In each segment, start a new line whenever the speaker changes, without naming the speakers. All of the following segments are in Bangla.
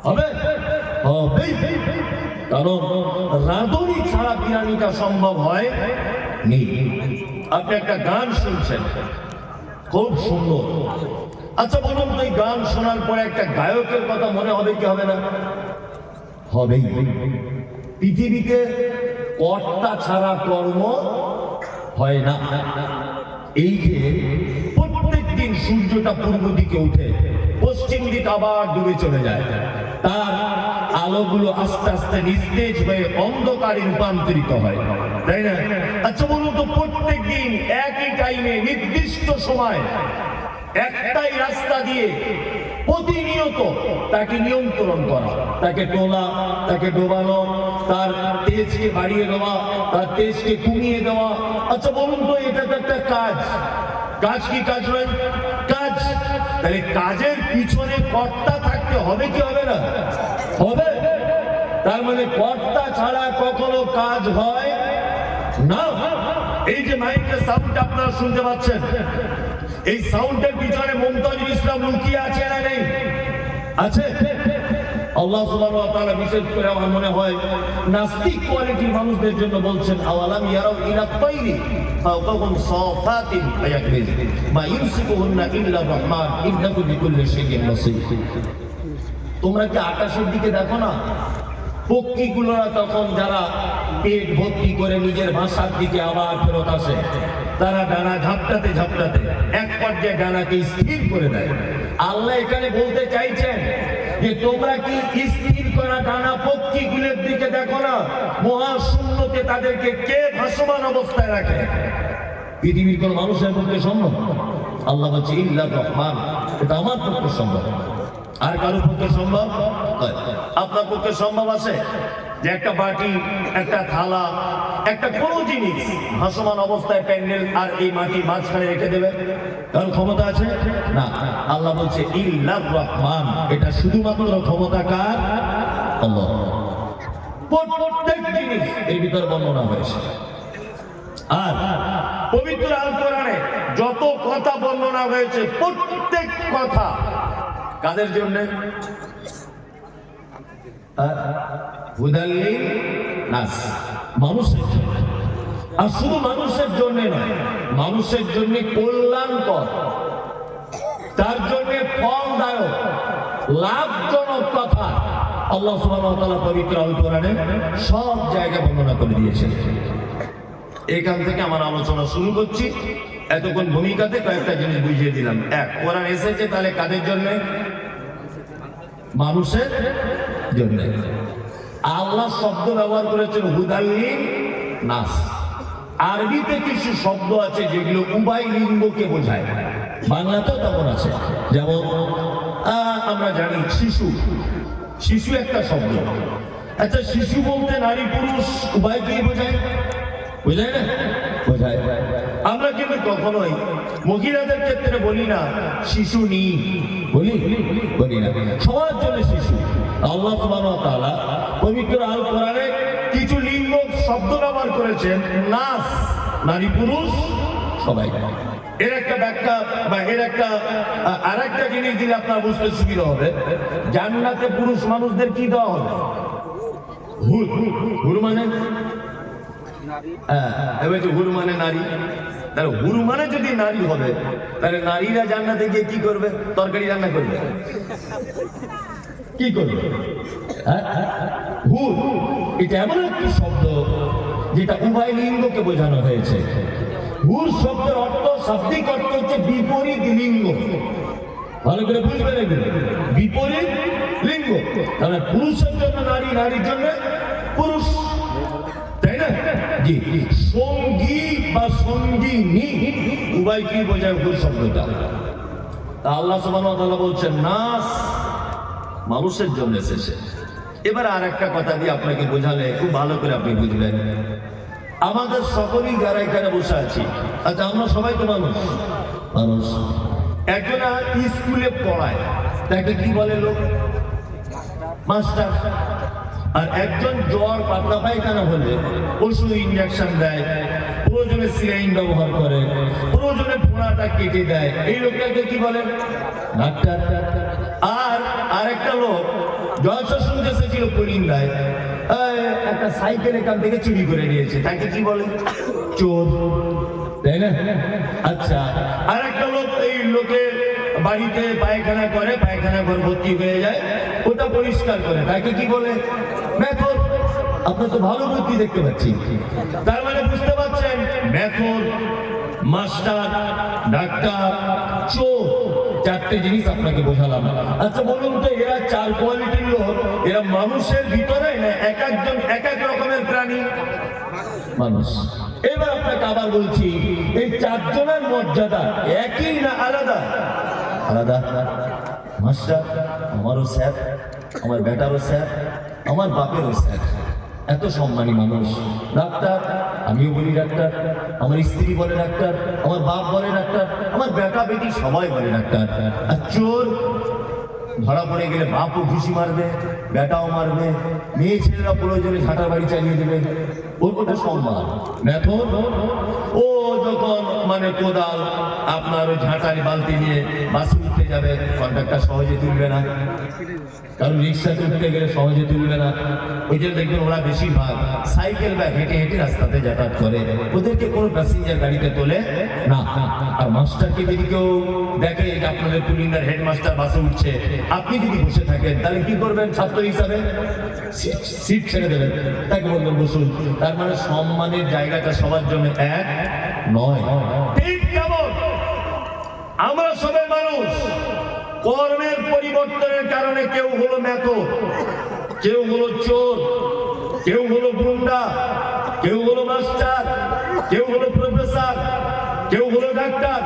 হবে হবেই, কারণ রাঁধুনি ছাড়া বিরিয়ানিটা সম্ভব হয় নি। আপনি একটা গান শুনছেন, খুব সুন্দর। আচ্ছা বলুন তো, এই গান শোনার পরে একটা গায়কের কথা মনে হবে কি হবে না? হবেই। পৃথিবীতে কর্তা ছাড়া কর্ম হয় না। এই যে প্রত্যেক দিন সূর্যটা পূর্ব দিকে উঠে পশ্চিম দিকে আবার ডুবে চলে যায়, তার আলোগুলো আস্তে আস্তে নিস্তেজ হয়ে অন্ধকারে রূপান্তরিত হয়, তাই না? আচ্ছা বলুন তো, প্রত্যেক দিন একই টাইমে নির্দিষ্ট সময় একটাই রাস্তা দিয়ে প্রতিনিয়ত তাকে নিয়ন্ত্রণ করা, তাকে তোলা, তাকে ডোবানো, তার তেজকে বাড়িয়ে দেওয়া, তার তেজকে কমিয়ে দেওয়া। আচ্ছা বলুন তো, এটা তো একটা কাজ। কাজ কি কাজ নয়? কাজ। তাহলে কাজের পিছনে কর্তা থাকতে হবে কি হবে না? হবে। তার মানে কর্তা ছাড়া কখনো কাজ হয় না। এই যে মাইকের সাউন্ড আপনারা শুনতে পাচ্ছেন, এই সাউন্ডের পিছনে মুমতাজুল ইসলাম লুকিয়ে আছে না নেই? আছে। আল্লাহ সুবহানাহু ওয়া তাআলা বিশেষ করে আমার মনে হয় নাস্তিক কোয়ালিটির মানুষদের জন্য বলছেন, আওয়ালাম ইয়ারাউ ইলা তাইরি ফাওকাহুম সাফাতিন ফায়াকবিজ মা ইউসিকুহুন্না ইল্লা রাহমান ইন্নাহু বিকুল্লি শাইইন বাসীর। তোমরা কি আকাশের দিকে দেখো না? পক্ষীগুলোরা তখন যারা পেট ভর্তি করে নিজের ভাষার দিকে আবার ফেরত আসে, তারা ডানা ঝাপটাতে ঝাপটাতে এক পর্যায়ে ডানাকে স্থির করে দেয়। আল্লাহ এখানে বলতে চাইছেন যে তোমরা কি স্থির করা ডানা পক্ষীগুলোর দিকে দেখো না? মহাশূন্যতে তাদেরকে কে ভাসমান অবস্থায় রাখে? পৃথিবীর কোন মানুষের পক্ষে সম্ভব? আল্লাহ বলছে ইল্লা রহমান, এটা আমার পক্ষে সম্ভব। আর কারোর পক্ষে সম্ভব? আপনার পক্ষে সম্ভব আছে যে একটা বাটি, একটা থালা, একটা কোনো জিনিস ভাসমান অবস্থায় প্যান্ডেল আর এই মাটি মাঝখানে রেখে দেবে? কারোর ক্ষমতা আছে? না। আল্লাহ বলছে ইল্লার রহমান, এটা শুধুমাত্র ক্ষমতা কার? আল্লাহ। প্রত্যেক জিনিস এর ভিতরে বর্ণনা হয়েছে। আর পবিত্র আল কোরআনে যত কথা বর্ণনা হয়েছে, প্রত্যেক কথা কাদের জন্য? হুদাল্লিন নাস, মানুষের জন্য। আর শুধু মানুষের জন্য নয়, মানুষের জন্য কল্যাণকর, তার জন্য ফলদায়ক, লাভজনক কথা আল্লাহ সুবহানাহু ওয়া তাআলা পবিত্র আল কোরআনে সব জায়গায় বর্ণনা করে দিয়েছেন। এখান থেকে আমার আলোচনা শুরু করছি। এতক্ষণ ভূমিকাতে কয়েকটা জিনিস বুঝিয়ে দিলাম। এক, কোরআন এসেছে তাহলে কাদের জন্য? মানুষের জন্য। আল্লাহ শব্দ ব্যবহার করেছেন হুদাল্লিন নাস। আরবিতে কিছু শব্দ আছে যেগুলো উভয় লিঙ্গকে বোঝায়, বাংলাতেও তেমন আছে। যেমন আমরা জানি শিশু, শিশু একটা শব্দ। আচ্ছা, শিশু বলতে নারী পুরুষ উভয়কেই বোঝায়? বোঝায় না? বোঝায়। আমরা কিন্তু কখনোই মহিলাদের ক্ষেত্রে বলি না শিশু নি, বলি না। সবার জন্য শিশু। আল্লাহ সুবহানাহু ওয়া তাআলা পবিত্র আল কোরআনে কিছু লিঙ্গ শব্দ ব্যবহার করেছেন, নাস, নারী পুরুষ সবাই। এর একটা ব্যাখ্যা বা এর একটা আরেকটা জিনিস দিলে আপনার বুঝতে সুবিধা হবে। জান্নাতে পুরুষ মানুষদের কি দেওয়া হবে? হুর। হুর মানে হুর মানে নারী। তাহলে হুর মানে যদি নারী হবে, তাহলে নারীরা জান্নাতে গিয়ে কি করবে? তরকারি রান্না করবে? কি করবে? হুর এটা এমন একটি শব্দ যেটা উভয় লিঙ্গকে বোঝানো হয়েছে। হুর শব্দের অর্থ, শাব্দিক অর্থ হচ্ছে বিপরীত লিঙ্গ। ভালো করে বুঝবেন এগুলো, বিপরীত লিঙ্গ। তাহলে পুরুষের জন্য নারী, নারীর জন্য পুরুষ, তাই না? জি। সঙ্গী বা সঙ্গিনী উভয় কি বোঝায় হুর শব্দটা? তা আল্লাহ সুবহানাহু ওয়া তাআলা বলছেন নাস, মানুষের জন্য এসেছে। এবার আর একটা কথা দিয়ে আপনাকে বোঝালে খুব ভালো করে আপনি বুঝবেন। আমাদের সকলেই যারা এখানে বসে আছি, আচ্ছা আমরা সবাই তো মানুষ। একজন স্কুলে পড়ায়, তাকে কি বলে লোক? মাস্টার। আর একজন জ্বর পাতলা পায়খানা হলে ওষুধ ইনজেকশন দেয়, প্রয়োজনে সিলাইন ব্যবহার করে, প্রয়োজনে ফোঁড়াটা কেটে দেয়, এই লোকটাকে কি বলে? ডাক্তার। আর আরেকটা লোক জলসা শুনতে এসেছিল পুলিন্দায়, একটা সাইকেল এখান থেকে চুরি করে নিয়েছে, তাকে কি বলে? চোর, তাই না? আচ্ছা, আর একটা লোক, এই লোকের বাড়িতে পায়খানা করে, পায়খানা ঘর ভর্তি হয়ে যায়, ওটা পরিষ্কার করে, তাকে কি বলে? মেথর। আপনার তো ভালো বুদ্ধি দেখতে পাচ্ছি। তার মানে বুঝতে পারছেন, মেথর, মাস্টার, ডাক্তার, চোর, চারটে জিনিস আপনাকে বোঝালাম। আচ্ছা বলুন তো, এরা চার কোয়ালিটির লোক, এরা মানুষের ভিতরে না এক একজন এক এক রকমের প্রাণী? মানুষ। এবার আপনাকে আবার বলছি, এই চারজনের মর্যাদা একই না আলাদা? আলাদা। মাস্টার আমারও স্যার, আমার বেটারও স্যার, আমার বাপেরও স্যার, এত সম্মানী মানুষ। ডাক্তার, আমিও বলি ডাক্তার, আমার স্ত্রী বলে ডাক্তার, আমার বাপ বলে ডাক্তার, আমার বেটা বেটি সবাই বলে ডাক্তার। আর চোর ধরা পড়ে গেলে বাপও ঘুষি মারবে, বেটাও মারবে, মেয়ে ছেলেরা প্রয়োজনে ঝাঁটার বাড়ি চালিয়ে দেবে, ওর ওটা সম্মান। মেথর, ও যখন মানে কোদাল আপনার ওই ঝাঁটারি বালতি নিয়ে বাসে উঠতে যাবে, কন্ট্রাক্টর সহজে তুলবে না, কারণ রিক্সাতে উঠতে গেলে সহজে তুলবে না। ওই জন্য দেখবেন ওরা বেশিরভাগ সাইকেল বা হেঁটে হেঁটে রাস্তাতে যাতায়াত করে, ওদেরকে কোনো প্যাসেঞ্জার গাড়িতে তোলে না। আর মাস্টারকে যদি কেউ দেখে আপনাদের পুলিন্দার হেডমাস্টার বাসে উঠছে, আপনি যদি বসে থাকেন তাহলে কি করবেন? ছাত্র হিসাবে সিট ছেড়ে দেবেন, তাকে বলবেন বসুন। তার মানে সম্মানের জায়গাটা সবার জন্য এক নয়। ঠিক কেমন আমরা সবাই মানুষ, কর্মের পরিবর্তনের কারণে কেউ হলো মেথর, কেউ হলো চোর, কেউ হলো গুন্ডা, কেউ হলো মাস্টার, কেউ হলো প্রফেসর, কেউ হলো ডাক্তার।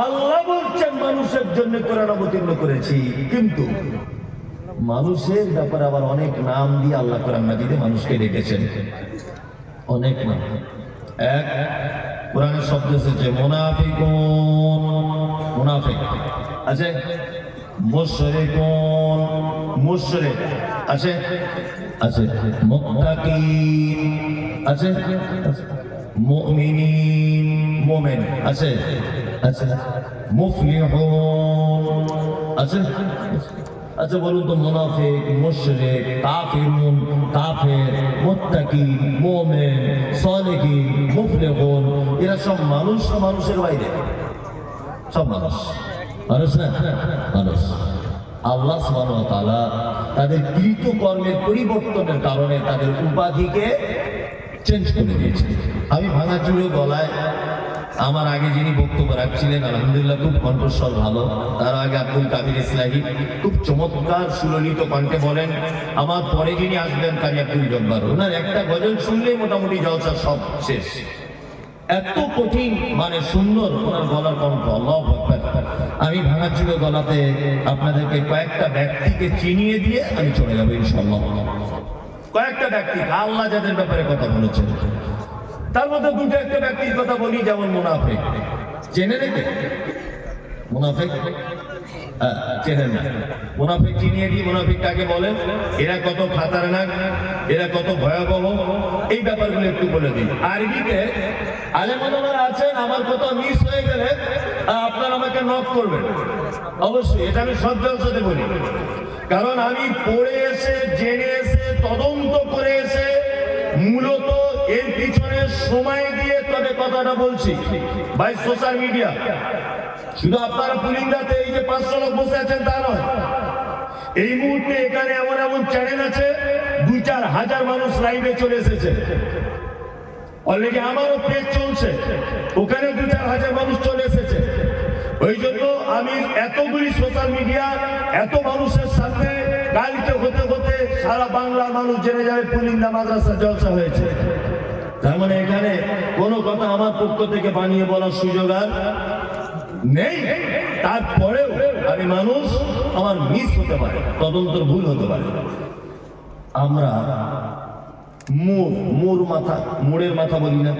আল্লাহ বলছেন মানুষের জন্য কোরআন অবতীর্ণ করেছি, কিন্তু মানুষের ব্যাপারে আবার অনেক নাম দিয়ে আল্লাহ কোরআন মাজিদে মানুষকে ডেকেছেন, অনেক নাম। এক কোরআনের শব্দ এসেছে মুনাফিকুন, মুনাফিক আছে, মুশরিকুন, মুশরিক আছে, আছে, মুত্তাকিন আছে, মুমিনিন, মুমিন আছে, আছে, মুফলিহুন আছে। আচ্ছা বলুন তো, মুনাফিক, মুশরিক, কাফিরুন, কাফের, মুত্তাকি, মুমিন, সালিহিন, মুফলিহুন, এরা সব মানুষ না মানুষের বাইরে? সব মানুষ, মানুষ না মানুষ। আল্লাহ সুবহানাহু ওয়া তাআলা তাদের কৃত কর্মের পরিবর্তনের কারণে তাদের উপাধিকে চেঞ্জ করে দিয়েছে। আমি ভাঙাচুরো গলায়, আমার আগে যিনি বক্তব্য রাখছিলেন আলহামদুলিল্লাহ খুব কণ্ঠস্বর ভালো, তার আগে আব্দুল কাবির ইসলাহি খুব চমৎকার সুললিত কণ্ঠে বলেন। আমার পরে যিনি আসবেন কারি আব্দুল জব্বার, ওনার একটা গজল শুনলেই মোটামুটি জলসা সব শেষ, এত কঠিন মানে সুন্দর ওনার গলার কণ্ঠ, আল্লাহু আকবার। আমি ভাঙাচুরো গলাতে আপনাদেরকে কয়েকটা ব্যক্তিকে চিনিয়ে দিয়ে আমি চলে যাবো ইনশাআল্লাহ। কয়েকটা ব্যক্তি আল্লাহ যাদের ব্যাপারে কথা বলেছেন, তার মধ্যে দুটো একটা ব্যক্তির কথা বলি, যেমন মুনাফিক। চেনে রেখে মুনাফিক চেনেন না? মুনাফিক চিনিয়ে দিই, মুনাফিক কাকে বলেন, এরা কত খাতারনাক, এরা কত ভয়াবহ, এই ব্যাপারগুলো একটু বলে দিই। আরবিতে আলেমানরা আছেন, আমার কথা মিস হয়ে গেলে আপনারা আমাকে নক করবেন অবশ্যই, এটা আমি সব জলসাতে বলি, কারণ আমি পড়ে এসে জেনে এসে তদন্ত করে এসে মূলত এর পিছনে সময় দিয়ে তবে কথাটা বলছি। ভাই সোশ্যাল মিডিয়া শুধু আপনারা পুলিন্দাতে এই যে 500 লোক বসে আছেন তা নয়, এই মুহূর্তে এখানে এমন এমন চ্যানেল আছে 2-4 হাজার মানুষ লাইভে চলে এসেছে অলরেডি, আমারও পেজ চলছে, ওখানে 2-4 হাজার মানুষ চলে এসেছে। ওই জন্য আমি এতগুলি সোশ্যাল মিডিয়া এত মানুষের সামনে কালকে হতে হতে সারা বাংলার মানুষ জেনে যাবে পুলিন্দা মাদ্রাসা জলসা হয়েছে। তার মানে এখানে কোনো কথা আমার পক্ষ থেকে বানিয়ে বলার সুযোগ আর নেই। তারপরেও আমি মানুষ, আমার মিস হতে পারে, তদন্তর ভুল হতে পারে। আমরা মোড়ের মাথা বলি না,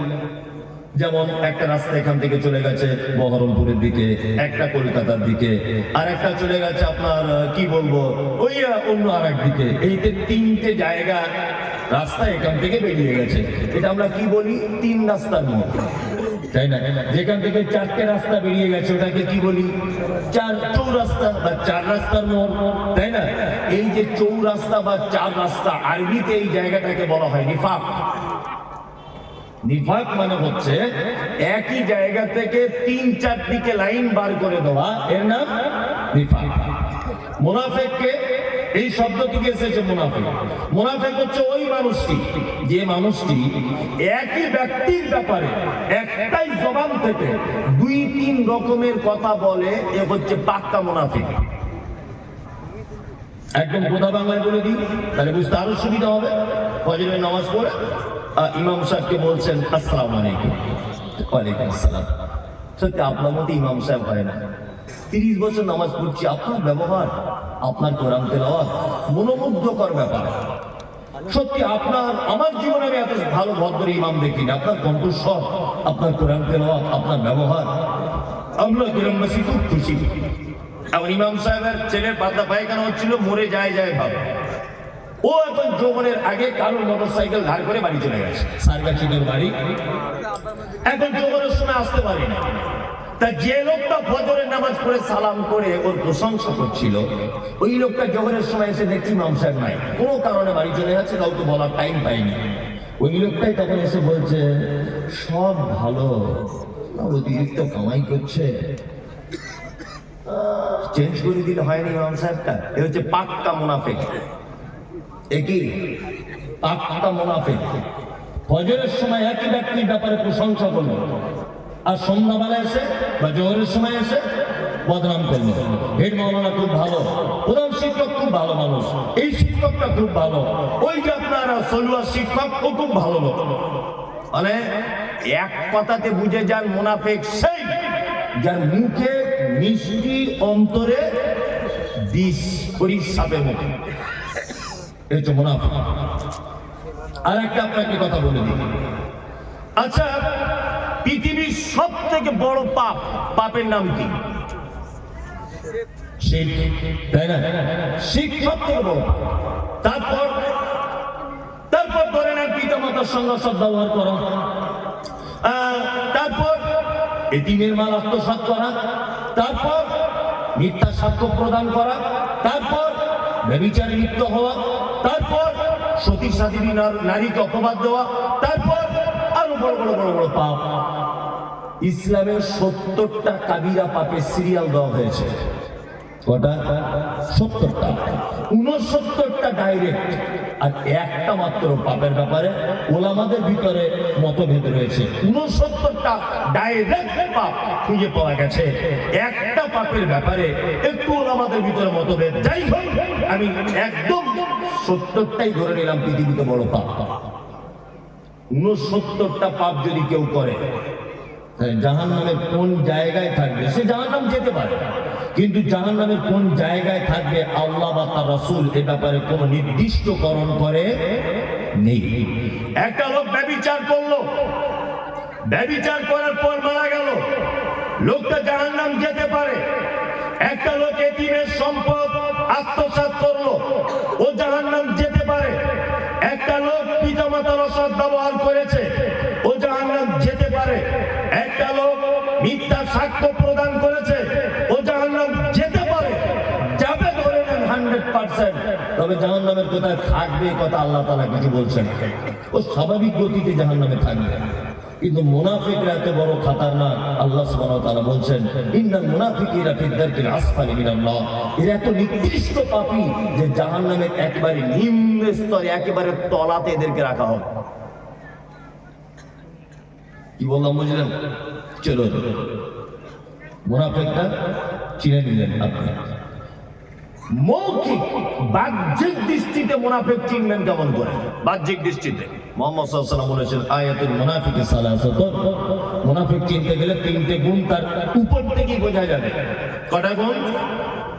যেমন একটা রাস্তা এখান থেকে চলে গেছে বহরমপুরের দিকে, একটা কলকাতার দিকে, আর একটা চলে গেছে আপনার কি বলবো ওই অন্য আর একদিকে, এইতে 3টে জায়গা রাস্তা এখান থেকে বেরিয়ে গেছে, এটা আমরা কি বলি? 3 রাস্তার মোড়। তাই না? যেখান থেকে চারটে রাস্তা বেরিয়ে গেছে ওটাকে কি বলি? চৌরাস্তা বা চার রাস্তার মোড়, তাই না? এই যে চৌরাস্তা বা চার রাস্তা, আরবিতে এই জায়গাটাকে বলা হয় নিফাক। নিফাক মানে হচ্ছে একই জায়গা থেকে তিন চার দিকে লাইন বার করে দেওয়া, এর নাম নিফাক। মুনাফিককে এই শব্দ থেকে এসেছে মুনাফিক। মুনাফিক হচ্ছে ওই মানুষটি যে মানুষটি একই ব্যক্তির ব্যাপারে একটাই জবান থেকে দুই তিন রকমের কথা বলে, এ হচ্ছে পাক্কা মুনাফিক। একদম গোদা বাংলায় বলে দিই, তাহলে বুঝতে আরো সুবিধা হবে। ফজরের নামাজ পড়ে ইমাম সাহেবকে বলছেন আসসালামু আলাইকুম। ওয়ালাইকুম আসসালাম। সত্যি আপনার মতো ইমাম সাহেব হয় না। 30 বছর নামাজ পড়ছি, আপনার ব্যবহার, আপনার কোরআন তেলাওয়াত মনোমুগ্ধকর ব্যাপার। সত্যি আপনার, আমার জীবনে আমি এত ভালো ভদ্র ইমাম দেখিনি। আপনার কণ্ঠস্বর, আপনার কোরআন তেলাওয়াত, আপনার ব্যবহার, আমরা গ্রামবাসী খুব খুশি। এখন ইমাম সাহেবের ছেলের পাতা পায়খানা হচ্ছিল, মরে যায় ভাবে। ও এখন যৌবনের আগে কারোর মোটরসাইকেল ধার করে বাড়ি চলে গেছে, সারগাছিদের বাড়ি। এখন যৌবনের সময় আসতে পারে না। তা যে লোকটা ফজরের নামাজ পড়ে সালাম করে ওর প্রশংসা করছিল, ওই লোকটা জোহরের সময় এসে দেখছি ইমাম সাহেব নাই, কোনো কারণে বাড়ি চলে যাচ্ছে, কাউকে বলার টাইম পাইনি। ওই লোকটাই তখন এসে বলছে সব ভালো, অতিরিক্ত কামাই করছে, চেঞ্জ করে দিলে হয়নি ইমাম সাহেবটা। এ হচ্ছে পাক্কা মুনাফিক। একই পাক্কা মুনাফিক। ফজরের সময় একই ব্যক্তির ব্যাপারে প্রশংসা করলো, আর সন্ধ্যাবেলা এসে বা জোহরের সময় এসে বদনাম করলো। হেড মাওলানা খুব ভালো, প্রধান শিক্ষক খুব ভালো মানুষ, এই শিক্ষকটা খুব ভালো, ওই যে আপনারা সলুয়া শিক্ষক ও খুব ভালো লোক। মানে এক কথাতে বুঝে যান মুনাফিক সেই যার মুখে মিষ্টি, অন্তরে বিষ, খরির সাপের মুখে। এই হচ্ছে মুনাফিক। আর একটা আপনাকে কথা বলে দিই। আচ্ছা, পৃথিবীর সব থেকে বড় পাপের নাম কি? শিরক, তাই না? শিরক সব থেকে বড়। তারপর ধরে নেন পিতা মাতার সঙ্গে সদ্ব্যবহার করা, তারপর এতিমের মাল আত্মসাৎ করা, তারপর মিথ্যা সাক্ষ্য প্রদান করা, তারপর ব্যভিচারে লিপ্ত হওয়া, তারপর সতী সাধ্বী নারীকে অপবাদ দেওয়া, তারপর আরো বড় বড় বড় বড় পাপ। ইসলামের 70টা কাবিরা পাপের সিরিয়াল দেওয়া হয়েছে। কটা? 70টা। 69টা ডাইরেক্ট, আর একটা মাত্র পাপের ব্যাপারে ওলামাদের ভিতরে মতভেদ রয়েছে। 69টা ডাইরেক্ট পাপ খুঁজে পাওয়া গেছে, একটা পাপের ব্যাপারে একটু ওলামাদের ভিতরে মতভেদ। যাই হোক, আমি একদম 70টাই ধরে নিলাম পৃথিবীতে বড় পাপ। 69টা পাপ যদি কেউ করে, জাহান্নামের কোন জায়গায় থাকবে? সে জাহান্নাম যেতে পারে, কিন্তু জাহান্নামের কোন জায়গায় থাকবে আল্লাহ বা তার রাসূল এ ব্যাপারে কোনো নির্দিষ্টকরণ করে নেই। একটা লোক ব্যভিচার করলো, ব্যভিচার করার পর মারা গেল, লোকটা জাহান্নাম যেতে পারে। একটা লোক এতিমের সম্পদ আত্মসাৎ করলো, ও জাহান্নাম যেতে পারে। একটা লোক পিতামাতার অসৎ ব্যবহার করেছে, ও জাহান্নাম যেতে পারে। একটা লোক মিথ্যা সাক্ষ্য প্রদান করেছে, ও জাহান্নাম যেতে পারে। যাবে ধরে নেন 100%। তবে জাহান্নামের কোথায় থাকবে কথা আল্লাহ তাআলা কিছু বলছেন, ও স্বাভাবিক গতিতে জাহান্নামে থাকবে। কিন্তু মুনাফিকরা এত বড় খাতারনাক, আল্লাহ সুবহানাহু ওয়া তাআলা বলছেন ইন্নাল মুনাফিকিনা ফি দারকিল আসফালি মিনান নার। এরা এত নিকৃষ্ট পাপী যে জাহান্নামের একেবারে নিম্ন স্তরে, একেবারে তলাতে এদেরকে রাখা হবে। কি বললাম বুঝলেন? চলো, মুনাফিকটা চিনে নিলেন আপনি। মৌখিক বাহ্যিক দৃষ্টিতে মুনাফিক চিনবেন কেমন করে? বাহ্যিক দৃষ্টিতে মুহাম্মদ সাল্লাল্লাহু আলাইহি ওয়াসাল্লাম বলেছেন আয়াতুল মুনাফিকি সালাসাতুন। মুনাফিক চিনতে গেলে 3টে গুণ তার উপর থেকেই বোঝা যাবে। কটা গুণ?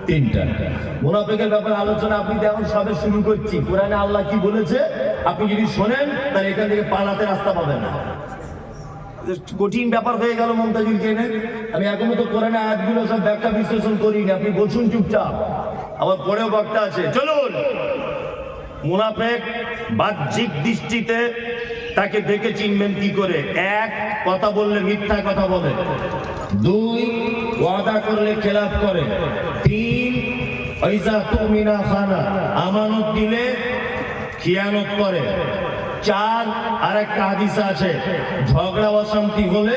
3টা। মুনাফিকের ব্যাপারে আলোচনা আপনি এখন সবে শুরু করছি। কোরআনে আল্লাহ কি বলেছে আপনি যদি শোনেন তাহলে এখান থেকে পালাতে রাস্তা পাবেন না। কঠিন ব্যাপার হয়ে গেল মমতাজুল কেনে। আমি এখনো তো কোরআনে আয়াতগুলো সব ব্যাখ্যা বিশ্লেষণ করিনি, আপনি বসুন চুপচাপ, আমার পরেও বক্তা আছে। চলুন, মুনাফিক বাহ্যিক দৃষ্টিতে তাকে দেখে চিনবেন কি করে? এক, কথা বললে মিথ্যা কথা বলে। দুই, ওয়াদা করলে খেলাফ করে। তিন, ইজা তুমিনা খানা, আমানত দিলে খিয়ানত করে। চার, আর একটা হাদিস আছে, ঝগড়া অশান্তি হলে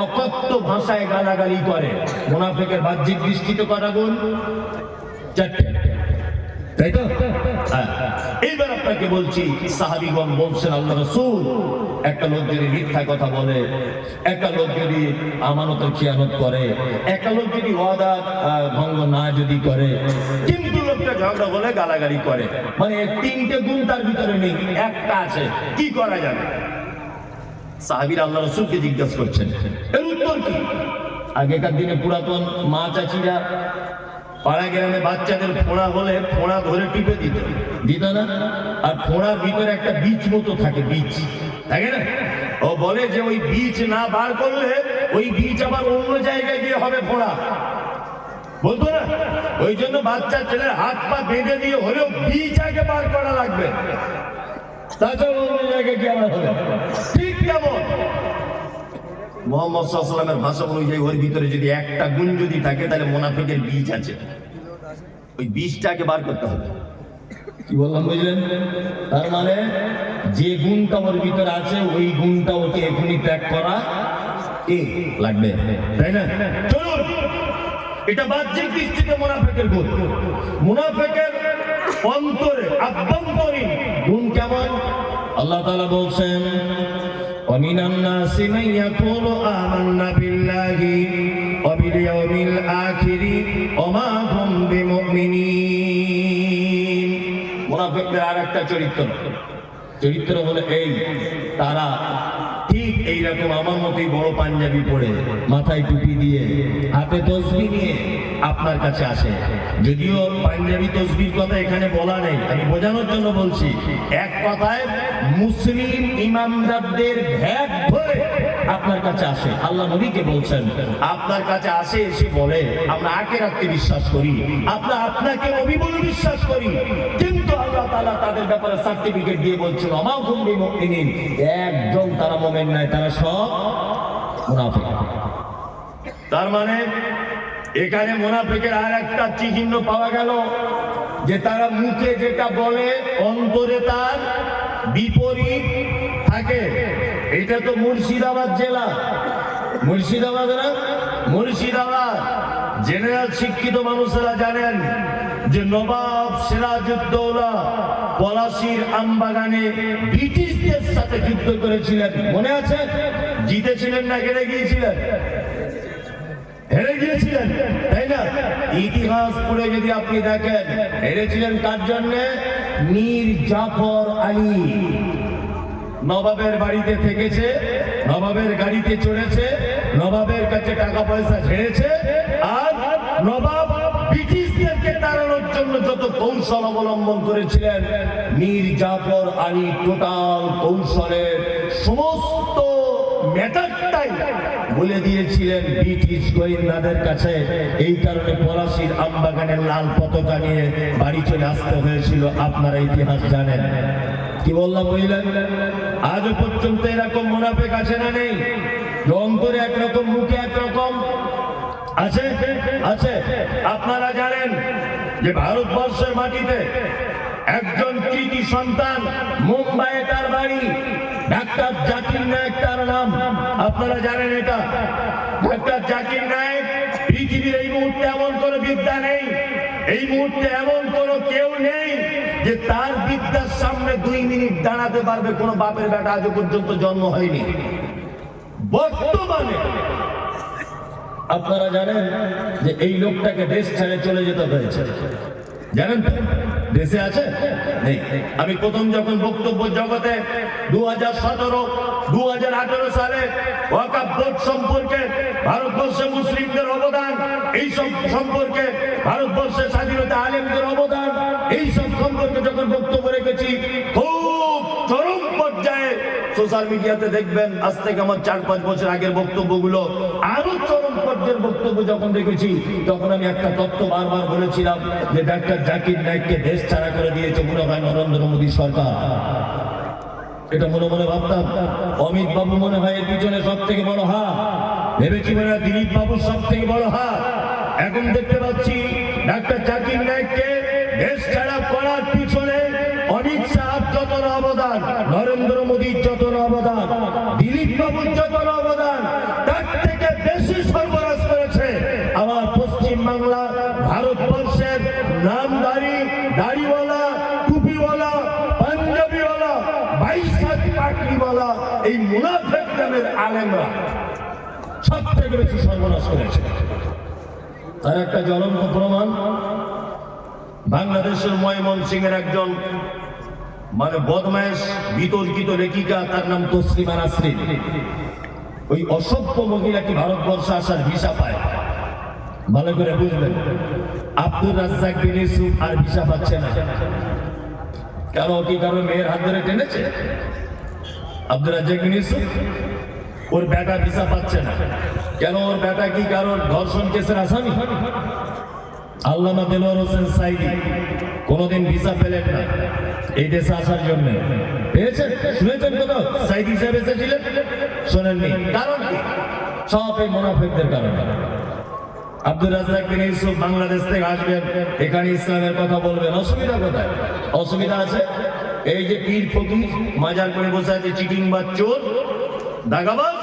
অকথ্য ভাষায় গালাগালি করে। মুনাফিকের বাহ্যিক দৃষ্টিতে কটা গুণ? চারটে, তাই তো? এইবার আপনাকে বলছি, সাহাবীগণ বলছেন আল্লাহ রাসূল, একটা লোক যদি মিথ্যা কথা বলে, একটা লোক যদি আমানতের খিয়ানত করে, একটা লোক যদি ওয়াদা ভঙ্গ না যদি করে, কিন্তু লোকটা ঝগড়া হলে গালাগালি করে, মানে তিনটে গুণ তার ভিতরে নেই, একটা আছে, কি করা যাবে? সাহাবীরা আল্লাহ রাসূলকে জিজ্ঞাসা করছেন, এর উত্তর কি? আগেকার দিনে পুরাতন মা চাচিরা পাড়া গ্রামে বাচ্চাদের ফোঁড়া হলে ফোঁড়া ধরে টিপে দিত না? আর ফোঁড়ার ভিতরে একটা বীজ মতো থাকে, বীজ থাকে না? ও বলে যে ওই বীজ না বার করলে ওই বীজ আবার অন্য জায়গায় গিয়ে হবে ফোঁড়া, বলতো না? ওই জন্য বাচ্চা ছেলের হাত পা বেঁধে দিয়ে হলেও বীজ আগে বার করা লাগবে, তাছাড়া অন্য জায়গায় গিয়ে আবার হবে। ঠিক কেমন মুহাম্মদ সাল্লাল্লাহু আলাইহি ওয়াসাল্লামের ভাষা অনুযায়ী ওর ভিতরে যদি একটা গুণ যদি থাকে, তাহলে মুনাফিকের বীজ আছে, ওই বীজটাকে বার করতে হবে। কি বললাম বুঝলেন? তার মানে যে গুণটা ওর ভিতরে আছে ওই গুণটা ওকে এখনই ত্যাগ করা কি লাগবে, তাই না? চলুন, এটা বাহ্যিক দৃষ্টিতে মুনাফিকের গুণ। মুনাফিকের অন্তরে আভ্যন্তরীণ গুণ কেমন? আল্লাহ তাআলা বলছেন, ومن الناس من يقول آمنا بالله وباليوم الآخر وما هم بمؤمنين। মুনাফিকদের আরেকটা চরিত্র হলো এই, তারা ঠিক এইরকম আমার মতোই বড় পাঞ্জাবি পরে, মাথায় টুপি দিয়ে, হাতে তসবিহ নিয়ে আপনার কাছে আসে। যদিও পাঞ্জাবি তসবির কথা এখানে বলা নেই, আমি বোঝানোর জন্য বলছি। এক কথায় মুসলিম ইমামদারদের ভ্যাট ধরে আপনার কাছে আসে। আল্লাহ নবীকে বলছেন, আপনার কাছে আসে, এসে বলে আমরা আখিরাতে বিশ্বাস করি, আমরা আপনাকে নবী বলে বিশ্বাস করি, কিন্তু আল্লাহ তাআলা তাদের ব্যাপারে সার্টিফিকেট দিয়ে বলছেন ওমা হুম বিমুমিনিন, একজন তারা মুমিন নয়, তারা সব মুনাফিক। তার মানে এখানে মুনাফিকের আর একটা চিহ্ন পাওয়া গেল, যে তারা মুখে যেটা বলে অন্তরে তার বিপরীত থাকে। এটা তো মুর্শিদাবাদ জেলা, মুর্শিদাবাদ না? মুর্শিদাবাদ জেনারেল শিক্ষিত মানুষেরা জানেন যে নবাব সিরাজউদ্দৌলা পলাশীর আমবাগানে ব্রিটিশদের সাথে যুদ্ধ করেছিলেন, মনে আছে? জিতেছিলেন না হেরে গিয়েছিলেন? হেরে গিয়েছিলেন, তাই না? ইতিহাস পড়ে যদি আপনি দেখেন, হেরেছিলেন কার জন্যে? মীর জাফর আলী। নবাবের বাড়িতে থেকেছে, নবাবের গাড়িতে চড়েছে, নবাবের কাছে টাকা পয়সা ঝেড়েছে, আর নবাব ব্রিটিশদেরকে তাড়ানোর জন্য যত কৌশল অবলম্বন করেছিলেন, মীর জাফর আলী টোটাল কৌশলের সমস্ত ম্যাটারটাই বলে দিয়েছিলেন ব্রিটিশ গোয়েন্দাদের কাছে। এই কারণে পলাশীর আমবাগানের লাল পতাকা নিয়ে বাড়ি চলে আসতে হয়েছিল, আপনারা ইতিহাস জানেন। কি বললাম বুঝলেন? আজও পর্যন্ত এরকম মুনাফিক আছে না নেই? অন্তরে একরকম, মুখে একরকম আছে, আছে। আপনারা জানেন যে ভারতবর্ষের মাটিতে একজন কৃতি সন্তান, মুম্বাইয়ে তার বাড়ি, ডাক্তার জাকির নায়েক তার নাম, আপনারা জানেন এটা? ডাক্তার জাকির নায়েক, পৃথিবীর এই মুহূর্তে এমন কোনো বিদ্যা নেই, এই মুহূর্তে এমন কোনো কেউ নেই যে তার বিদ্যার সামনে 2 মিনিট দাঁড়াতে পারবে। কোনো বাপের বেটা আজ পর্যন্ত জন্ম হয়নি। বর্তমানে আপনারা জানেন যে এই লোকটাকে দেশ ছেড়ে চলে যেতে হয়েছে, জানেন তো? দেশে আছে নেই। আমি প্রথম যখন বক্তব্য জগতে 2017, 2018 সালে ওয়াকফ বোর্ড সম্পর্কে, ভারতবর্ষে মুসলিমদের অবদান, এই সব সম্পর্কে, ভারতবর্ষের স্বাধীনতা আলেমদের অবদান, এই সব সম্পর্কে যখন বক্তব্য রেখেছি, খুব চরম পর্যায়ে সোশ্যাল মিডিয়াতে দেখবেন, আজ থেকে আমার 4-5 বছর আগের বক্তব্যগুলো, আরো চরম পর্যায়ের বক্তব্য যখন দেখেছি, তখন আমি একটা তথ্য বারবার বলেছিলাম যে ডাক্তার জাকির নায়েককে দেশ ছাড়া করে দিয়েছে মনে হয় নরেন্দ্র মোদী সরকার। এটা মনে মনে ভাবতাম অমিত বাবু মনে হয় এর পিছনে সব থেকে বড় হাত, ভেবেছি মনে হয় দিলীপ বাবুর সব থেকে বড় হাত। এখন দেখতে পাচ্ছি ডাক্তার জাকির নায়েককে দেশ ছাড়া করার পিছনে অমিত শাহর যত অবদান, নরেন্দ্র মোদীর যত অবদান, দিলীপ বাবুর যত অবদান, তার থেকে বেশি সর্বনাশ করেছে আমার পশ্চিম বাংলা, ভারতবর্ষের নামধারী, দাড়িওয়ালা, টুপিওয়ালা, পাঞ্জাবিওয়ালা, বাইশাখ পাগড়িওয়ালা এই মুনাফিক নামের আলেমরা সব থেকে বেশি সর্বনাশ করেছে। তার একটা জ্বলন্ত প্রমাণ বাংলাদেশের ময়মনসিংহের একজন বদমাইশ বিতর্কিত লেখিকা, তার নাম তসলিমা নাসরিন। ওই অসভ্য মহিলাটি ভারতবর্ষে আসার ভিসা পায়, ভালো করে বুঝবেন। আব্দুর রাজ্জাক বিন ইউসুফ আর ভিসা পাচ্ছে না কেন? কি কারণ মেয়ের হাত ধরে টেনেছে? আব্দুর রাজ্জাক বিন ইউসুফ ওর বেটা ভিসা পাচ্ছে না কেন? ওর বেটা কি কারণ ধর্ষণ কেসের আসামি? আল্লামা দেলোয়ার হোসেন সাইদি কোনোদিন ভিসা পেলেন না এই দেশে আসার জন্য। পেয়েছেন? শুনেছেন কোথাও সাইদি সাহেব এসেছিলেন? শোনেননি। কারণ কি? সব এই মুনাফিকদের কারণে। আব্দুর রাজ্জাক বিন ইউসুফ বাংলাদেশ থেকে আসবেন, এখানে ইসলামের কথা বলবেন, অসুবিধা কোথায়? অসুবিধা আছে এই যে পীর ফকির মাজার করে বসে আছে, চিটিং বা চোর, দাগাবাজ,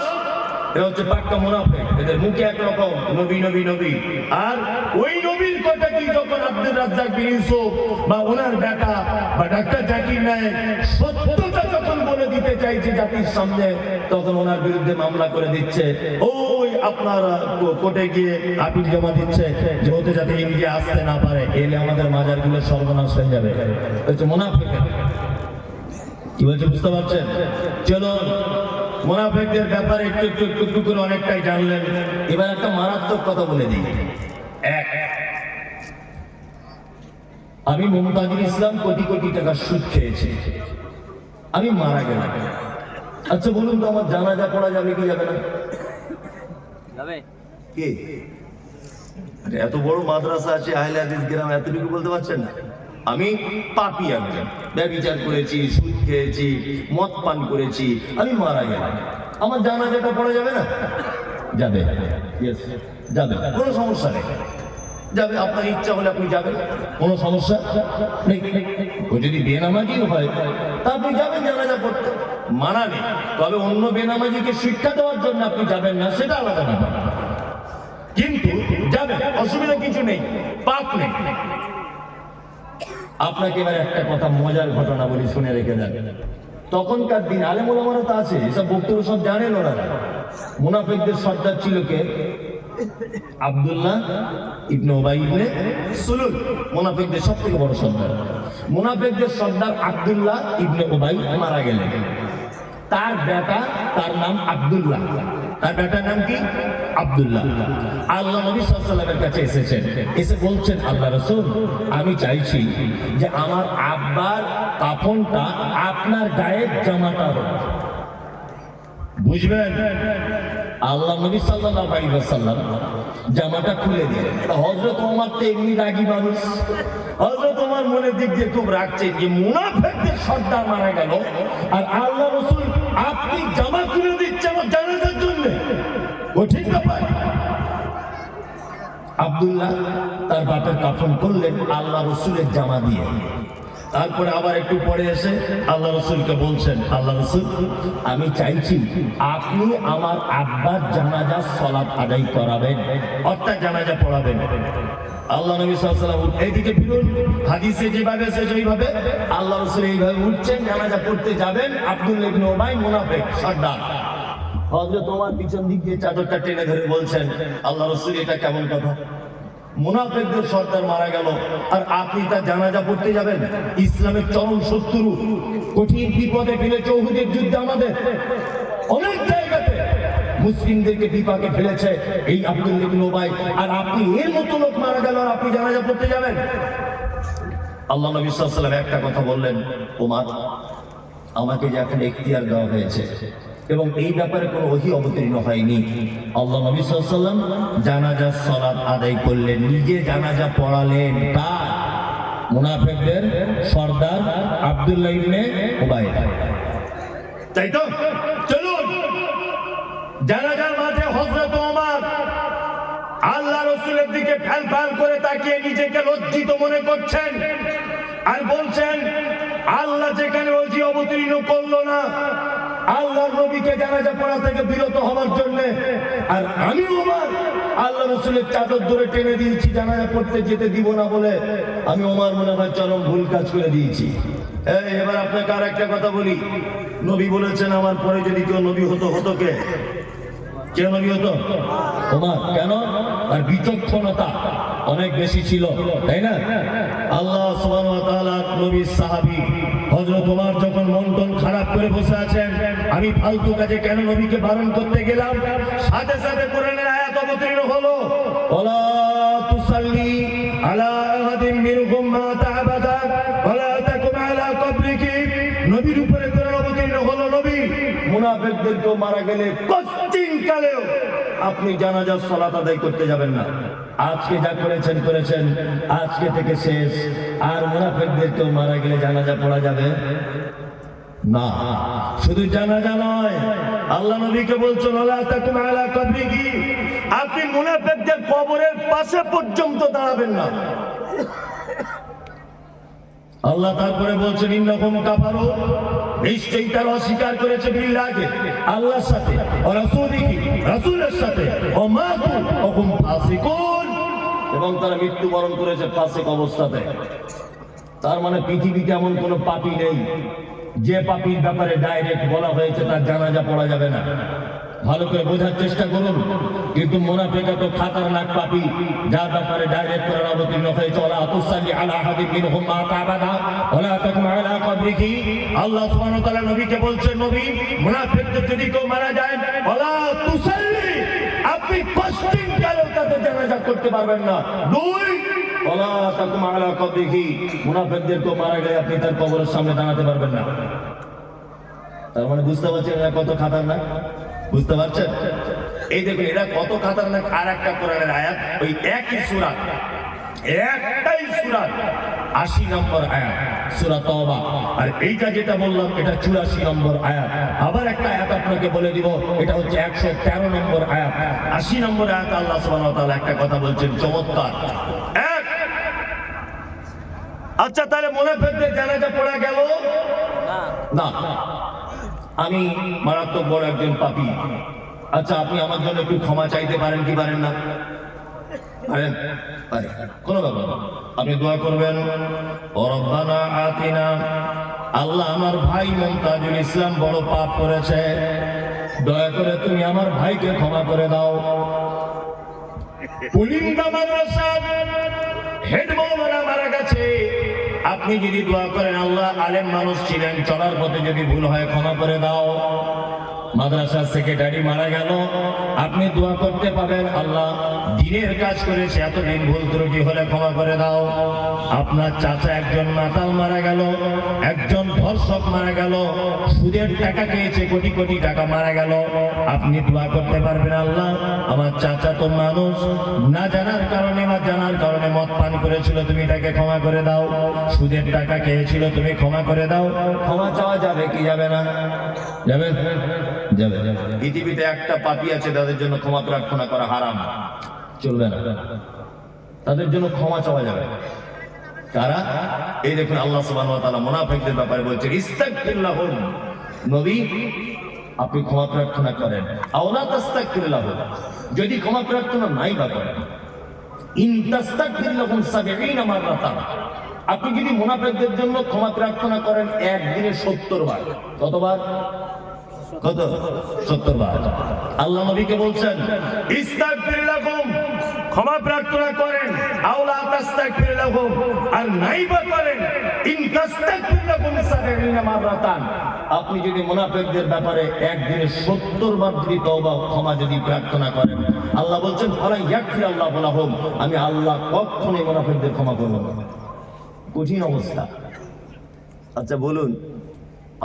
এরা হচ্ছে পাক্কা মুনাফিক। এদের মুখে একরকম নবী নবী নবী, আর ওই নবীর কথা কি যখন আব্দুর রাজ্জাক বিন ইউসুফ বা ওনার বেটা বা ডাক্তার জাকির নায়েক সত্যটা যখন বলে দিতে চাইছে জাতির সামনে, তখন ওনার বিরুদ্ধে মামলা করে দিচ্ছে। ওই আপনার কোর্টে গিয়ে আপিল জমা দিচ্ছে যে ওতে যাতে ইন্ডিয়া আসতে না পারে, এলে আমাদের মাজারগুলো সর্বনাশ হয়ে যাবে। হচ্ছে মুনাফিক। কি বলছে বুঝতে পারছেন? চলো মুনাফিকদের ব্যাপারে একটু একটু একটু একটু করে অনেকটাই জানলেন। এবার একটা মারাত্মক কথা বলে দিই। আমি মুমতাজুল ইসলাম কোটি কোটি টাকা সুদ খেয়েছি, আমি মারা গেলাম। আচ্ছা বলুন তো আমার জানাজা পড়া যাবে কি যাবে না?
যাবে।
কে? এত বড় মাদ্রাসা আছে আহলে হাদিস গ্রাম, এতটুকু বলতে পারছেন না? আমি পাপী একজন, ব্যভিচার করেছি, সুদ খেয়েছি, মদ পান করেছি, আমি মারা গেলাম, আমার জানাজাটা পড়া যাবে না? যাবে, যাবে, কোনো সমস্যা নেই, যাবে। আপনার ইচ্ছা হলে আপনি যাবেন, কোনো সমস্যা নেই। ও যদি বেনামাজিও হয় তা আপনি যাবেন জানাজা পড়তে, মানা নেই। তবে অন্য বেনামাজিকে শিক্ষা দেওয়ার জন্য আপনি যাবেন না, সেটা আলাদা ব্যাপার, কিন্তু যাবেন, অসুবিধা কিছু নেই, পাপ নেই। আপনাকে এবার একটা কথা, মজার ঘটনা বলি, শুনে রেখে যাবেন। তখনকার দিন আলেম ওলামারা তো আছে, এসব বক্তব্য সব জানেন ওনারা। মুনাফিকদের সর্দার ছিল কে? আব্দুল্লাহ ইবনে উবাই ইবনে সুলুল, মুনাফিকদের সব থেকে বড় সর্দার। মুনাফিকদের সর্দার আব্দুল্লাহ ইবনে উবাই মারা গেলেন। তার বেটা, তার নাম আব্দুল্লাহ, তার বেটার নাম কি? আব্দুল্লাহ। আল্লাহ নবী সাল্লাল্লাহু আলাইহি ওয়াসাল্লামের কাছে এসেছেন, এসে বলছেন, আল্লাহ রাসূল, আমি চাইছি যে আমার আব্বার কাফনটা আপনার গায়ের জামাটা হোক। বুঝবেন? আল্লাহ নবী সাল্লাল্লাহু আলাইহি ওয়াসাল্লাম জামাটা খুলে দিলেন। হযরত ওমর তো এমনি রাগী মানুষ, হযরত ওমর মনের দিক দিয়ে খুব রাগছে যে মুনাফিকদের সর্দার মারা গেল, আর আল্লাহ রাসূল আপনি জামা খুলে দিচ্ছেন আমার জানাজার জন্য, কঠিন ব্যাপার। আব্দুল্লাহ তার বাপের কাফন করলেন আল্লাহ রাসূলের জামা দিয়ে। তারপরে আবার একটু পরে এসে আল্লাহ রাসূলকে বলছেন, আল্লাহ রাসূল, আমি চাইছি আপনি আমার আব্বার জানাজার সালাত আদায় করাবেন, অর্থাৎ জানাজা পড়াবেন। আল্লাহ নবী সাল্লাল্লাহু আলাইহি ওয়াসাল্লাম এইদিকে ফিরুন, হাদিসে যেভাবে এসেছে ওইভাবে আল্লাহ রাসূল এইভাবে উঠছেন, জানাজা পড়তে যাবেন। আব্দুল্লাহ ইবনে উবাই মুনাফিক সর্দার, হযরত ওমর পিছন দিক দিয়ে চাদরটা টেনে ধরে বলছেন, আল্লাহ রাসূল এটা কেমন কথা? মুনাফিকদের সর্দার মারা গেল আর আপনি তার জানাজা পড়তে যাবেন? ইসলামের চরম শত্রু, কঠিন বিপদে ফেলেছে উহুদের যুদ্ধে আমাদের অনেক জায়গাতে মুসলিমদেরকে বিপাকে ফেলেছে এই আব্দুল্লাহ ইবনে উবাই, আর আপনি এর মতো লোক মারা গেল আর আপনি জানাজা পড়তে যাবেন? আল্লাহ নবী সাল্লাল্লাহু আলাইহি ওয়াসাল্লাম একটা কথা বললেন, ওমর, আমাকে যে এখন এখতিয়ার দেওয়া হয়েছে এবং এই ব্যাপারে কোনো ওহী অবতীর্ণ হয়নি, আল্লাহ নবী সাল্লাল্লাহু আলাইহি ওয়াসাল্লাম জানাজার সালাত আদায় করলেন, নিজে জানাজা পড়ালেন। কার? মুনাফিকদের সর্দার আব্দুল্লাহ ইবনে উবাই। তাই তো? চলুন জানাজার মাঠে হযরত ওমর আল্লাহ রাসূলের দিকে ফ্যাল ফ্যাল করে তাকিয়ে নিজেকে লজ্জিত মনে করছেন আর বলছেন, আল্লাহ যেখানে ওজি অবতীর্ণ করলো না আল্লাহর নবীকে জানাজা পড়া থেকে বিরত হওয়ার জন্য, আর আমি ওমর আল্লাহ রাসূলের চাদর ধরে টেনে দিয়েছি জানাজা পড়তে যেতে দিব না বলে, আমি ওমর মনে হয় চরম ভুল কাজ করে দিয়েছি। এবার আপনাকে আর একটা কথা বলি, নবী বলেছেন আমার পরে যদি কেউ নবী হতো, হতো কে? কে নবী হতো? ওমর। কেন? আর বিচক্ষণতা অনেক বেশি ছিল, তাই না? আল্লাহ সুবহানাহু ওয়া তাআলা নবীর সাহাবী হযরত ওমর যখন মন টন খারাপ করে বসে আছেন, আমি ফালতু কাজে কেন নবীকে বারণ করতে গেলাম, সাথে সাথে কোরআনের আয়াত অবতীর্ণ হলো, ওয়ালা তুসাল্লি আলা আহাদিন মিনহুম মাতা আবাদা ওয়ালা তাকুম আলা কবরিহি। নবীর উপরে কোরআন অবতীর্ণ হলো, নবী মুনাফিকদেরকেও মারা গেলে কঠিন কালেও আপনি জানাজার সালাত আদায় করতে যাবেন না। আজকে যা করেছেন করেছেন, আজকে থেকে শেষ। আর মুনাফিকদেরকেও মারা গেলে জানাজা পড়া যাবে না। শুধু জানাজা নয়, আল্লাহ নবীকে বলছেন ওয়ালা তাকুম আলা কবরিহি, আপনি মুনাফিকদের কবরের পাশে পর্যন্ত দাঁড়াবেন না। আল্লাহ তারপরে বলছেন ইন্নাহুম কাফারু, নিশ্চয়ই তারা অস্বীকার করেছে বিল্লাহি, আল্লাহর সাথে, ও রাসূলিহি, রাসূলের সাথে, ও মাতু ওয়া হুম ফাসিকুন, এবং তারা মৃত্যুবরণ করেছে ফাসিক অবস্থাতে। তার মানে পৃথিবীতে এমন কোনো পাপী নেই যে পাপীর ব্যাপারে ডাইরেক্ট বলা হয়েছে তার জানাজা পড়া যাবে না। ভালো করে বোঝার চেষ্টা করুন। কিন্তু মুনাফিক তো খাতারনাক পাপী, যার ব্যাপারে ডাইরেক্ট কোরআন অবতীর্ণ হয়েছে ওয়ালা তুসাল্লি আলা আহাদিন মিনহুম মাতা আবাদা ওয়ালা তাকুম আলা কবরিহি। আল্লাহ সুবহানাহু ওয়া তাআলা নবীকে বলছেন, নবী মুনাফিকদের যদি কেউ মারা যায় ওয়ালা তুসাল্লি, আপনি কষ্টিন কালেও তাদের জানাজা করতে পারবেন না। দুই, ওয়ালা তাকুম আলা কবরিহি, মুনাফিকদের কেউ মারা গেলে আপনি তার কবরের সামনে দাঁড়াতে পারবেন না। তার মানে বুঝতে পারছেন এরা কত খাতারনাক? বুঝতে পারছেন? এই দেখুন এরা কত খাতারনাক। আর একটা কোরআনের আয়াত, ওই একই সূরা, একটাই সূরা, 80 নম্বর আয়াত, সূরা তাওবা। আর এইটা যেটা বললাম এটা 84 নম্বর আয়াত। আবার একটা আয়াত আপনাকে বলে দিব, এটা হচ্ছে 113 নম্বর আয়াত। 80 নম্বর আয়াত আল্লাহ সুবহানাহু ওয়া তাআলা একটা কথা বলছেন চমৎকার। এক, আচ্ছা তাহলে মুনাফিকদের জানাজা পড়া গেল না। আমি মারাত্মক বড় একজন পাপী, আচ্ছা আপনি আমার জন্য একটু ক্ষমা চাইতে পারেন কি পারেন না? পারেন? পারেন, কোনো ব্যাপার না। আপনি দোয়া করবেন, ও রব্বানা আতিনা, আল্লাহ আমার ভাই মুমতাজুল ইসলাম বড় পাপ করেছে, দয়া করে তুমি আমার ভাইকে ক্ষমা করে দাও। পুলিন্দা মাদ্রাসার হেড মাওলানা মারা গেছে, আপনি যদি দোয়া করেন আল্লাহ আলেম মানুষ ছিলেন, চলার পথে যদি ভুল হয় ক্ষমা করে দাও। মাদ্রাসার সেক্রেটারি মারা গেল, আপনি দোয়া করতে পারেন আল্লাহ দিনের কাজ করেছে, এতদিন ভুল ত্রুটি হলে ক্ষমা করে দাও। আপনার চাচা একজন মাতাল মারা গেল, একজন ধর্ষক মারা গেল, সুদের টাকা খেয়েছে, কোটি কোটি টাকা মারা গেল, আপনি দোয়া করতে পারবেন আল্লাহ আমার চাচা তো মানুষ, না জানার কারণে বা জানার কারণে মদ পান করেছিল, তুমি তাকে ক্ষমা করে দাও। সুদের টাকা খেয়েছিল, তুমি ক্ষমা করে দাও। ক্ষমা চাওয়া যাবে কি যাবে না? যাবে, যাবে। পৃথিবীতে একটা পাপী আছে তাদের জন্য ক্ষমা প্রার্থনা করা হারাম, চলবে না, তাদের জন্য ক্ষমা চাওয়া যাবে। কারা? এই দেখুন আল্লাহ সুবহানাহু ওয়া তাআলা মুনাফিকদের ব্যাপারে বলছেন ইস্তাগফির লাহুম, নবী আপনি ক্ষমা প্রার্থনা করেন। আওলা তাস্তাগফির লাহুম, যদি ক্ষমা প্রার্থনা নাই বা করেন, ইন তাস্তাগফির লাহুম 70 মাররাতান, আপনি যদি মুনাফিকদের জন্য ক্ষমা প্রার্থনা করেন একদিনে 70 বার। কতবার? কত? 70 বার। আল্লাহ নবীকে বলছেন ইস্তাগফির লাহুম, ক্ষমা প্রার্থনা করেন, আওলা তাস্তাগফির লাহুম, আর নাইবা করেন ইন তাস্তাগফির লাহুম 70 মাররাতান, আপনি যদি মুনাফিকদের ব্যাপারে একদিনে 70 বার যদি তওবা ক্ষমা যদি প্রার্থনা করেন, আল্লাহ বলছেন ফালা ইয়াগফির আল্লাহু লাহুম, আমি আল্লাহ কখনোই মুনাফিকদের ক্ষমা করব না। কঠিন অবস্থা। আচ্ছা বলুন,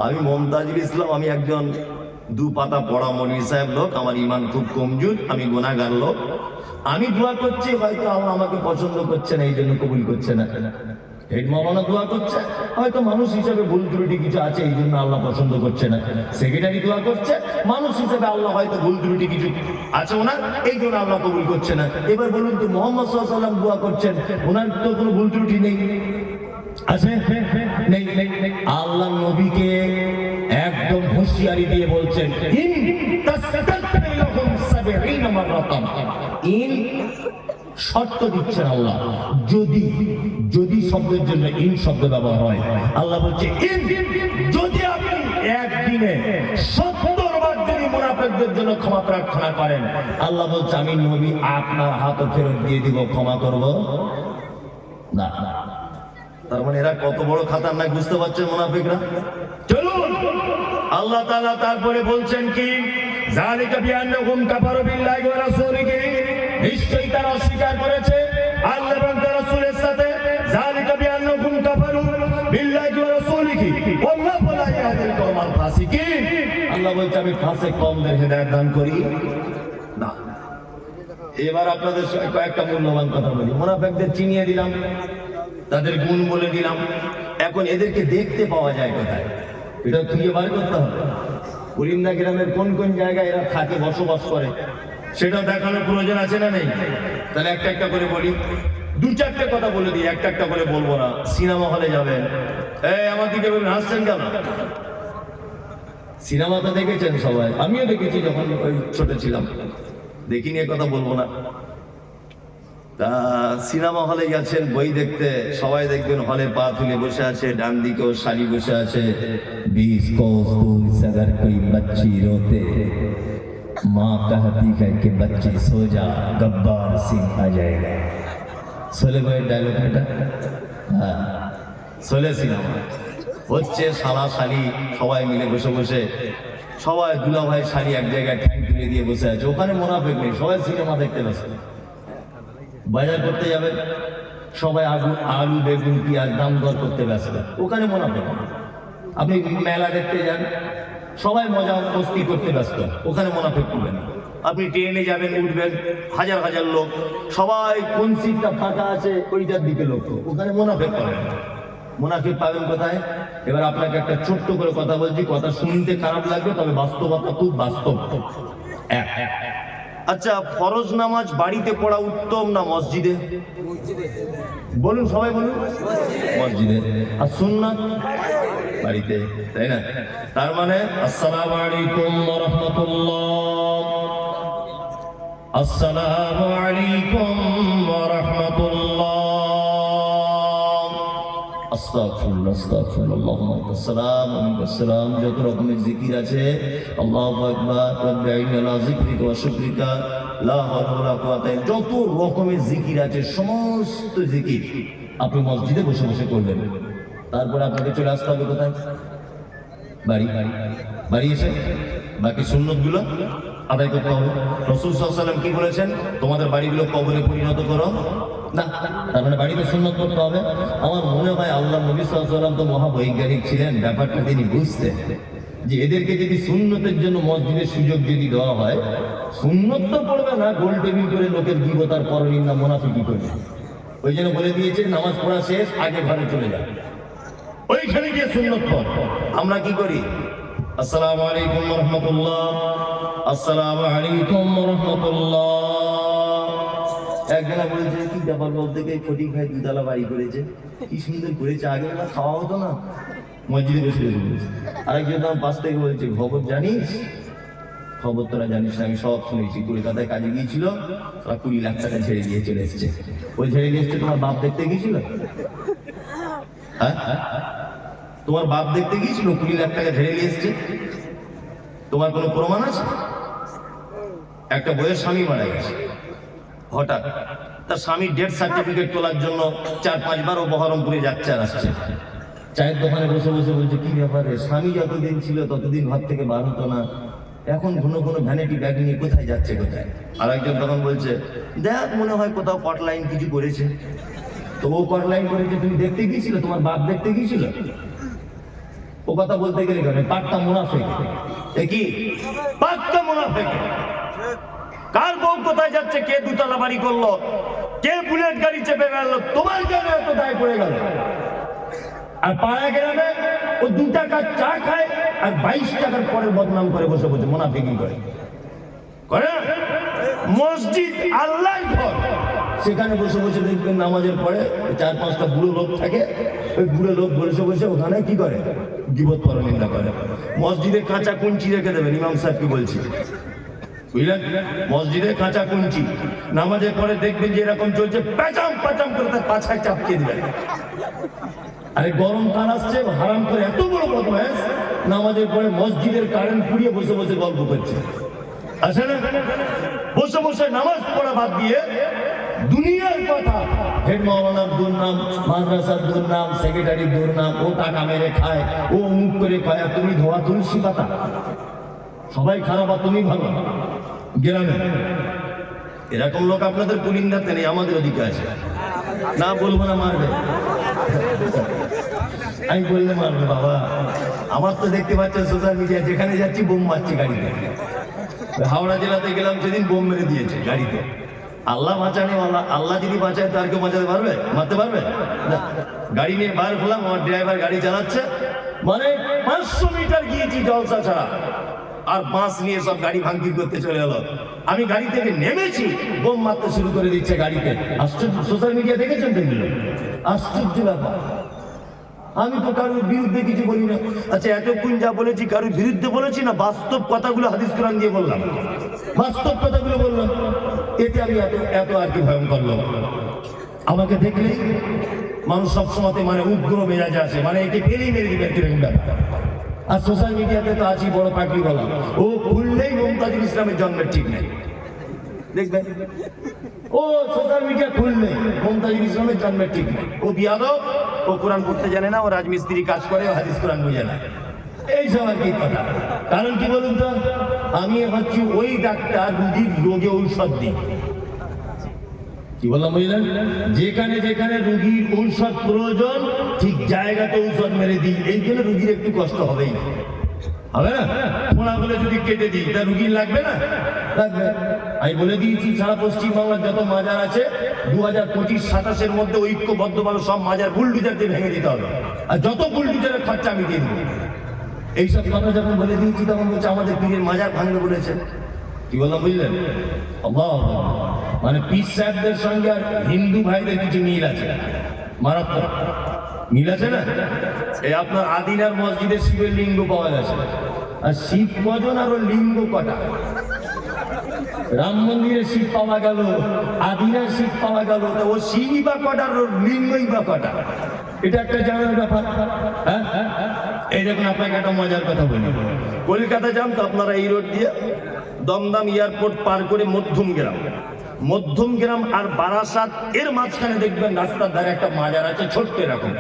আমি মুমতাজুল ইসলাম, আমি একজন দু পাতা পড়া মনির সাহেব লোক, আমার ইমান খুব কমজোর, আমি গুনাহগার লোক, আমি দোয়া করছি হয়তো আল্লাহ আমাকে পছন্দ করছে না, এই জন্য কবুল করছে না। হেড মাওলানা দোয়া করছে, হয়তো মানুষ হিসেবে ভুল ত্রুটি কিছু আছে, এই জন্য আল্লাহ পছন্দ করছে না। সেক্রেটারি দোয়া করছে, মানুষ হিসেবে আল্লাহ হয়তো ভুল ত্রুটি কিছু আছে ওনার, এই জন্য আল্লাহ কবুল করছে না। এবার বলুন তো, মুহাম্মদ সাল্লাল্লাহু আলাইহি ওয়াসাল্লাম দোয়া করছেন, ওনার তো কোনো ভুল ত্রুটি নেই, আছে? নেই। আল্লাহ নবীকে একদম হুঁশিয়ারি দিয়ে বলছেন, ইন তাস্তাগফির লাহুম ৭০ মাররাতান। ইন শর্ত দিচ্ছেন আল্লাহ, যদি শব্দের জন্য ইন শব্দ ব্যবহার হয়, আল্লাহ বলছে ইন, যদি আপনি একদিনে ৭০ বার যদি মুনাফিকদের জন্য ক্ষমা প্রার্থনা করেন, আল্লাহ বলছে আমি নবী আপনার হাতও ফেরত দিয়ে দিব, ক্ষমা করব না। তার মানে এরা কত বড় খাতারনাক, বুঝতে পারছেন মুনাফিকরা? চলুন আল্লাহ তাআলা তারপরে বলছেন কি, যালিকা বিআন্নাহুম কাফারু বিল্লাহি ওয়া রাসূলিহি, নিশ্চয়ই তারা অস্বীকার করেছে আল্লাহ এবং তার রাসূলের সাথে। যালিকা বিআন্নাহুম কাফারু বিল্লাহি ওয়া রাসূলিহি ওয়াল্লাহু লা ইয়াহদিল কওমাল ফাসিকিন। আল্লাহ বলছে আমি ফাসিক কওমদের হেদায়েত দান করি না। এবার আপনাদের সাথে কয়েকটা মূল্যবান কথা বলি। মুনাফিকদের চিনিয়ে দিলাম, তাদের গুণ বলে দিলাম, এখন এদেরকে দেখতে পাওয়া যায় কোথায়, এটা খুঁজে বার করতে হবে। কুলিন্দা গ্রামের কোন কোন জায়গায় এরা থাকে, বসবাস করে, সেটা দেখানোর প্রয়োজন আছে না নেই? তাহলে একটা একটা করে বলি, দু চারটে কথা বলে দিই, একটা একটা করে বলবো না। সিনেমা হলে যাবেন, আমার দিকে বলবেন হাসছেন কেন? সিনেমা তো দেখেছেন সবাই, আমিও দেখেছি যখন ওই ছোট ছিলাম, দেখি নিয়ে কথা বলবো না। তা সিনেমা হলে গেছেন বই দেখতে, সবাই দেখবেন হলে পা তুলে বসে আছে, ডান দিকেও শাড়ি বসে আছে। 20 कोस दूर से अगर कोई बच्ची रोते, माँ कहती है कि बच्ची सो जा, गब्बार सिंह आ जाएगा। सोले बॉय डायलॉग এটা, হ্যাঁ সোলে সিনেমা হচ্ছে, শালা শালি সবাই মিলে বসে বসে, সবাই দুলা ভাই শাড়ি এক জায়গায় ঠ্যাং তুলে দিয়ে বসে আছে, ওখানে মুনাফিক নেই, সবাই সিনেমা দেখতে ব্যস্ত। বাজার করতে যাবেন, সবাই আলু বেগুন পেঁয়াজ দাম দর করতে ব্যস্ত, ওখানে মুনাফিক। আপনি মেলা দেখতে যান, সবাই মজা মস্তি করতে ব্যস্ত, ওখানে মুনাফিক করবেন। আপনি ট্রেনে যাবেন, উঠবেন, হাজার হাজার লোক, সবাই কোন সিটটা ফাঁকা আছে ওইটার দিকে লক্ষ্য, ওখানে মুনাফিক পাবেন। মুনাফিক পাবেন কোথায়? এবার আপনাকে একটা ছোট্ট করে কথা বলছি, কথা শুনতে খারাপ লাগবে, তবে বাস্তবতা খুব বাস্তব। আচ্ছা, ফরজ নামাজ বাড়িতে পড়া উত্তম না মসজিদে? বলুন, সবাই বলুন। মসজিদে। আর সুন্নাত বাড়িতে, তাই না? তার মানে আসসালামু আলাইকুম ওয়া রাহমাতুল্লাহ, আসসালামু আলাইকুম ওয়া রাহমাতুল্লাহ, আস্তাগফিরুল্লাহ, আস্তাগফিরুল্লাহ, আল্লাহুম্মা আসসালাম ওয়া আসসালাম। যত রকমের জিকির আছে, আল্লাহু আকবার, রাব্বিনা আলা যিকরিকা ওয়া শুকরিকা, লা হাওলা ওয়া লা কুওয়াতা, যত রকমের জিকির আছে সমস্ত জিকির আপনি মসজিদে বসে বসে করবেন। তারপরে আপনাকে চলে আসতে হবে কোথায়? বাড়ি এসে বাকি সুন্নতগুলো আদায় করতে হবে। রাসূল সাল্লাল্লাহু আলাইহি ওয়াসাল্লাম কি বলেছেন? তোমাদের বাড়িগুলো কবরে পরিণত করো না, তার মানে বাড়িতে সুন্নত করতে হবে। আমার মনে হয় আল্লাহ নবী সাল্লাল্লাহু আলাইহি ওয়াসাল্লাম তো মহাবৈজ্ঞানিক ছিলেন, ব্যাপারটা তিনি বুঝতেন যে এদেরকে যদি সুন্নতের জন্য মসজিদের সুযোগ যদি দেওয়া হয়, সুন্নত তো পড়বে না, গোল টেবিল করে লোকের গীবত আর পরনিন্দা মুনাফিকি করবে। ওই জন্য বলে দিয়েছে নামাজ পড়া শেষ, আগে ঘরে চলে যাবে, ওইখানে গিয়ে সুন্নত পড়। আমরা কি করি? আসসালামু আলাইকুম ওয়া রাহমাতুল্লাহ, আসসালামু আলাইকুম ওয়া রাহমাতুল্লাহ। একজনা বলেছে কি ব্যাপার, বলতে গিয়ে কোটি খাই দুতলা বাড়ি করেছে, কি সুন্দর করেছে, আগে না খাওয়া হতো না, মসজিদে বসে বসে। আরেকজন আমার পাশ থেকে বলছে খবর জানিস? খবর তোরা জানিস না, আমি সব শুনেছি। কলকাতায় কাজে গিয়েছিল, তারা 20 লাখ টাকা ছেড়ে দিয়ে চলে এসছে। ওই ছেড়ে দিয়ে এসছে, তোমার বাপ দেখতে গিয়েছিল? হ্যাঁ, তোমার বাপ দেখতে গিয়েছিল, 20 লাখ টাকা ছেড়ে দিয়ে এসছে, তোমার কোনো প্রমাণ আছে? একটা বইয়ের স্বামী মারা গেছে, হঠাৎ তার স্বামীর ডেথ সার্টিফিকেট তোলার জন্য 4-5 বার ও বহরমপুরে যাচ্ছে আর আসছে। চায়ের দোকানে বসে বসে বলছে কি ব্যাপারে, স্বামী যতদিন ছিল ততদিন ঘর থেকে বার হতো না, এখন ঘন ঘন ভ্যানিটি ব্যাগ নিয়ে কোথায় যাচ্ছে কোথায়। আর একজন তখন বলছে দেখ মনে হয় কোথাও কট লাইন কিছু করেছে। তো ও কট লাইন করেছে, তুমি দেখতে গিয়েছিল? তোমার বাপ দেখতে গিয়েছিল? ও কথা বলতে গেলে কেন, পাক্কা মুনাফিক। কি পাক্কা মুনাফিক? কার বউ কোথায় যাচ্ছে, কে দুতলা বাড়ি করলো, কে বুলেট গাড়ি চেপে গেল, তোমার কেন এত দায় পড়ে গেল? আর পাড়া গ্রামে ও 2 টাকার চা খায় আর 22 টাকার পরে বদনাম করে বসে বসে মুনাফিকি করে করে না? মসজিদ আল্লাহর ঘর, সেখানে বসে বসে দেখবেন নামাজের পরে 4-5টা বুড়ো লোক থাকে, ওই বুড়ো লোক বসে বসে ওখানে কি করে, গীবত পরনিন্দা করে। মসজিদে কাঁচা কুঞ্চি রেখে দেবেন, ইমাম সাহেব কি বলছি বুঝলেন, মসজিদে কাঁচা কুঞ্চি, নামাজের পরে দেখবেন যে এরকম চলছে, প্যাচাম প্যাচাম করে তার পাছায় চাপকিয়ে দিবেন। আরে গরম কাল আসছে, হারাম করে এত বড় বদমাশ নামাজের পরে মসজিদের কারেন্ট পুড়িয়ে বসে বসে গল্প করছে। আসে না, বসে বসে নামাজ পড়া বাদ দিয়ে দুনিয়ার কথা, হেড মাওলানার দুর্নাম, মাদ্রাসার দুর্নাম, সেক্রেটারির দুর্নাম, ও টাকা মেরে খায়, ও মুখ করে খায়, আর তুমি ধোয়া তুলসী পাতা, সবাই খারাপ আর তুমি ভালো গ্রামে। এরকম লোক আপনাদের পুলিন্দাতে নেই, আমাদের ওদিকে আছে। না বলবো না, মারবে, আমি বললে মারবে বাবা। আমার তো দেখতে পাচ্ছেন সোশ্যাল মিডিয়া, যেখানে যাচ্ছি বোম মারছি গাড়িতে। হাওড়া জেলাতে গেলাম সেদিন, বোম মেরে দিয়েছে গাড়িতে। আল্লাহ বাঁচানে, আল্লাহ যদি বাঁচায় তো আর কেউ বাঁচাতে পারবে, মারতে পারবে না। গাড়ি নিয়ে বার হলাম, আমার ড্রাইভার গাড়ি চালাচ্ছে, মানে 500 মিটার গিয়েছি জলসা ছাড়া, আর বাঁশ নিয়ে সব গাড়ি ভাঙচুর করতে চলে এলো। আমি গাড়ি থেকে নেমেছি, বোম মারতে শুরু করে দিচ্ছে গাড়িতে। আশ্চর্য, সোশ্যাল মিডিয়া দেখেছেন তো, আশ্চর্য ব্যাপার। আমি তো কারোর বিরুদ্ধে কিছু বলি না। আচ্ছা, এতক্ষণ যা বলেছি কারোর বিরুদ্ধে বলেছি না, বাস্তব কথাগুলো হাদিস কোরআন দিয়ে বললাম, বাস্তব কথাগুলো বললাম, এতে আমি এত আর কি ভয়ঙ্কর লোক। আমাকে দেখলেই মানুষ সবসময় মানে উগ্র মেজাজে আসে, মানে একে ফেলেই মেরে দিবে এরকম ব্যাপার। আর সোশ্যাল মিডিয়াতে তো আছি বড় পাখি বলা, ও খুললেই মুমতাজুল ইসলামের জন্মের ঠিক নেই, দেখবেন ও সোশ্যাল মিডিয়া খুললে মুমতাজুল ইসলামের জন্মের ঠিক নেই, ও বিয়াদব, ও কোরআন পড়তে জানে না, ও রাজমিস্ত্রি কাজ করে, ও হাদিস কোরআন বুঝে না, এইসব আর কি কথা। কারণ কি বলুন তো, আমি হচ্ছি ওই ডাক্তার, রুগীর রোগে ঔষধ দিই। কি বললাম বুঝলেন, যেখানে যেখানে রুগীর ঔষধ প্রয়োজন ঠিক জায়গাতে ঔষধ মেরে দিই, এই জন্য রুগীর একটু কষ্ট হবেই, হবে না? ফোনা বলে যদি কেটে দিই তা রুগীর লাগবে না, লাগবে। আমি বলে দিয়েছি সারা পশ্চিমবাংলার যত মাজার আছে 2025-27 মধ্যে ঐক্যবদ্ধভাবে সব মাজার বুলডুজার দিয়ে ভেঙে দিতে হবে, আর যত বুলডুজারের খরচা আমি দিয়ে দেবো। এইসব কথা যখন বলে দিয়েছি তখন বলছে আমাদের পীরের মাজার ভাঙবে বলেছে। কি বললাম বুঝলেন, মানে পীর সাহেবদের সঙ্গে আর হিন্দু ভাইদের কিছু মিল আছে, মারাত্মক মিল আছে না। এই আপনার আদিনার মসজিদে শিবের লিঙ্গ পাওয়া গেছে, আর শিব কজন আর ওর লিঙ্গ কটা? রাম মন্দিরে শিব পাওয়া গেল, আদিনার শিব পাওয়া গেল, ও শিবই বা কটা আর ওর লিঙ্গই বা কটা? এটা একটা জানার ব্যাপার। হ্যাঁ, এই দেখুন আপনাকে একটা মজার কথা বলি, কলকাতা যান তো আপনারা এই রোড দিয়ে দমদম এয়ারপোর্ট পার করে মধ্যম গ্রাম আর বারাসাত এর মাঝখানে দেখবেন রাস্তার ধারে একটা মাজার আছে, ছোট্ট এরকম।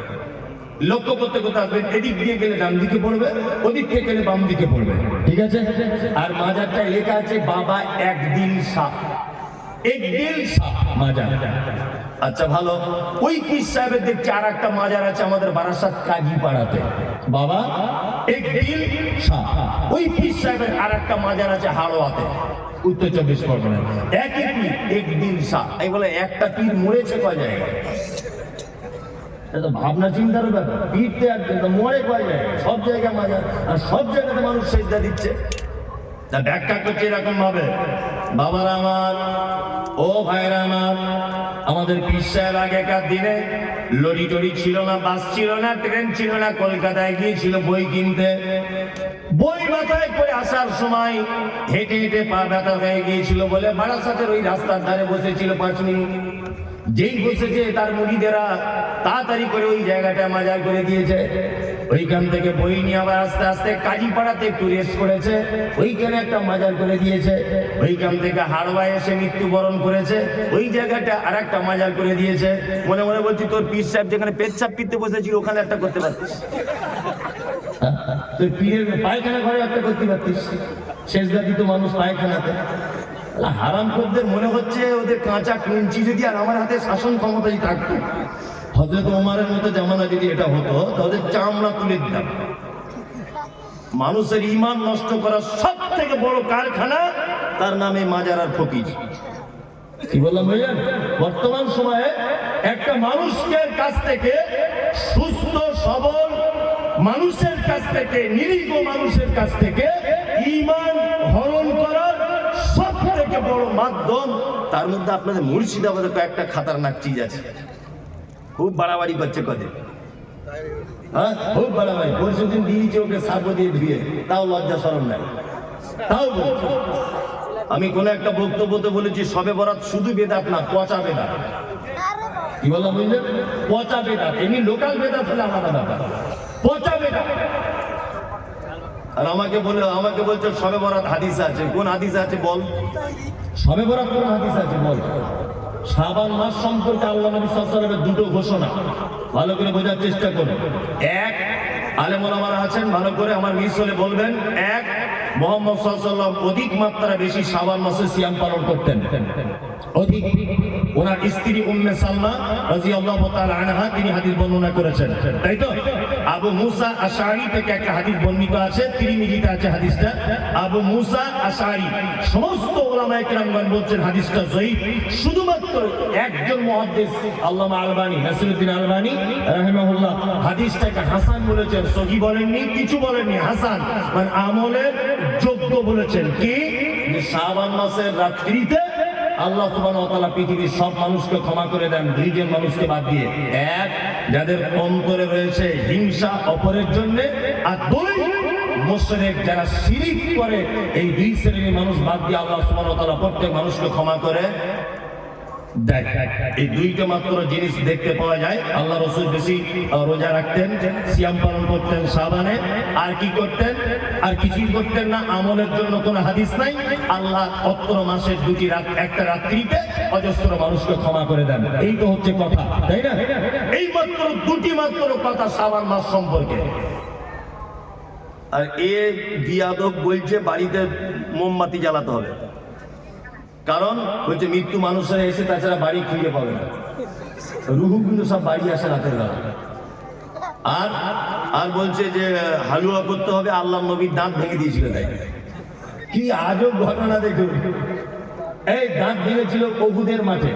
লক্ষ্য করতে করতে আসবেন, এদিক দিয়ে গেলে ডান দিকে পড়বে, ওদিক থেকে গেলে বাম দিকে পড়বে, ঠিক আছে? আর মাজারটা লেখা আছে বাবা একদিন শাহ, একদিন শাহ মাজার। আচ্ছা ভালো, ওই পীর সাহেবের দেখছি আর একটা মাজার আছে আমাদের বারাসাত কাজী পাড়াতে, বাবা একদিন শাহ। ওই পীর সাহেবের আর একটা মাজার আছে হাড়োয়াতে, উত্তর 24 পরগনায়, একই পীর একদিন শাহ। আমি বলে একটা পীর মরেছে কয় জায়গায়? ভাবনা চিন্তার ব্যাপার, পীরতে একদিন মরে কয় জায়গায়? সব জায়গায় মাজার, আর সব জায়গাতে মানুষ সেজদা দিচ্ছে। তা ব্যাখ্যা করছে এরকম ভাবে, বাবারা আমার, ও ভাইরা আমার, আমাদের পীর সাহেব আগেকার দিনে লরি টরি ছিল না, বাস ছিল না, ট্রেন ছিল না, কলকাতায় গিয়েছিল বই কিনতে। বই মাথায় করে আসার সময় হেঁটে হেঁটে পা ব্যথা হয়ে গিয়েছিল বলে বারাসাতের ওই রাস্তার ধারে বসেছিল 5 মিনিট। যেই বসেছে তার মুরিদেরা তাড়াতাড়ি করে ওই জায়গাটা মাজার করে দিয়েছে। ওইখান থেকে বই নিয়ে আবার আস্তে আস্তে কাজীপাড়াতে একটু রেস্ট করেছে, ওইখানে একটা মাজার করে দিয়েছে। ওইখান থেকে হাড়োয়া এসে মৃত্যুবরণ করেছে, ওই জায়গাটা আর একটা মাজার করে দিয়েছে। মনে মনে বলছি তোর পীর সাহেব যেখানে পেচ্ছাপ পিতে বসেছিল ওখানে একটা করতে পারতিস, তোর পীরের পায়খানা ঘরে একটা করতে পারতিস, সেজদা দিত মানুষ পায়খানাতে। হারামখোরদের মনে হচ্ছে ওদের কাঁচা কুঞ্চি যদি আর আমার হাতে শাসন ক্ষমতাই থাকতো, হযরত ওমরের মতো জামানা যদি এটা হতো তাদের চামড়া তুলে দিতাম। মানুষের ঈমান নষ্ট করার সব থেকে বড় কারখানা, তার নামে মাজার আর ফকির। কি বললাম ভাইয়া, বর্তমান সময়ে একটা মানুষের কাছ থেকে সুস্থ সবল মানুষের কাছ থেকে, নিরীহ মানুষের কাছ থেকে ঈমান হরণ করার সব থেকে বড় মাধ্যম। তার মধ্যে আপনাদের মুর্শিদাবাদে কয়েকটা খাতারনাক চিজ আছে, খুব বাড়াবাড়ি করছে কদে, হ্যাঁ খুব বাড়াবাড়ি। পরশুদিন দিয়েছে ওকে সাবো দিয়ে ধুয়ে, তাও লজ্জা শরম নাই, তাও বলছে। আমি কোন একটা বক্তব্যতে বলেছি সবে বরাত শুধু বেদাত না, পচা বেদাত। কি বললাম বুঝলেন? পচা বেদাত। এমনি লোকাল বেদাত হলে আলাদা ব্যাপার, পচা বেদাত। আর আমাকে বলছে সবে বরাত হাদিস আছে। কোন হাদিস আছে বল? সবে বরাত কোন হাদিস আছে বল? শাবান মাস সম্পর্কে আল্লাহ নবী সাল্লাল্লাহু আলাইহি ওয়াসাল্লামের দুটো ঘোষণা, ভালো করে বোঝার চেষ্টা করুন। এক, আলেম ওলামারা আছেন, ভালো করে আমার মিস হলে বলবেন। এক, মুহাম্মদ সাল্লাল্লাহু আলাইহি ওয়াসাল্লাম অধিক মাত্রা বেশি শাবান মাসে সিয়াম পালন করতেন, অধিক। ওনার স্ত্রী উম্মে সালমা রাদিয়াল্লাহু তাআলা আনহা তিনি হাদিস বর্ণনা করেছেন, তাই তো? আবু মুসা আশআরী থেকে একটা হাদিস বর্ণিত আছে, তিরমিজিতে আছে হাদিসটা। আবু মুসা আশআরী, সমস্ত উলামায়ে কেরামগণ বলছেন হাদিসটা সহিহ। শুধুমাত্র একজন মুহাদ্দিস আল্লামা আলবানী, নাসিরউদ্দিন আলবানী রাহিমাহুল্লাহ হাদিসটাকে হাসান বলেছেন, সহিহ বলেননি, কিছু বলেননি, হাসান মানে আমলের যোগ্য বলেছেন। কি? যে শাবান মাসের রাত্রিতে আল্লাহ সুবহানাহু ওয়া তাআলা পৃথিবীর সব মানুষকে ক্ষমা করে দেন, দুইজন মানুষকে বাদ দিয়ে। এক, যাদের অন্তরে রয়েছে হিংসা অপরের জন্য, আর দুই, মুশরিক যারা শিরিক করে। এই দুই শ্রেণীর মানুষ বাদ দিয়ে আল্লাহ সুবহানাহু ওয়া তাআলা প্রত্যেক মানুষকে ক্ষমা করে দেন। এই দুইটা মাত্র জিনিস দেখতে পাওয়া যায়। আল্লাহ রাসূল বেশি রোজা রাখতেন, সিয়াম পালন করতেন শাবানে। আর কি করতেন? আর কিছুই করতেন না। আমলের জন্য কোনো হাদিস নাই। আল্লাহ অত্র মাসের দুটি রাত, একটা রাত্রিতে অজস্র মানুষকে ক্ষমা করে দেন। এই তো হচ্ছে কথা, তাই না? এই মাত্র দুটি মাত্র কথা শাবান মাস সম্পর্কে। আর এ বিয়াদব বলছে বাড়িতে মোমবাতি জ্বালাতে হবে, কারণ হচ্ছে মৃত্যু মানুষেরা এসে তাছাড়া বাড়ি খুঁজে পাবে না। রুহু কিন্তু সব বাড়ি আসে রাতের বেলা। আর আর বলছে যে হালুয়া করতে হবে, আল্লাহ নবীর দাঁত ভেঙে দিয়েছিল। তাই কি আজব ঘটনা দেখুন। এই দাঁত ভেঙেছিল ওহুদের মাঠে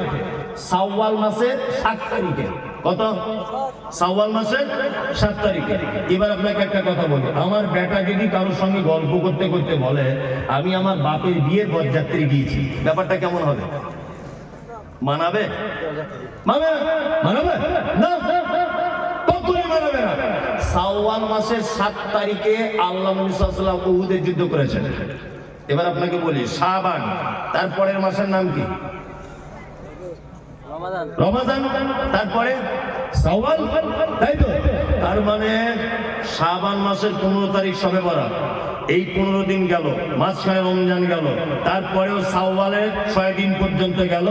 শাওয়াল মাসের 7 তারিখে। কত? শাওয়াল মাসের 7 তারিখে। এবার আপনাকে একটা কথা বলি, আমার বেটা যদি কারোর সঙ্গে গল্প করতে করতে বলে আমি আমার বাপের বিয়ের বরযাত্রী গিয়েছি, ব্যাপারটা কেমন হবে? মানাবে? মানাবে না, কখনোই মানাবে না। শাওয়াল মাসের 7 তারিখে আল্লাহ নবী সাল্লাল্লাহু আলাইহি ওয়াসাল্লাম উহুদের যুদ্ধ করেছেন। এবার আপনাকে বলি, শাবান, তারপরের মাসের নাম কি? রমাদান, তারপরে শাওয়াল, তাই তো? তার মানে শাবান মাসের 15 তারিখ শবে বরাত, এই 15 দিন গেল, মাঝখানে রমজান গেল, তারপরেও শাওয়ালের 6 দিন পর্যন্ত গেল,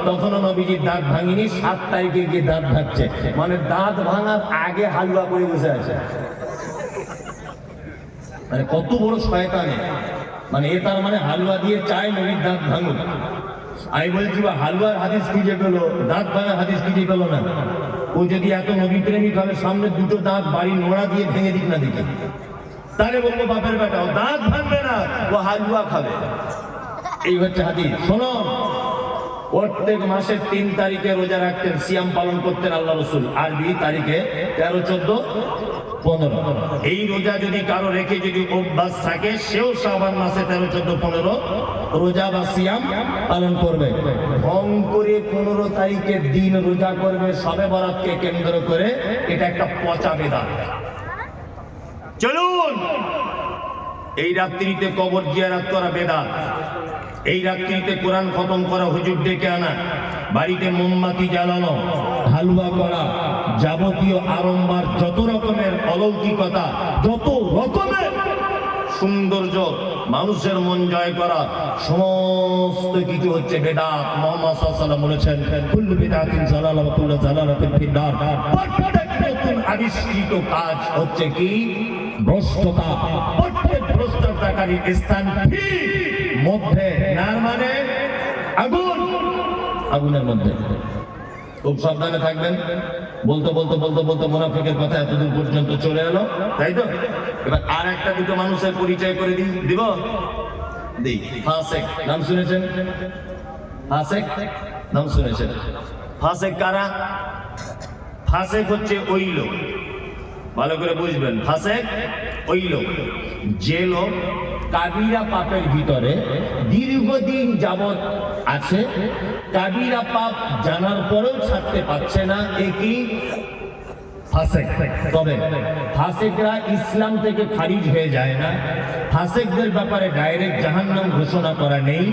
তখনও নবীজির দাঁত ভাঙিনি। 7 তারিখে গিয়ে দাঁত ভাঙছে, মানে দাঁত ভাঙার আগে হালুয়া করে বসে আছে। মানে কত বড় শয়তানে! মানে এ তার মানে হালুয়া দিয়ে চায় নবীর দাঁত ভাঙুক। আমি বলছি হালুয়ার হাদিস খুঁজে পেলো, দাঁত ভাঙার হাদিস খুঁজে পেলো না। ও যদি এত নবী প্রেমিক হবে, সামনে দুটো দাঁত বাড়ি নোড়া দিয়ে ভেঙে দিক না দেখি, তাহলে বলবো বাপের বেটা, ও দাঁত ভাঙবে না, ও হালুয়া খাবে। এই হচ্ছে হাদিস। শোনো, প্রত্যেক মাসের 3 তারিখে রোজা রাখতেন, সিয়াম পালন করতেন আল্লাহ রাসূল। আরবি তারিখে 13, 14, 15। এই রোজা যদি কারো রেখে যদি অভ্যাস থাকে, সেও শাবান মাসে 13, 14, 15 রোজা বা সিয়াম পালন করবে। ভং করে 15 তারিখের দিন রোজা করবে শবে বরাতকে কেন্দ্র করে, এটা একটা পচা বেদাত। চলুন, এই রাত্রিতে কবর জিয়ারত করা বেদাত, এই রাত্রিতে কোরআন খতম করা, হুজুর ডেকে আনা, বাড়িতে মোমবাতি জ্বালানো, হালুয়া করা, যাবতীয় আড়ম্বর, যত রকমের অলৌকিকতা, যত রকমের সৌন্দর্য, মানুষের মন জয় করা, সমস্ত কিছু হচ্ছে বেদাত। মুহাম্মদ সাল্লাল্লাহু আলাইহি ওয়াসাল্লাম বলেছেন, কুল্লু বিদআতিন যালালা ওয়া কুল্লু যালালাতিন ফিন-নার। প্রত্যেক নতুন আবিষ্কৃত কাজ হচ্ছে কি? ভ্রষ্টতা। প্রত্যেক ভ্রষ্টতাকারীর স্থান ঠিক মধ্যে, নার মানে আগুন, আগুনের মধ্যে। খুব সাবধানে থাকবেন। বলতে বলতে বলতে বলতে মুনাফিকের কথা এতদূর পর্যন্ত চলে এলো, তাই তো? এবার আর একটা দুটো মানুষের পরিচয় করে দিব। ফাসেক নাম শুনেছেন? ফাসেক নাম শুনেছেন? ফাসেক কারা? ফাসেক হচ্ছে ওই লোক ভালো করে বুঝবেন, ফাসেক ওই লোক যে লোক কাবিরা পাপের ভিতরে দীর্ঘদিন যাবৎ আছে, কাবিরা পাপ জানার পরেও ছাড়তে পারছে না, একই ফাসেক। তবে ফাসেকরা ইসলাম থেকে খারিজ হয়ে যায় না, ফাসেকদের ব্যাপারে ডাইরেক্ট জাহান্নাম ঘোষণা করা নেই।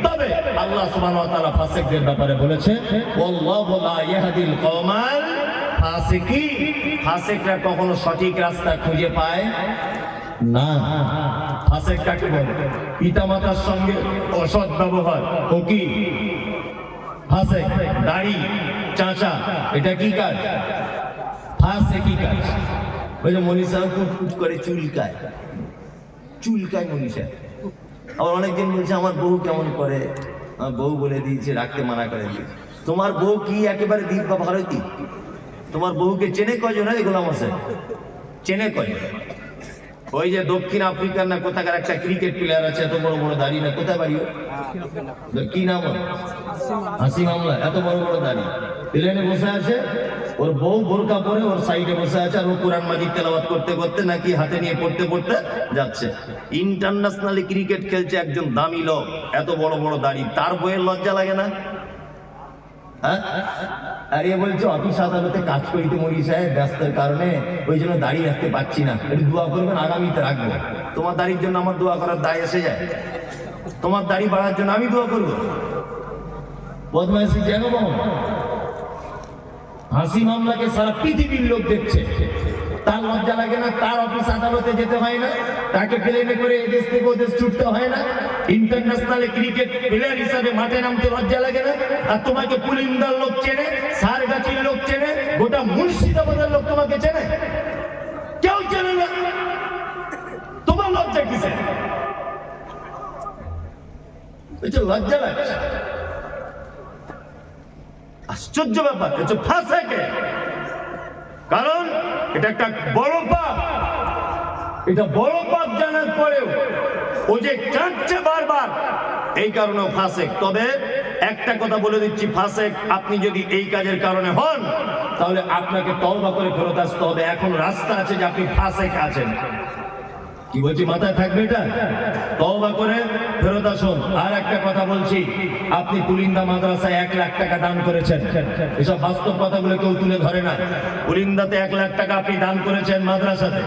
তবে আল্লাহ সুবহানাহু ওয়া তাআলা ফাসেকদের ব্যাপারে বলেছে, ওয়াল্লাহু লা ইয়াহদিল কওমাল ফাসিকিন। ফাসেকরা কখনো সঠিক রাস্তা খুঁজে পায় না। ফাসেক কাকে বলে? পিতামাতার সঙ্গে অসৎ ব্যবহার, ও কি ফাসেক? দাড়ি চাচা, এটা কি কাজ? ফাসেকি কাজ। ওই যে মনীষা কুটকুট করে চুলকায়, চুলকায় মনীষা। আবার অনেকদিন বলছে আমার বউ কেমন করে, আমার বউ বলে দিয়েছে, রাখতে মানা করে দিয়েছে। তোমার বউ কি একেবারে দ্বীপ বা ভারতী? তোমার বউকে চেনে কজন? এগুলো আমার চেনে কজন? ওই যে দক্ষিণ আফ্রিকার না কোথাকার একটা ক্রিকেট প্লেয়ার আছে, এত বড় বড় দাড়ি, না কোথায় বাড়ি, কি নাম? হাসি মামলা। এত বড় বড় দাড়ি, প্লেনে বসে আছে, ওর বউ বোরকা পরে ওর সাইডে বসে আছে, আর ও কোরআন মাজিদ তেলাওয়াত করতে করতে নাকি হাতে নিয়ে পড়তে পড়তে যাচ্ছে। ইন্টারন্যাশনালি ক্রিকেট খেলছে একজন দামি লোক, এত বড় বড় দাড়ি, তার বইয়ের লজ্জা লাগে না? আর এ বলছে অফিস আদালতে কাজ করিতে মরি সাহেব, ব্যস্তের কারণে ওই জন্য দাড়ি রাখতে পারছি না, একটু দোয়া করবেন, আগামীতে রাখবো। তোমার দাড়ির জন্য আমার দোয়া করার দায় এসে যায়? তোমার দাড়ি বাড়ার জন্য আমি দোয়া করবো? বদমাইশি কেন? হাসি মামলাকে সারা পৃথিবীর লোক দেখছে, তার লজ্জা লাগে না? তার অফিস আদালতে যেতে হয় না? তাকে প্লেনে করে এদেশ থেকে ওদেশ ছুটতে হয় না? ইন্টারন্যাশনাল ক্রিকেট প্লেয়ার হিসাবে মাঠে নামতে লজ্জা লাগে না? আর তোমাকে পুলিন্দার লোক চেনে, সারগাছির লোক চেনে, গোটা মুর্শিদাবাদের লোক তোমাকে চেনে? কেউ চেনে না। তোমার লজ্জা কিসে? লজ্জা লাগছে? আশ্চর্য ব্যাপার। এটা ফাসেকে, কারণ এটা একটা বড় পাপ। এটা বড় পাপ জানার পরেও ও যে কাঁদছে বারবার, এই কারণে ফাসেক। তবে একটা কথা বলে দিচ্ছি, ফাসেক আপনি যদি এই কাজের কারণে হন, তাহলে আপনাকে তওবা করে ফেরত আসতে হবে। এখন রাস্তা আছে যে আপনি ফাসেক আছেন, কি বলছি মাথায় থাকবে এটা? তওবা করে ফেরত আসুন। আর একটা কথা বলছি, আপনি পুলিন্দা মাদ্রাসায় 1 লাখ টাকা দান করেছেন, এসব বাস্তব কথাগুলো কেউ তুলে ধরে না। পুলিন্দাতে 1 লাখ টাকা আপনি দান করেছেন মাদ্রাসাতে।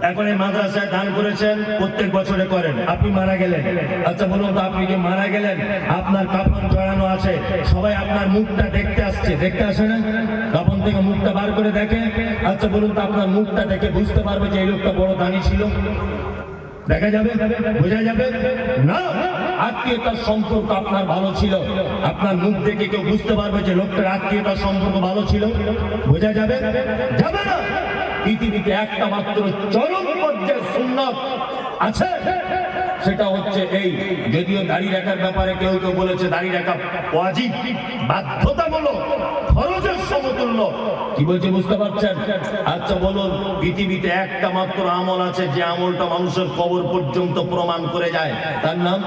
এখন এই মাদ্রাসায় দান করেছেন, প্রত্যেক বছরে করেন। আপনি মারা গেলেন, আচ্ছা বলুন তো, আপনি যে মারা গেলেন, আপনার কাফন জড়ানো আছে, সবাই আপনার মুখটা দেখতে আসছে, দেখতে আসে না? কাফন থেকে মুখটা বার করে দেখে। আচ্ছা বলুন তো, আপনার মুখটা দেখে বুঝতে পারবে যে এই লোকটা বড় দানি ছিল? দেখা যাবে? বোঝা যাবে না? আত্মীয়তার সম্পর্ক আপনার ভালো ছিল, আপনার মুখ দেখে কেউ বুঝতে পারবে যে লোকটার আত্মীয়তার সম্পর্ক ভালো ছিল? বোঝা যাবে? যাবে না। পৃথিবীতে একটা মাত্র চরম পর্যায়ে সুন্নাত আছে, সেটা হচ্ছে এই। যদিও দাড়ি রাখার ব্যাপারে কেউ কেউ বলেছে দাড়ি রাখা ওয়াজিব, বাধ্যতামূলক, ফরজের সমতুল্য। কি বলছে বুঝতে পারছেন? আচ্ছা বলুন, পৃথিবীতে একটা মাত্র আমল আছে যে আমলটা মানুষের কবর পর্যন্ত প্রমাণ করে যায়, তার নাম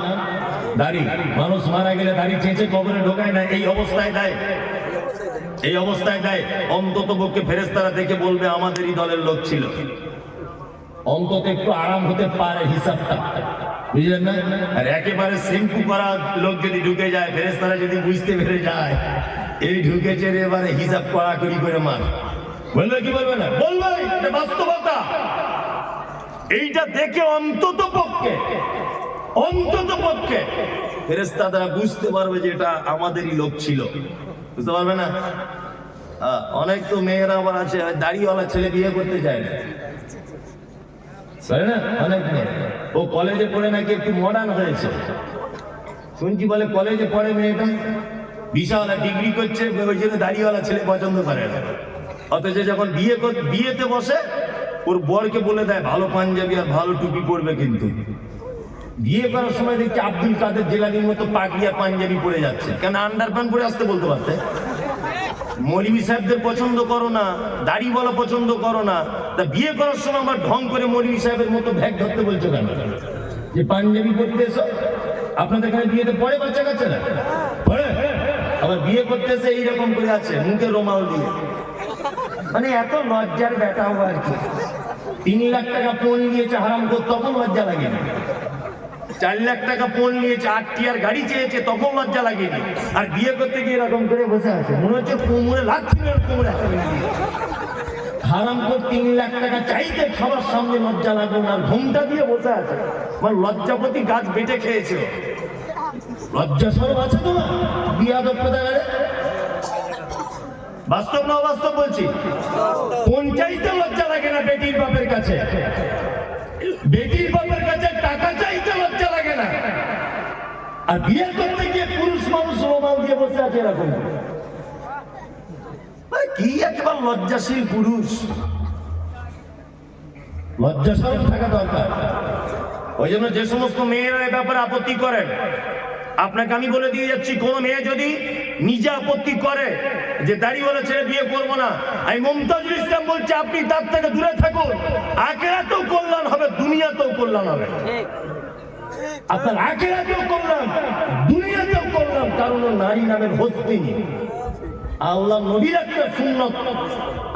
দাড়ি। মানুষ মারা গেলে দাড়ি চেঁচে কবরে ঢোকায় না, এই অবস্থায় দেয়, এই অবস্থায় দেয়। অন্তত পক্ষে ফেরেশতারা দেখে বলবে আমাদেরই দলের লোক ছিল। অন্তত একটু আরাম হতে পারে হিসাবটা, বুঝলেন না? আর একেবারে শ্যাম্পু করা লোক যদি ঢুকে যায়, ফেরেশতারা যদি বুঝতে পেরে যায় এই ঢুকেছে, এবারে হিসাব কড়াকড়ি করে মার, বলবে কি বলবে না? বলবে, এটা বাস্তবতা। এইটা দেখে অন্তত পক্ষে ফেরেশতারা বুঝতে পারবে যে এটা আমাদেরই লোক ছিল, বুঝতে পারবে না? অনেক তো মেয়েরা আবার আছে, দাড়িওয়ালা ছেলে বিয়ে করতে চায় না, অনেক মেয়ে। ও কলেজে পড়ে নাকি একটু মডার্ন হয়েছে, শুনছি বলে কলেজে পড়ে মেয়েটা, বিশাল ডিগ্রি করছে, ওই জন্য দাড়িওয়ালা ছেলে পছন্দ করে না। অথচ যখন বিয়েতে বসে, ওর বরকে বলে দেয় ভালো পাঞ্জাবি আর ভালো টুপি পরবে, কিন্তু বিয়ে করার সময় দেখছি আব্দুল কাদের জেলানির মতো পাগড়ি আর পাঞ্জাবি পরে যাচ্ছে। কেন আন্ডারপ্যান্ট পরে আসতে বলতে পারতে? মৌলভী সাহেবদের পছন্দ করো না, দাড়ি বলা পছন্দ করো না, তা বিয়ে করার সময় আবার ঢং করে মৌলভী সাহেবের মতো ব্যাগ ধরতে বলছো কেন? যে পাঞ্জাবি পরতে এসো, আপনাদের এখানে বিয়েতে পড়ে বাচ্চা কাচ্চারা পড়ে, আবার বিয়ে করতে এসে এইরকম করে আছে, মুখে রুমাল দিয়ে। মানে এত লজ্জার বেটাও আর কি। 3 লাখ টাকা পণ নিয়েছে হারাম করে, তখন লজ্জা লাগেনি। 4 লাখ টাকা পণ নিয়েছে, 8 টিয়ার গাড়ি চেয়েছে, তখন লজ্জা লাগেনি। আর বিয়ে করতে গিয়ে এরকম করে বসে আছে, মনে হচ্ছে কোমরে লাথি মেরে কোমরে একটা মেরে দিয়েছে। হারাম করে 3 লাখ টাকা চাইতে সবার সামনে লজ্জা লাগলো না, আর ঘুমটা দিয়ে বসে আছে। মানে লজ্জাপতি গাছ বেটে খেয়েছিল। লজ্জা সরব আছে তোমার? বিয়াদব কোথায় গেলে? বাস্তব না অবাস্তব বলছি? পঞ্চায়েতে লজ্জা লাগে না বেটির বাপের কাছে, বেটির বাপের কাছে টাকা চাইতে লজ্জা লাগে না। আর বিয়ে করতে গিয়ে পুরুষ মানুষ রোমাল দিয়ে বসে আছে এরকম। কি একেবারে লজ্জাশীল পুরুষ। লজ্জাশীল থাকা দরকার। ওই জন্য যে সমস্ত মেয়েরা এ ব্যাপারে আপত্তি করেন, আপনাকে আমি বলে দিয়ে যাচ্ছি, কোন মেয়ে যদি নিজে আপত্তি করে যে দাড়িওয়ালা ছেলে বিয়ে করবো না, আমি মুমতাজুল ইসলাম বলছি আপনি তার থেকে দূরে থাকুন। আখিরাতেও কল্যাণ হবে, দুনিয়াতেও কল্যাণ হবে। আপনার আখিরাতেও কল্যাণ, দুনিয়াতেও কল্যাণ। কারণ নারী নামের হস্তিনী। আল্লাহ নবীর একটা সুন্নত,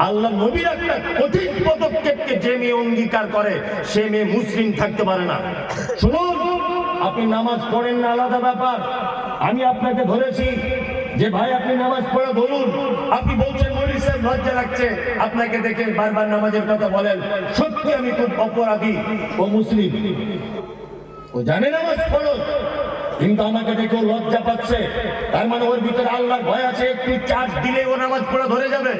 আল্লাহ নবীর একটা কঠিন পদক্ষেপকে যে মেয়ে অঙ্গীকার করে সে মেয়ে মুসলিম থাকতে পারে না। শুনুন, আপনি নামাজ পড়েন না আলাদা ব্যাপার। আমি আপনাকে ধরেছি যে ভাই আপনি নামাজ পড়ে ধরুন, আপনি বলছেন মৌলভী সাহেব লজ্জা লাগছে আপনাকে দেখে বারবার নামাজের কথা বলেন। সত্যি আমি খুব অপরাধী। ও মুসলিম, ও জানে নামাজ পড়ো, কিন্তু আমাকে দেখেও লজ্জা পাচ্ছে। তার মানে ওর ভিতরে আল্লাহর ভয় আছে। একটু চার্জ দিলে ও নামাজ পড়া ধরে যাবে।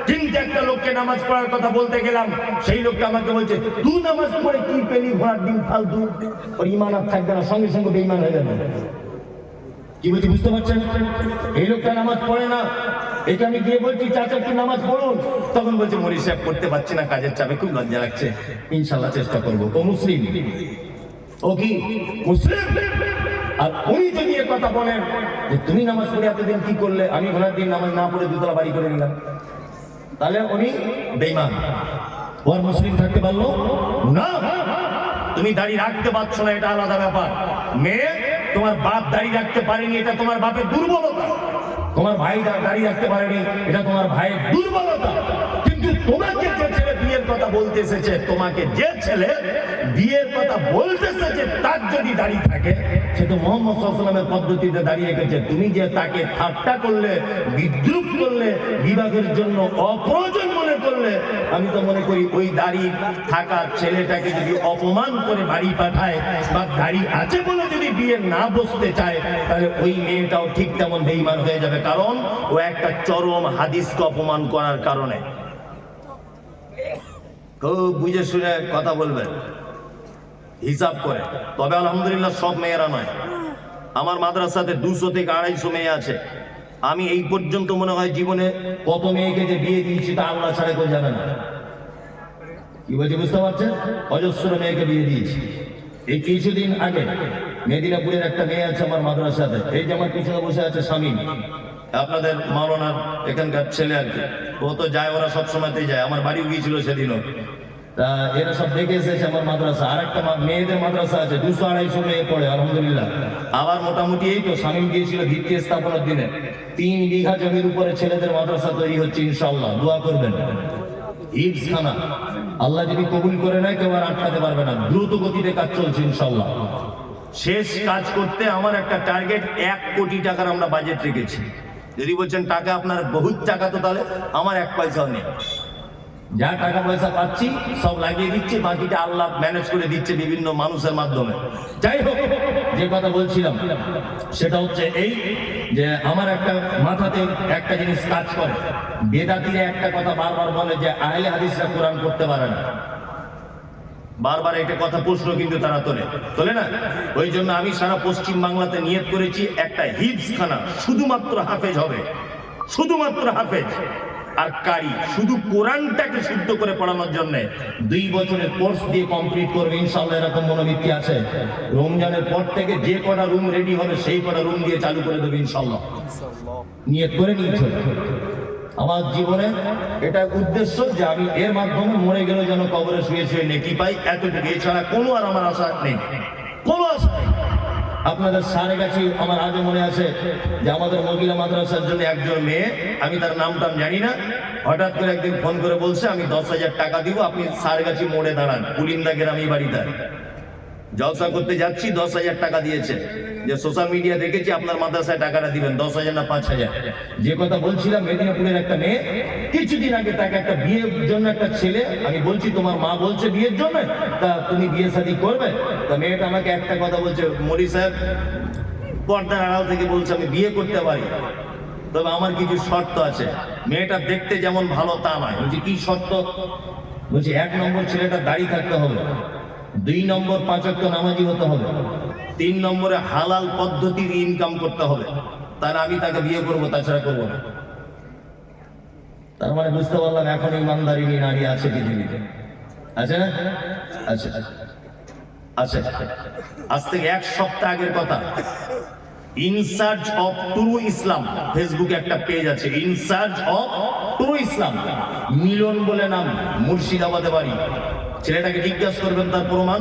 কিন্তু একটা লোককে নামাজ পড়ার কথা বলতে গেলাম, সেই লোকটা আমাকে বলছে তুই নামাজ পড়ে কি পেলি, ঘোড়ার ডিম ফালতু, ওর ইমান আর থাকবে না, সঙ্গে সঙ্গে বেঈমান হয়ে যাবে। কি বলছি বুঝতে পারছেন? এই লোকটা নামাজ পড়ে না, এটা আমি গিয়ে বলছি চাচা একটু নামাজ পড়ুন, তখন বলছে মৌলভী সাহেব করতে পারছি না, কাজের চাপে খুব লজ্জা লাগছে, ইনশাল্লাহ চেষ্টা করবো। ও মুসলিম, ও কি মুসলিম? আর উনি যদি এ কথা বলেন যে তুমি নামাজ পড়ে এতদিন কি করলে, আমি ঘোড়ার দিন নামাজ না পড়ে দুতলা বাড়ি করে নিলাম, তাহলে উনি বেঈমান। ওর মুসলিম থাকতে পারলো না। তুমি দাড়ি রাখতে পারছো না, এটা আলাদা ব্যাপার। মেয়ে, তোমার বাপ দাড়ি রাখতে পারেনি, এটা তোমার বাপের দুর্বলতা। তোমার ভাই দাড়ি রাখতে পারেনি, এটা তোমার ভাইয়ের দুর্বলতা। কিন্তু তোমাকে যে ছেলে বিয়ের কথা বলতে এসেছে, তোমাকে যে ছেলে বিয়ের কথা বলতে এসেছে, তার যদি দাড়ি থাকে, সে তো মুহাম্মদ সাল্লাল্লাহু আলাইহি ওয়াসাল্লামের পদ্ধতিতে দাড়ি রেখেছে। তুমি যে তাকে ঠাট্টা করলে, বিদ্রুপ করলে, বিবাহের জন্য অপ্রয়োজন মনে করলে, আমি তো মনে করি ওই দাড়ি থাকা ছেলেটাকে যদি অপমান করে বাড়ি পাঠায়, বা দাড়ি আছে বলে যদি বিয়ে না বসতে চায়, তাহলে ওই মেয়েটাও ঠিক তেমন বেঈমান হয়ে যাবে। কারণ ও একটা চরম হাদিসকে অপমান করার কারণে। খুব বুঝে শুনে কথা বলবেন, হিসাব করে। তবে আলহামদুলিল্লাহ সব মেয়েরা নয়। আমার মাদ্রাসাতে 200 থেকে 250 মেয়ে আছে। আমি এই পর্যন্ত মনে হয় জীবনে কত মেয়েকে যে বিয়ে দিয়েছি তা আল্লাহ ছাড়া কেউ জানে না। কি বলছি বুঝতে পারছেন? অজস্র মেয়েকে বিয়ে দিয়েছি। এই কিছুদিন আগে মেদিনীপুরের একটা মেয়ে আছে আমার মাদ্রাসাতে, এই যে আমার পিছনে বসে আছে শামীম, আপনাদের মাওলানার এখানকার ছেলে আর কি। ও তো যায়, ওরা সব সময়তেই যায়। আমার বাড়িও গিয়েছিল সেদিনও। তা এরা সব দেখে এসেছে আমার মাদ্রাসা। আর একটা মেয়েদের মাদ্রাসা আছে, 200-250 মেয়ে পড়ে আলহামদুলিল্লাহ। আবার মোটামুটি এই তো শামীম গিয়েছিল ভিত্তি স্থাপনের দিনে। 3 বিঘা জমির উপরে ছেলেদের মাদ্রাসা তৈরি হচ্ছে ইনশাআল্লাহ, দোয়া করবেন। হিফজখানা আল্লাহ যদি কবুল করে নেয়, কেউ আর আটকাতে পারবে না। দ্রুত গতিতে কাজ চলছে ইনশাআল্লাহ। শেষ কাজ করতে আমার একটা টার্গেট 1 কোটি টাকার আমরা বাজেট রেখেছি। যদি বলছেন টাকা আপনার বহুত টাকা, তো তাহলে আমার 1 পয়সাও নেই। যা টাকা পয়সা পাচ্ছি সব লাগিয়ে দিচ্ছি, বাকিটা আল্লাহ ম্যানেজ করে দিচ্ছে বিভিন্ন মানুষের মাধ্যমে। যাই হোক, যে কথা বলছিলাম সেটা হচ্ছে এই যে আমার একটা মাথাতে একটা জিনিস কাজ করে। বেদাতিরা একটা কথা বারবার বলে যে আহলে হাদিসরা কোরআন পড়তে পারে না। বারবার একটা কথা প্রশ্ন কিন্তু তারা তোলে না। ওই জন্য আমি সারা পশ্চিম বাংলাতে নিয়ত করেছি একটা হিফজখানা শুধুমাত্র হাফেজ হবে, শুধুমাত্র হাফেজ আর কারি, শুধু কোরআনটাকে শুদ্ধ করে পড়ানোর জন্য 2 বছরের কোর্স দিয়ে কমপ্লিট করবে ইনশাআল্লাহ। এরকম মনোবৃত্তি আছে। রমজানের পর থেকে যে কটা রুম রেডি হবে সেই কটা রুম দিয়ে চালু করে দেবে ইনশাআল্লাহ। নিয়ত করে নিয়েছে। আমার জীবনে এটা উদ্দেশ্য যে আমি এর মাধ্যমে মরে গেলে যেন কবরে শুয়ে শুয়ে নেকি পাই, এতটুকু। এছাড়া কোনো আর আমার আশা নেই, কোনো আশা নেই। আপনাদের সারে কাছে আমার আজও মনে আছে যে আমাদের মহিলা মাদ্রাসার জন্য একজন মেয়ে, আমি তার নামটা জানি না, হঠাৎ করে একদিন ফোন করে বলছে আমি 10,000 টাকা দিব, আপনি সারে কাছে মোড়ে দাঁড়ান, কুলিন্দা গ্রামে বাড়িতে জলসা করতে যাচ্ছি। 10,000 টাকা দিয়েছে, যে সোশ্যাল মিডিয়া দেখেছি আপনার মাদ্রাসায় টাকাটা দিবেন, 10,000 না 5,000। যে কথা বলছিলাম, মেদিনীপুরের একটা মেয়ে, কিছুদিন আগে তাকে একটা বিয়ের জন্য একটা ছেলে, আমি বলছি তোমার মা বলছে বিয়ের জন্য, তা তুমি বিয়ে শাদী করবে? তা মেয়েটা আমাকে একটা কথা বলছে, মরি সাহেব পর্দার আড়াল থেকে বলছে আমি বিয়ে করতে পারি, তবে আমার কিছু শর্ত আছে। মেয়েটা দেখতে যেমন ভালো তা নয়। বলছি কি শর্ত? বলছি 1 নম্বর ছেলেটা দাড়ি থাকতে হবে, 2 নম্বর 5 ওয়াক্ত নামাজি হতে হবে, 3 নম্বরে হালাল পদ্ধতির ইনকাম করতে হবে, তাহলে আমি তাকে বিয়ে করবো, তাছাড়া করবো না। তার মানে বুঝতে পারলাম এখন ইমানদারিনী নারী আছে পৃথিবীতে, আছে না? আচ্ছা আচ্ছা, আজ থেকে 1 সপ্তাহ আগের কথা, ইন সার্চ অফ ট্রু ইসলাম, ফেসবুকে একটা পেজ আছে, ইন সার্চ অফ ট্রু ইসলাম, মিলন বলে নাম, মুর্শিদাবাদে বাড়ি। ছেলেটাকে জিজ্ঞাসা করবেন তার প্রমাণ।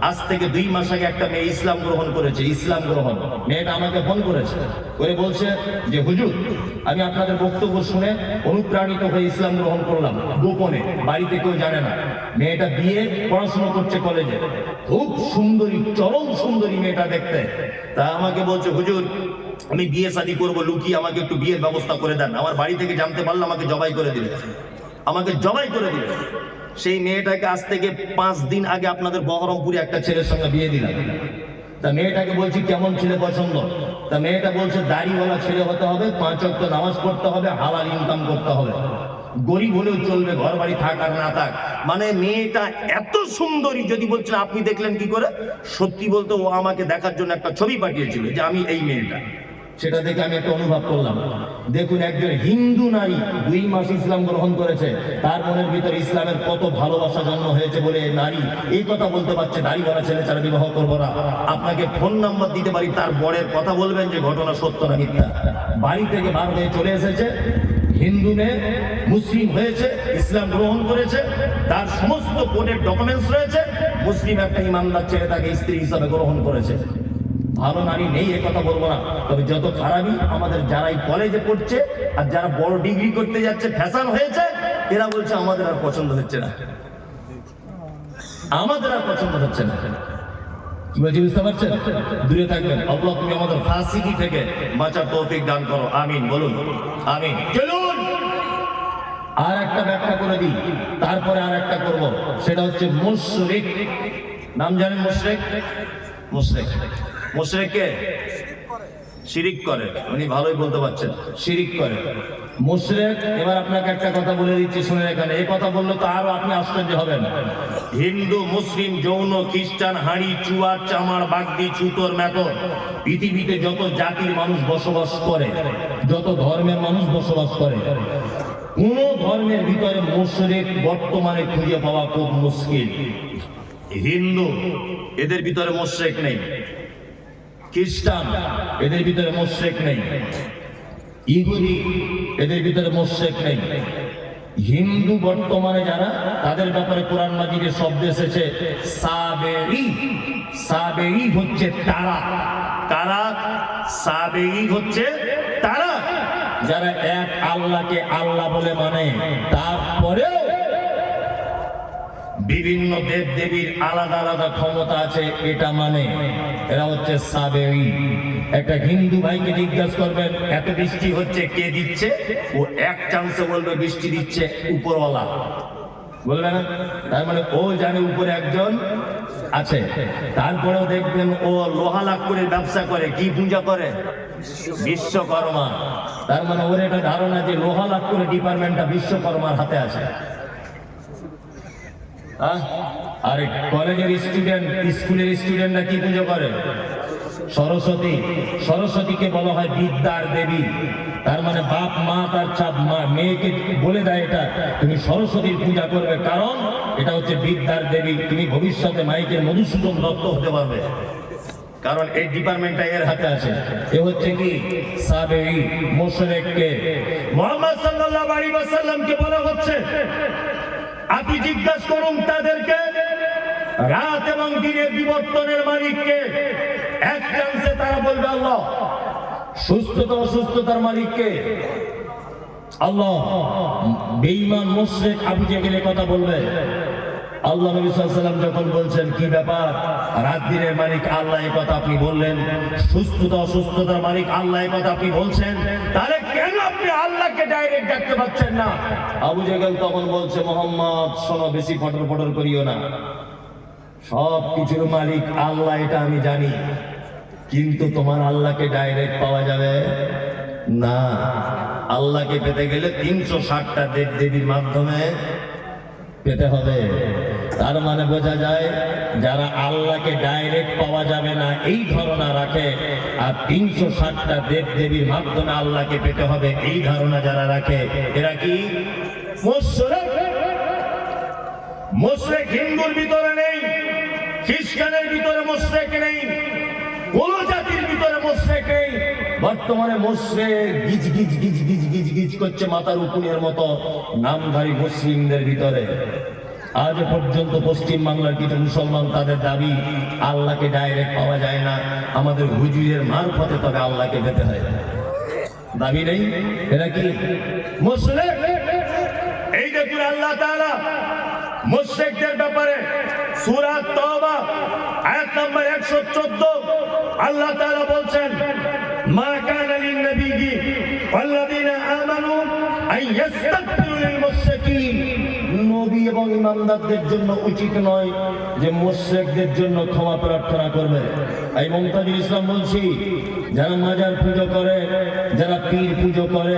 আজ থেকে 2 মাস আগে একটা মেয়ে ইসলাম গ্রহণ করেছে, ইসলাম গ্রহণ। মেয়েটা আমাকে ফোন করেছে, করে বলছে যে হুজুর আমি আপনাদের বক্তব্য শুনে অনুপ্রাণিত হয়ে ইসলাম গ্রহণ করলাম, গোপনে, বাড়িতে কেউ জানে না। মেয়েটা বিয়ে পড়াশোনা করছে কলেজে, খুব সুন্দরী, চরম সুন্দরী মেয়েটা দেখতে। তা আমাকে বলছে হুজুর আমি বিয়ে শাদী করবো, লুকিয়ে আমাকে একটু বিয়ের ব্যবস্থা করে দেন, আমার বাড়ি থেকে জানতে পারলে আমাকে জবাই করে দিলে, আমাকে জবাই করে দিলে। সেই মেয়েটাকে আজ থেকে 5 দিন আগে আপনাদের বহরমপুরে একটা ছেলের সঙ্গে বিয়ে দিলাম। তা মেয়েটাকে বলছি কেমন ছেলে পছন্দ? তা মেয়েটা বলছে দাড়িওয়ালা ছেলে হতে হবে, 5 ওয়াক্ত নামাজ পড়তে হবে, হালাল ইনকাম করতে হবে, গরিব হলেও চলবে, ঘর বাড়ি থাক আর না থাক। মানে মেয়েটা এত সুন্দরী, যদি বলছেন আপনি দেখলেন কি করে? সত্যি বলতে ও আমাকে দেখার জন্য একটা ছবি পাঠিয়েছিল যে আমি এই মেয়েটা, সেটা দেখে আমি একটা অনুভব করলাম। দেখুন একজন হিন্দু নারী 2 মাস ইসলাম গ্রহণ করেছে, তার মনের ভিতরে ইসলামের কত ভালোবাসা জন্ম হয়েছে বলে নারী এই কথা বলতে পারছে দাড়িওয়ালা ছেলে ছাড়া বিবাহ করবো না। আপনাকে ফোন নাম্বার দিতে পারি, তার বরের কথা বলবেন যে ঘটনা সত্য না মিথ্যা। বাড়ি থেকে বার হয়ে চলে এসেছে, হিন্দু মেয়ে মুসলিম হয়েছে, ইসলাম গ্রহণ করেছে, তার সমস্ত কোর্টের ডকুমেন্টস রয়েছে, মুসলিম একটা ইমানদার ছেলে তাকে স্ত্রী হিসাবে গ্রহণ করেছে। ভালো নারী নেই এ কথা বলবো না, তবে যত খারাপই আমাদের যারাই কলেজে পড়ছে আর যারা বড় ডিগ্রি করতে যাচ্ছে, ফ্যাশন হয়েছে, এরা বলছে আমাদের আর পছন্দ হচ্ছে না, আমাদের আর পছন্দ হচ্ছে না। কি বলছি বুঝতে পারছেন? দূরে থাকবেন। আল্লাহ তুমি আমাদের ফাসিকি থেকে বাঁচার তৌফিক দান করো, আমিন বলুন, আমিন। চলুন আর একটা ব্যাখ্যা করে দিই, তারপরে আর একটা করব, সেটা হচ্ছে মুশরিক। নাম জানেন মুশরিক? মুশরিক, মুশরিককে শিরিক করে, উনি ভালোই বলতে পারছেন, শিরিক করে মুশরিক। এবার আপনাকে একটা কথা বলে দিচ্ছি, শুনে এখানে এই কথা বললে তো আরো আপনি আশ্চর্য হবেন। হিন্দু, মুসলিম, জৈন, খ্রিস্টান, হাঁড়ি, চুয়ার, চামার, বাগদি, ছুতর, মেতর, পৃথিবীতে যত জাতির মানুষ বসবাস করে, যত ধর্মের মানুষ বসবাস করে, কোন ধর্মের ভিতরে মুশরিক বর্তমানে খুঁজে পাওয়া খুব মুশকিল। হিন্দু, এদের ভিতরে মুশরিক নেই। খ্রিস্টান, এদের ভিতরে মুশরিক নেই। ইহুদি, এদের ভিতরে মুশরিক নেই। হিন্দু বর্তমানে যারা, তাদের ব্যাপারে কোরআন মাজিদে শব্দ এসেছে সাবেঈ। সাবেঈ হচ্ছে তারা, কারা? সাবেঈ হচ্ছে তারা যারা এক আল্লাহকে আল্লাহ বলে মানে, তারপরেও বিভিন্ন দেব দেবীর আলাদা আলাদা ক্ষমতা আছে এটা মানে, এরা হচ্ছে সাবেঈ। একটা হিন্দু ভাইকে জিজ্ঞাসা করবেন এত বৃষ্টি হচ্ছে কে দিচ্ছে, ও এক চান্সে বলবে বৃষ্টি দিচ্ছে উপরওয়ালা, বলবে না? তার মানে ও জানে উপরে একজন আছে। তারপরেও দেখবেন ও লোহা লাকড়ির ব্যবসা করে, কি পূজা করে? বিশ্বকর্মা। তার মানে ওর একটা ধারণা যে লোহা লাকড়ির ডিপার্টমেন্টটা বিশ্বকর্মার হাতে আছে। আর কলেজের স্টুডেন্ট, স্কুলের স্টুডেন্টরা কি পুজো করে? সরস্বতী। সরস্বতীকে বলা হয় বিদ্যার দেবী। তার মানে বাপ মা তার মেয়েকে বলে দেয় এটা তুমি সরস্বতীর পূজা করবে, কারণ এটা হচ্ছে বিদ্যার দেবী, তুমি ভবিষ্যতে মাইকের মধুসূদন দত্ত হতে পারবে, কারণ এই ডিপার্টমেন্টটা এর হাতে আছে। এ হচ্ছে কি? সাবেঈ। মুশরিককে মুহাম্মদ সাল্লাল্লাহু আলাইহি ওয়াসাল্লামকে বলা হচ্ছে, আপনি জিজ্ঞাসা করুন তাদেরকে রাত এবং দিনের বিবর্তনের মালিককে। এক চান্সে তারা বলবে আল্লাহ। সুস্থতা অসুস্থতার মালিককে আল্লাহ। বেঈমান মুশরিক আবু জেহেলের কথা বলবে। আল্লাহ নবী সাল্লাল্লাহু আলাইহি ওয়াসাল্লাম যখন বলছেন কি ব্যাপার, রাত দিনের মালিক আল্লাহ, এই কথা আপনি বললেন, সুস্থতা অসুস্থতার মালিক আল্লাহ, এই কথা আপনি বলছেন, তাহলে কেন আপনি আল্লাহকে ডাইরেক্ট ডাকতে পারছেন না? আবু জেহেল তখন বলছে, মোহাম্মদ শোনো, বেশি ফটর ফটর করিও না, সব কিছুর মালিক আল্লাহ এটা আমি জানি, কিন্তু তোমার আল্লাহকে ডাইরেক্ট পাওয়া যাবে না। আল্লাহকে পেতে গেলে 360টা দেব দেবীর মাধ্যমে পেতে হবে। তার মানে বোঝা যায় যারা আল্লাহকে ডাইরেক্ট পাওয়া যাবে না এই ধারণা রাখে, আর 360টা দেব দেবীর মাধ্যমে আল্লাহকে পেতে হবে এই ধারণা যারা রাখে, এরা কি মুশরিক? মুশরিক হিন্দুর ভিতরে নেই, খ্রিস্টানের ভিতরে মুশরিক নেই, কোন জাতির ভিতরে মুশরিক নেই। বর্তমানে মুশরিক গিজ গিজ গিজ গিজ গিজ গিজ করছে মাথার উকুনের মতো নামধারী মুসলিমদের ভিতরে। আজ পর্যন্ত পশ্চিম বাংলার কিছু মুসলমান তাদের দাবি আল্লাহকে ডাইরেক্ট পাওয়া যায় না, আমাদের হুজুরের মারফতে তবে আল্লাহকে পেতে হয়, দাবি নেই। এরা কি মুশরিক? এই দেখুন আল্লাহ তাআলা মুশরিকদের ব্যাপারে সূরা তাওবা আয়াত নম্বর 114 আল্লাহ তাআলা বলছেন, মা কানা লিন নবিয়্যি ওয়াল্লাযীনা আমানু আন ইস্তাগফিরু লিল মুশরিকিন। নবী এবং ইমানদারদের জন্য উচিত নয় যে মুশরিকদের জন্য ক্ষমা প্রার্থনা করবে। এই মুমতাজুল ইসলাম বলছি, যারা মাজার পুজো করে, যারা পীর পুজো করে,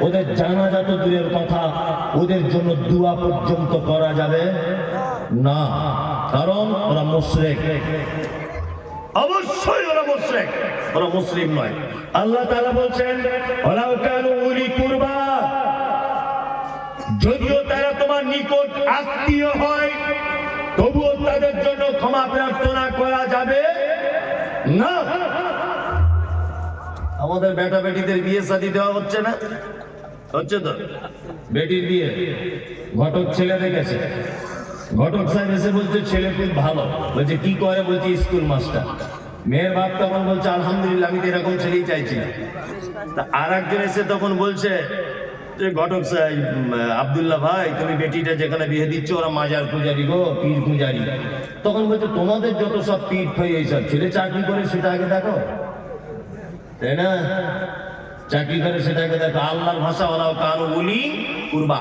ওদের জানাজা তো দূরের কথা, ওদের জন্য দোয়া পর্যন্ত করা যাবে না, কারণ ওরা মুশরিক। অবশ্যই ওরা মুশরিক, ওরা মুসলিম নয়। আল্লাহ তাআলা বলছেন, ওয়ালাউ কানু উলি কুরবা, যদিও তারা তোমার নিকট আত্মীয় হয়, তবুও তাদের জন্য ক্ষমা প্রার্থনা করা যাবে না। আমাদের বেটা বেটিদের বিয়ে শাদী দেওয়া হচ্ছে না? হচ্ছে তো। বেটির বিয়ে ঘটক ছেলে দেখেছে, ঘটক সাহেব এসে বলছে ছেলে খুব ভালো, বলছে কি করে, বলছে স্কুল মাস্টার। মেয়ের বাপ তখন বলছে আলহামদুলিল্লাহ, আমি তো এরকম ছেলেই চাইছি না। তা আর একজন এসে তখন বলছে যে ঘটক সাহেব, আব্দুল্লাহ ভাই, তুমি বেটিটা যেখানে বিয়ে দিচ্ছ ওরা মাজার পূজারি গো, পীর পূজারি। তখন বলছে তোমাদের যত সব পীর হয়ে এইসব, ছেলে চাকরি করে সেটা আগে দেখো, তাই না? চাকরি করে সেটাকে দেখো। আল্লাহর ভাষা ওলাও কানু উলি কুরবা,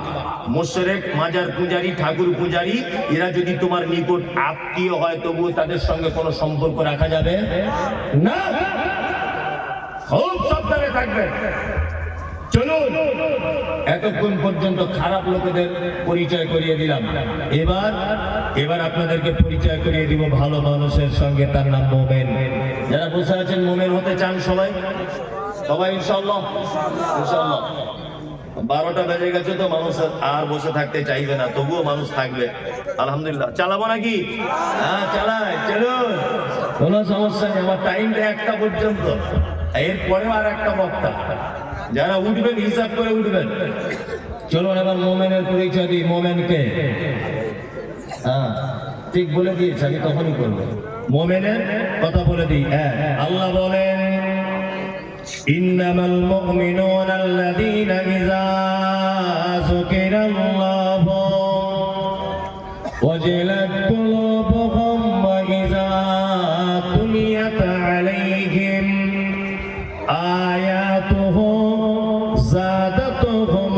মুশরিক, মাজার পূজারি, ঠাকুর পূজারি, এরা যদি তোমার নিকট আত্মীয় হয় তবু তাদের সঙ্গে কোনো সম্পর্ক রাখা যাবে না। খুব সাবধানে থাকবেন। চলুন, এতক্ষণ পর্যন্ত খারাপ লোকেদের পরিচয় করিয়ে দিলাম, এবার আপনাদেরকে পরিচয় করিয়ে দিব ভালো মানুষের সঙ্গে, তার নাম মোমেন। যারা বসে আছেন মোমেন হতে চান সবাই, সবাই ইনশাআল্লাহ। ইনশাআল্লাহ 12টা বেজে গেছে তো মানুষ আর বসে থাকতে চাইবে না, তবুও মানুষ থাকবে। আলহামদুলিল্লাহ। চালাবো নাকি? হ্যাঁ চালাই, চলুন, কোনো সমস্যা নেই। আমার টাইমটা 1টা পর্যন্ত, এরপরেও আর একটা বক্তা। যারা উঠবেন হিসাব করে উঠবেন। চলুন এবার মোমেনের পরিচয় দিই। মোমেনকে হ্যাঁ ঠিক বলে দিয়েছে, আমি তখনই করবো। মোমেনের কথা বলে দিই। আল্লাহ বলেন, ইন্নামাল মুমিনুনা আল্লাযীনা ইযা যুকিরাল্লাহু ওয়াজিলাত কুলুবুহুম ওয়া ইযা তুলিয়াত আলাইহিম আয়াতুহু যাদাতুহুম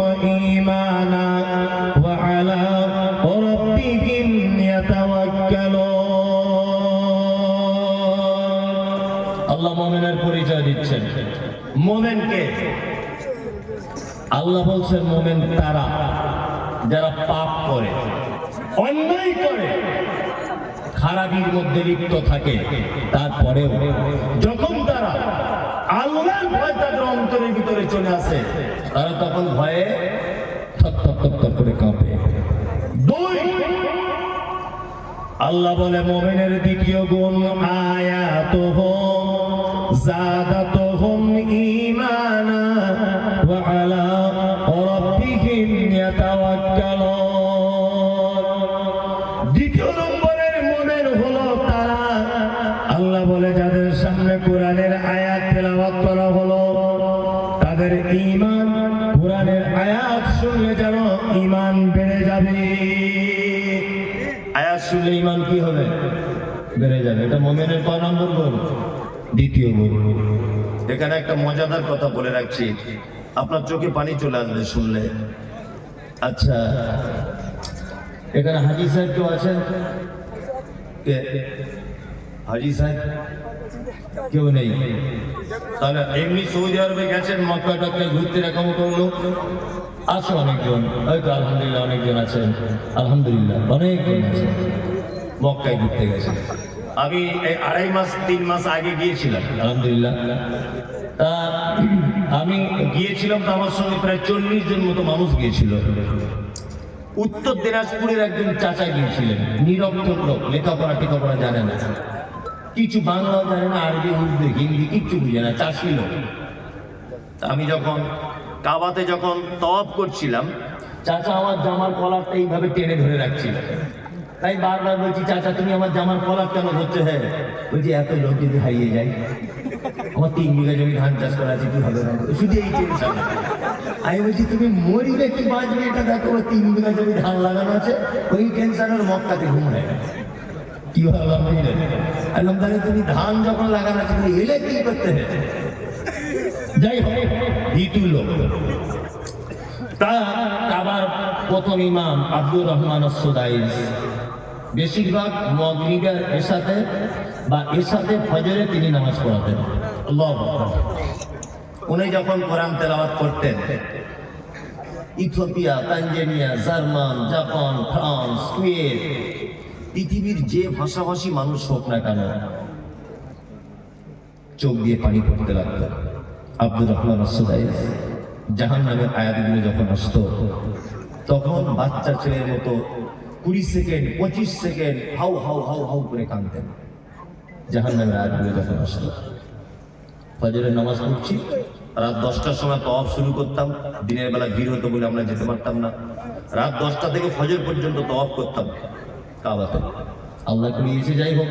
ঈমানা ওয়া আলা রাব্বিহিম ইয়াতাওয়াক্কালুন। আল্লাহ মুমিনের পরিচয় দিচ্ছেন। মোমেনকে আল্লাহ বলছেন, মোমেন তারা যারা পাপ করে, অন্যায় করে, খারাপির মধ্যে লিপ্ত থাকে, তারপরেও যখন তারা আল্লাহর ভয় তাদের অন্তরের ভিতরে চলে আসে, তারা তখন ভয়ে থরথর করে কাঁপে। 2, আল্লাহ বলে মোমেনের দ্বিতীয় গুণ, আয়াতুহু যাদাতুহুম ঈমানা ওয়া আলা রাব্বিহিম ইয়াতাওয়াক্কালুন। দ্বিতীয় নম্বরের মোমেন কোরআনের আয়াত তেলাওয়াত করা হলো, তাদের ঈমান কোরআনের আয়াত শুনলে যেন ঈমান বেড়ে যাবে। আয়াত শুনলে ঈমান কি হবে? বেড়ে যাবে। এটা মুমিনের কয় নম্বর গুণ? দ্বিতীয় গুণ। এখানে একটা মজাদার কথা বলে রাখছি, আপনার চোখে পানি চলে আসবে শুনলে। আচ্ছা, এখানে হাজি সাহেব কেউ আছেন? কে হাজি সাহেব? কেউ নেই। তাহলে এমনি সৌদি আরবে গেছেন, মক্কা টক্কা ঘুরতে এরকম করলো, আছে অনেকজন, হয়তো আলহামদুলিল্লাহ অনেকজন আছেন, আলহামদুলিল্লাহ অনেকজন আছেন মক্কায় ঘুরতে গেছেন। আমি এই 2.5 মাস আগে গিয়েছিলাম, আলহামদুলিল্লাহ। তা আমি গিয়েছিলাম, তো আমার সঙ্গে প্রায় 40 জন মতো মানুষ গিয়েছিল। উত্তর দিনাজপুরের একজন চাচা গিয়েছিলেন, নিরক্ষর লোক, লেখাপড়া টেখাপড়া জানে না, কিছু বাংলাও জানে না, আরবি উর্দু হিন্দি কিচ্ছু বুঝে না, চাষি লোক। আমি যখন কাবাতে যখন তওয়াফ করছিলাম, চাচা আমার জামার কলারটা এইভাবে টেনে ধরে রাখছিল। তাই বারবার বলছি, চাচা তুমি আমার জামার কলার কেন ধরছো? হ্যাঁ, বলছি এত লোক যদি হারিয়ে যায়, আমার 3 বিঘা জমি ধান চাষ করা আছে, কি হবে? শুধু এই টেনশন। আমি বলছি তুমি মরিবে কি বাঁচবে এটা দেখো, 3 বিঘা জমি ধান লাগানো আছে, ওই টেনশনের মক্কাতে ঘুম হয় না। কি ভাবলাম বুঝলেন? একদম তাহলে তুমি ধান যখন লাগানো আছে, তুমি এলে কি করতে হবে? যাই হোক, দ্বিতীয় লোক। তা আবার প্রথম ইমাম আব্দুর রহমান আস-সুদাইস বেশিরভাগ মাগরিবের এশাতে বা এশাতে ফজরে তিনি নামাজ পড়াতেন। আল্লাহু আকবার। উনি যখন কোরআন তেলাওয়াত করতেন, Ethiopia, Tanzania, German, Japan, France, Kuwait, পৃথিবীর যে ভাষাভাষী মানুষ হোক না কেন, চোখ দিয়ে পানি পড়তে লাগতো। আব্দুর রহমান আস-সুদাইস জাহান্নামের আয়াতগুলো যখন আসতো, তখন বাচ্চা ছেলের মতো 20 second 25 second how how how how করে কাঁদতেন। জাহান্নামের আয়াতগুলো যখন আসতো, ফজরের নামাজ পড়ছি, রাত 10টার সময় তওয়াফ শুরু করতাম। দিনের বেলা ভিড় হতো বলে আমরা যেতে পারতাম না। রাত 10টা থেকে ফজর পর্যন্ত তওয়াফ করতাম কাবাতে। আল্লাহ করিয়েছে, যাই হোক।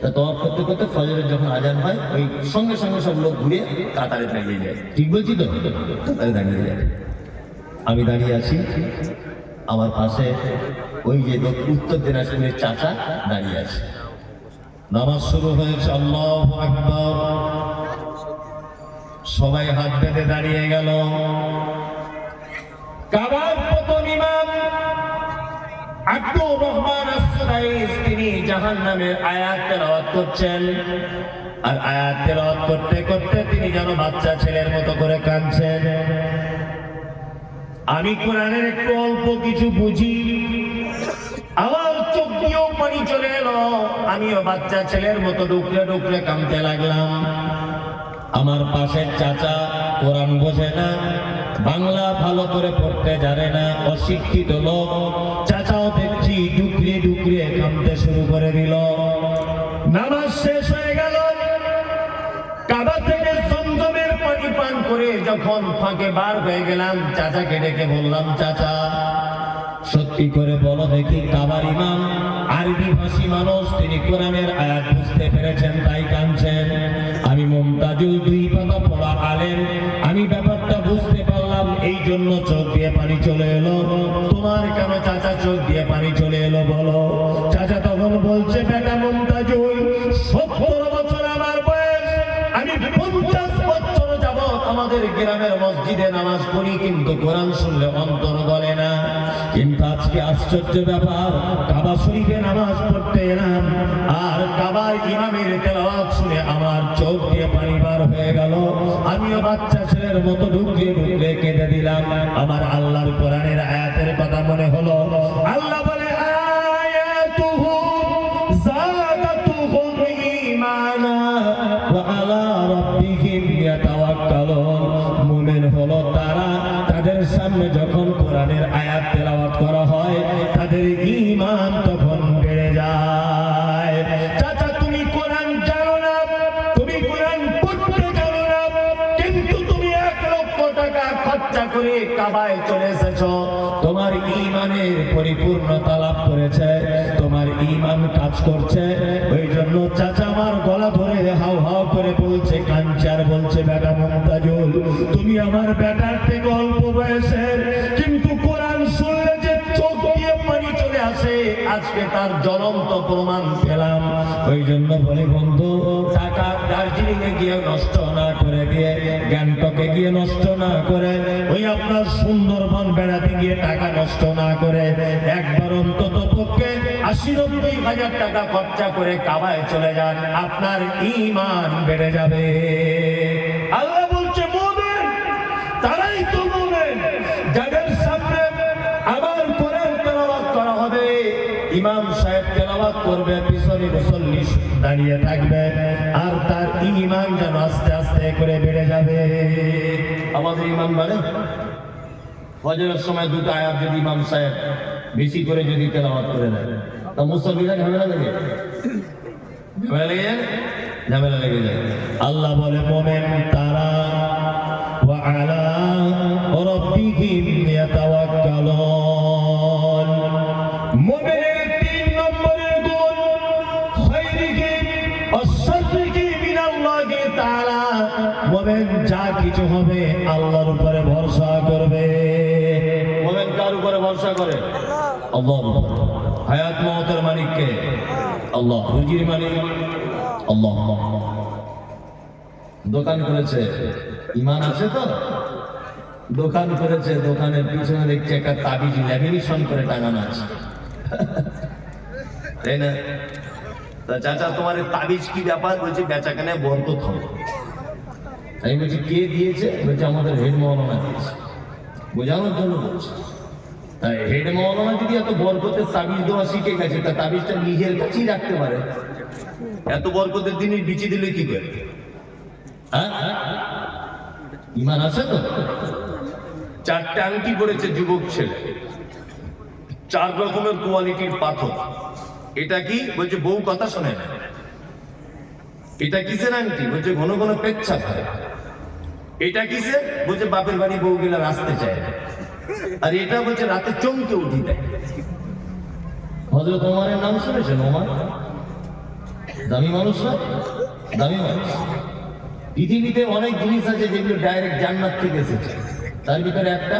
তা তওয়াফ করতে করতে ফজরের যখন আজান হয়, ওই সঙ্গে সঙ্গে সব লোক ঘুরে কাতারে দাঁড়িয়ে যায়। ঠিক বলছি তো? কাতারে দাঁড়িয়ে যায়। আমি দাঁড়িয়ে আছি, আমার পাশে ওই যে উত্তর দিনাজপুরের চাচা দাঁড়িয়ে আছে। নামাজ শুরু হয়েছে, আল্লাহু আকবার। সবাই হাত বেঁধে দাঁড়িয়ে গেল। কাবার প্রথম ইমাম আব্দুর রহমান আস-সুদাইস তিনি জাহান্নামের আয়াত তেলাওয়াত করছেন, আর আয়াত তেলাওয়াত করতে করতে তিনি যেন বাচ্চা ছেলের মতো করে কাঁদছেন। আমি কোরআনের একটু অল্প কিছু বুঝি, আমার চোখ দিয়েও পানি চলে এলো। আমিও বাচ্চা ছেলের মতো ডুকরে ডুকরে কাঁদতে লাগলাম। আমার পাশের চাচা কোরআন বোঝে না, বাংলা ভালো করে পড়তে জানে না, অশিক্ষিত লোক। চাচাও দেখছি ডুকরে ডুকরে কাঁদতে শুরু করে দিল। নামাজ শেষ হয়ে গেল। কাবা থেকে জমজমের পানি পান করে যখন ফাঁকে বার হয়ে গেলাম, চাচাকে ডেকে বললাম, চাচা সত্যি করে বলো দেখি, কাবার ইমাম আরবি ভাষী মানুষ, তিনি কোরআনের আয়াত বুঝতে পেরেছেন তাই কাঁদছেন। আমি মুমতাজুল 2 পাতা পড়া আলেম, আমি ব্যাপারটা বুঝতে পারলাম, এই জন্য চোখ দিয়ে পানি চলে এলো। তোমার কেন চাচা চোখ দিয়ে পানি চলে এলো বলো? চাচা তখন বলছে, বেটা মুমতাজুল, 70 বছর আমার বয়স, আমি 50 বছর যাবত আমাদের গ্রামের মসজিদে নামাজ পড়ি, কিন্তু কোরআন শুনলে অন্তর গলে না। কিন্তু আজকে আশ্চর্য ব্যাপার, কাবা শরীফে নামাজ পড়তে এলাম, আর কাবার ইমামের তেলাওয়াত শুনে আমার চোখ দিয়ে পানি বার হয়ে গেল। আমিও বাচ্চা ছেলের মতো ডুকরে ডুকরে কেঁদে দিলাম। আমার আল্লাহর কোরআনের আয়াতের কথা মনে হলো। আল্লাহ বলে, আয়াতুহু যাদাতুহুম ঈমানা ওয়া আলা রাব্বিহিম ইয়াতাওয়াক্কালুন। মুমিন হলো তারা, তাদের সামনে যখন কোরআনের আয়াত তেলাওয়াত করা হয়, তাদের ঈমান তখন বেড়ে যায়। চাচা তুমি কোরআন জানো না, তুমি কোরআন পড়তে জানো না, কিন্তু তুমি 1 লক্ষ টাকা খরচা করে কাবায় চলে এসেছো। তোমার ঈমানের পরিপূর্ণতা লাভ করেছে, তোমার ঈমান কাজ করছে। ওই জন্য চাচা আমার গলা ধরে হাউ হাউ করে করে বলছে, কাঞ্চার বলছে, বেটা মুমতাজুল, তুমি আমার বেটার থেকে অল্প বয়সের, কিন্তু কোরআন শুনলে যে চোখ দিয়ে পানি চলে আসে, আজকে তার জ্বলন্ত প্রমাণ পেলাম। ওই জন্য বলে বন্ধু, টাকা দার্জিলিং এ গিয়ে নষ্ট না করে দিয়ে, গ্যাংটকে গিয়ে নষ্ট না করে, ওই আপনার সুন্দরবন বেড়াতে গিয়ে টাকা নষ্ট না করে, একবার অন্তত পক্ষে ৮০-৯০ হাজার টাকা খরচা করে কাবায় চলে যান, আপনার ঈমান বেড়ে যাবে। আল্লাহ বলছে মুমিন তারাই তো মুমিন যাদের সামনে আবার কোরআন তেলাওয়াত করা হবে, ইমাম সাহেব তেলাওয়াত করবে, পিছনে মুসল্লি দাঁড়িয়ে থাকবে, আর তার ঈমান যেন আস্তে আস্তে করে বেড়ে যাবে। আমাদের ঈমান বাড়ে। ফজরের সময় দুটো আয়াত যদি ইমাম সাহেব বেশি করে যদি তেলাওয়াত করে দেয়, তা মুসল্লিরা ঝামেলা লেগে ঝামেলা লেগে যায়। আল্লাহ বলে মুমিন তারা ওয়া আলা রাব্বিহিম ইয়াতাওয়াক্কালুন। মুমিনের ৩ নম্বরের গুণ, খায়রিহিম ওয়াশাররিহিম মিনাল্লাহি তাআলা। মুমিন যা কিছু হবে আল্লাহর উপরে ভরসা করবে। মুমিন কার উপরে ভরসা করে? আল্লাহর উপরে। হায়াত মওতের মালিক কে? আল্লাহ। রুজির মালিক আল্লাহ। দোকান করেছে, ঈমান আছে তো? দোকান করেছে, দোকানের পিছনে দেখছে একটা তাবিজ ল্যামিনেশন করে টাঙানো আছে, তাই না? তা চাচা তোমার তাবিজ কি ব্যাপার? বলছে বেচাকেনায় বরকত হবে। আমি বলছি কে দিয়েছে? বলছে আমাদের হেড মৌলানা দিয়েছে। বোঝানোর জন্য বলছে। তাই হেড মৌলানা যদি এত বরকতের তাবিজ দেওয়া শিখে গেছে, তা তাবিজটা নিজের কাছেই রাখতে পারে, এত বরকতের জিনিস বিচি দিলে কি করে? হ্যাঁ, ঈমান আছে তো? 4টে আংটি পড়েছে যুবক ছেলে, 4 রকমের কোয়ালিটির পাথর। এটা কি? বলছে বউ কথা শোনে না। এটা কিসের আংটি? বলছে ঘন ঘন পেচ্ছাপ হয়। এটা কিসের? বলছে বাপের বাড়ি বউ গেলে আসতে চায় না। আর এটা বলছে রাতে চমকে উঠি দেয়। হযরত ওমরের নাম শুনেছেন? ওমর দামি মানুষ না? দামি মানুষ। পৃথিবীতে অনেক জিনিস আছে যেগুলো ডাইরেক্ট জান্নাত থেকে এসেছে, তার ভিতরে একটা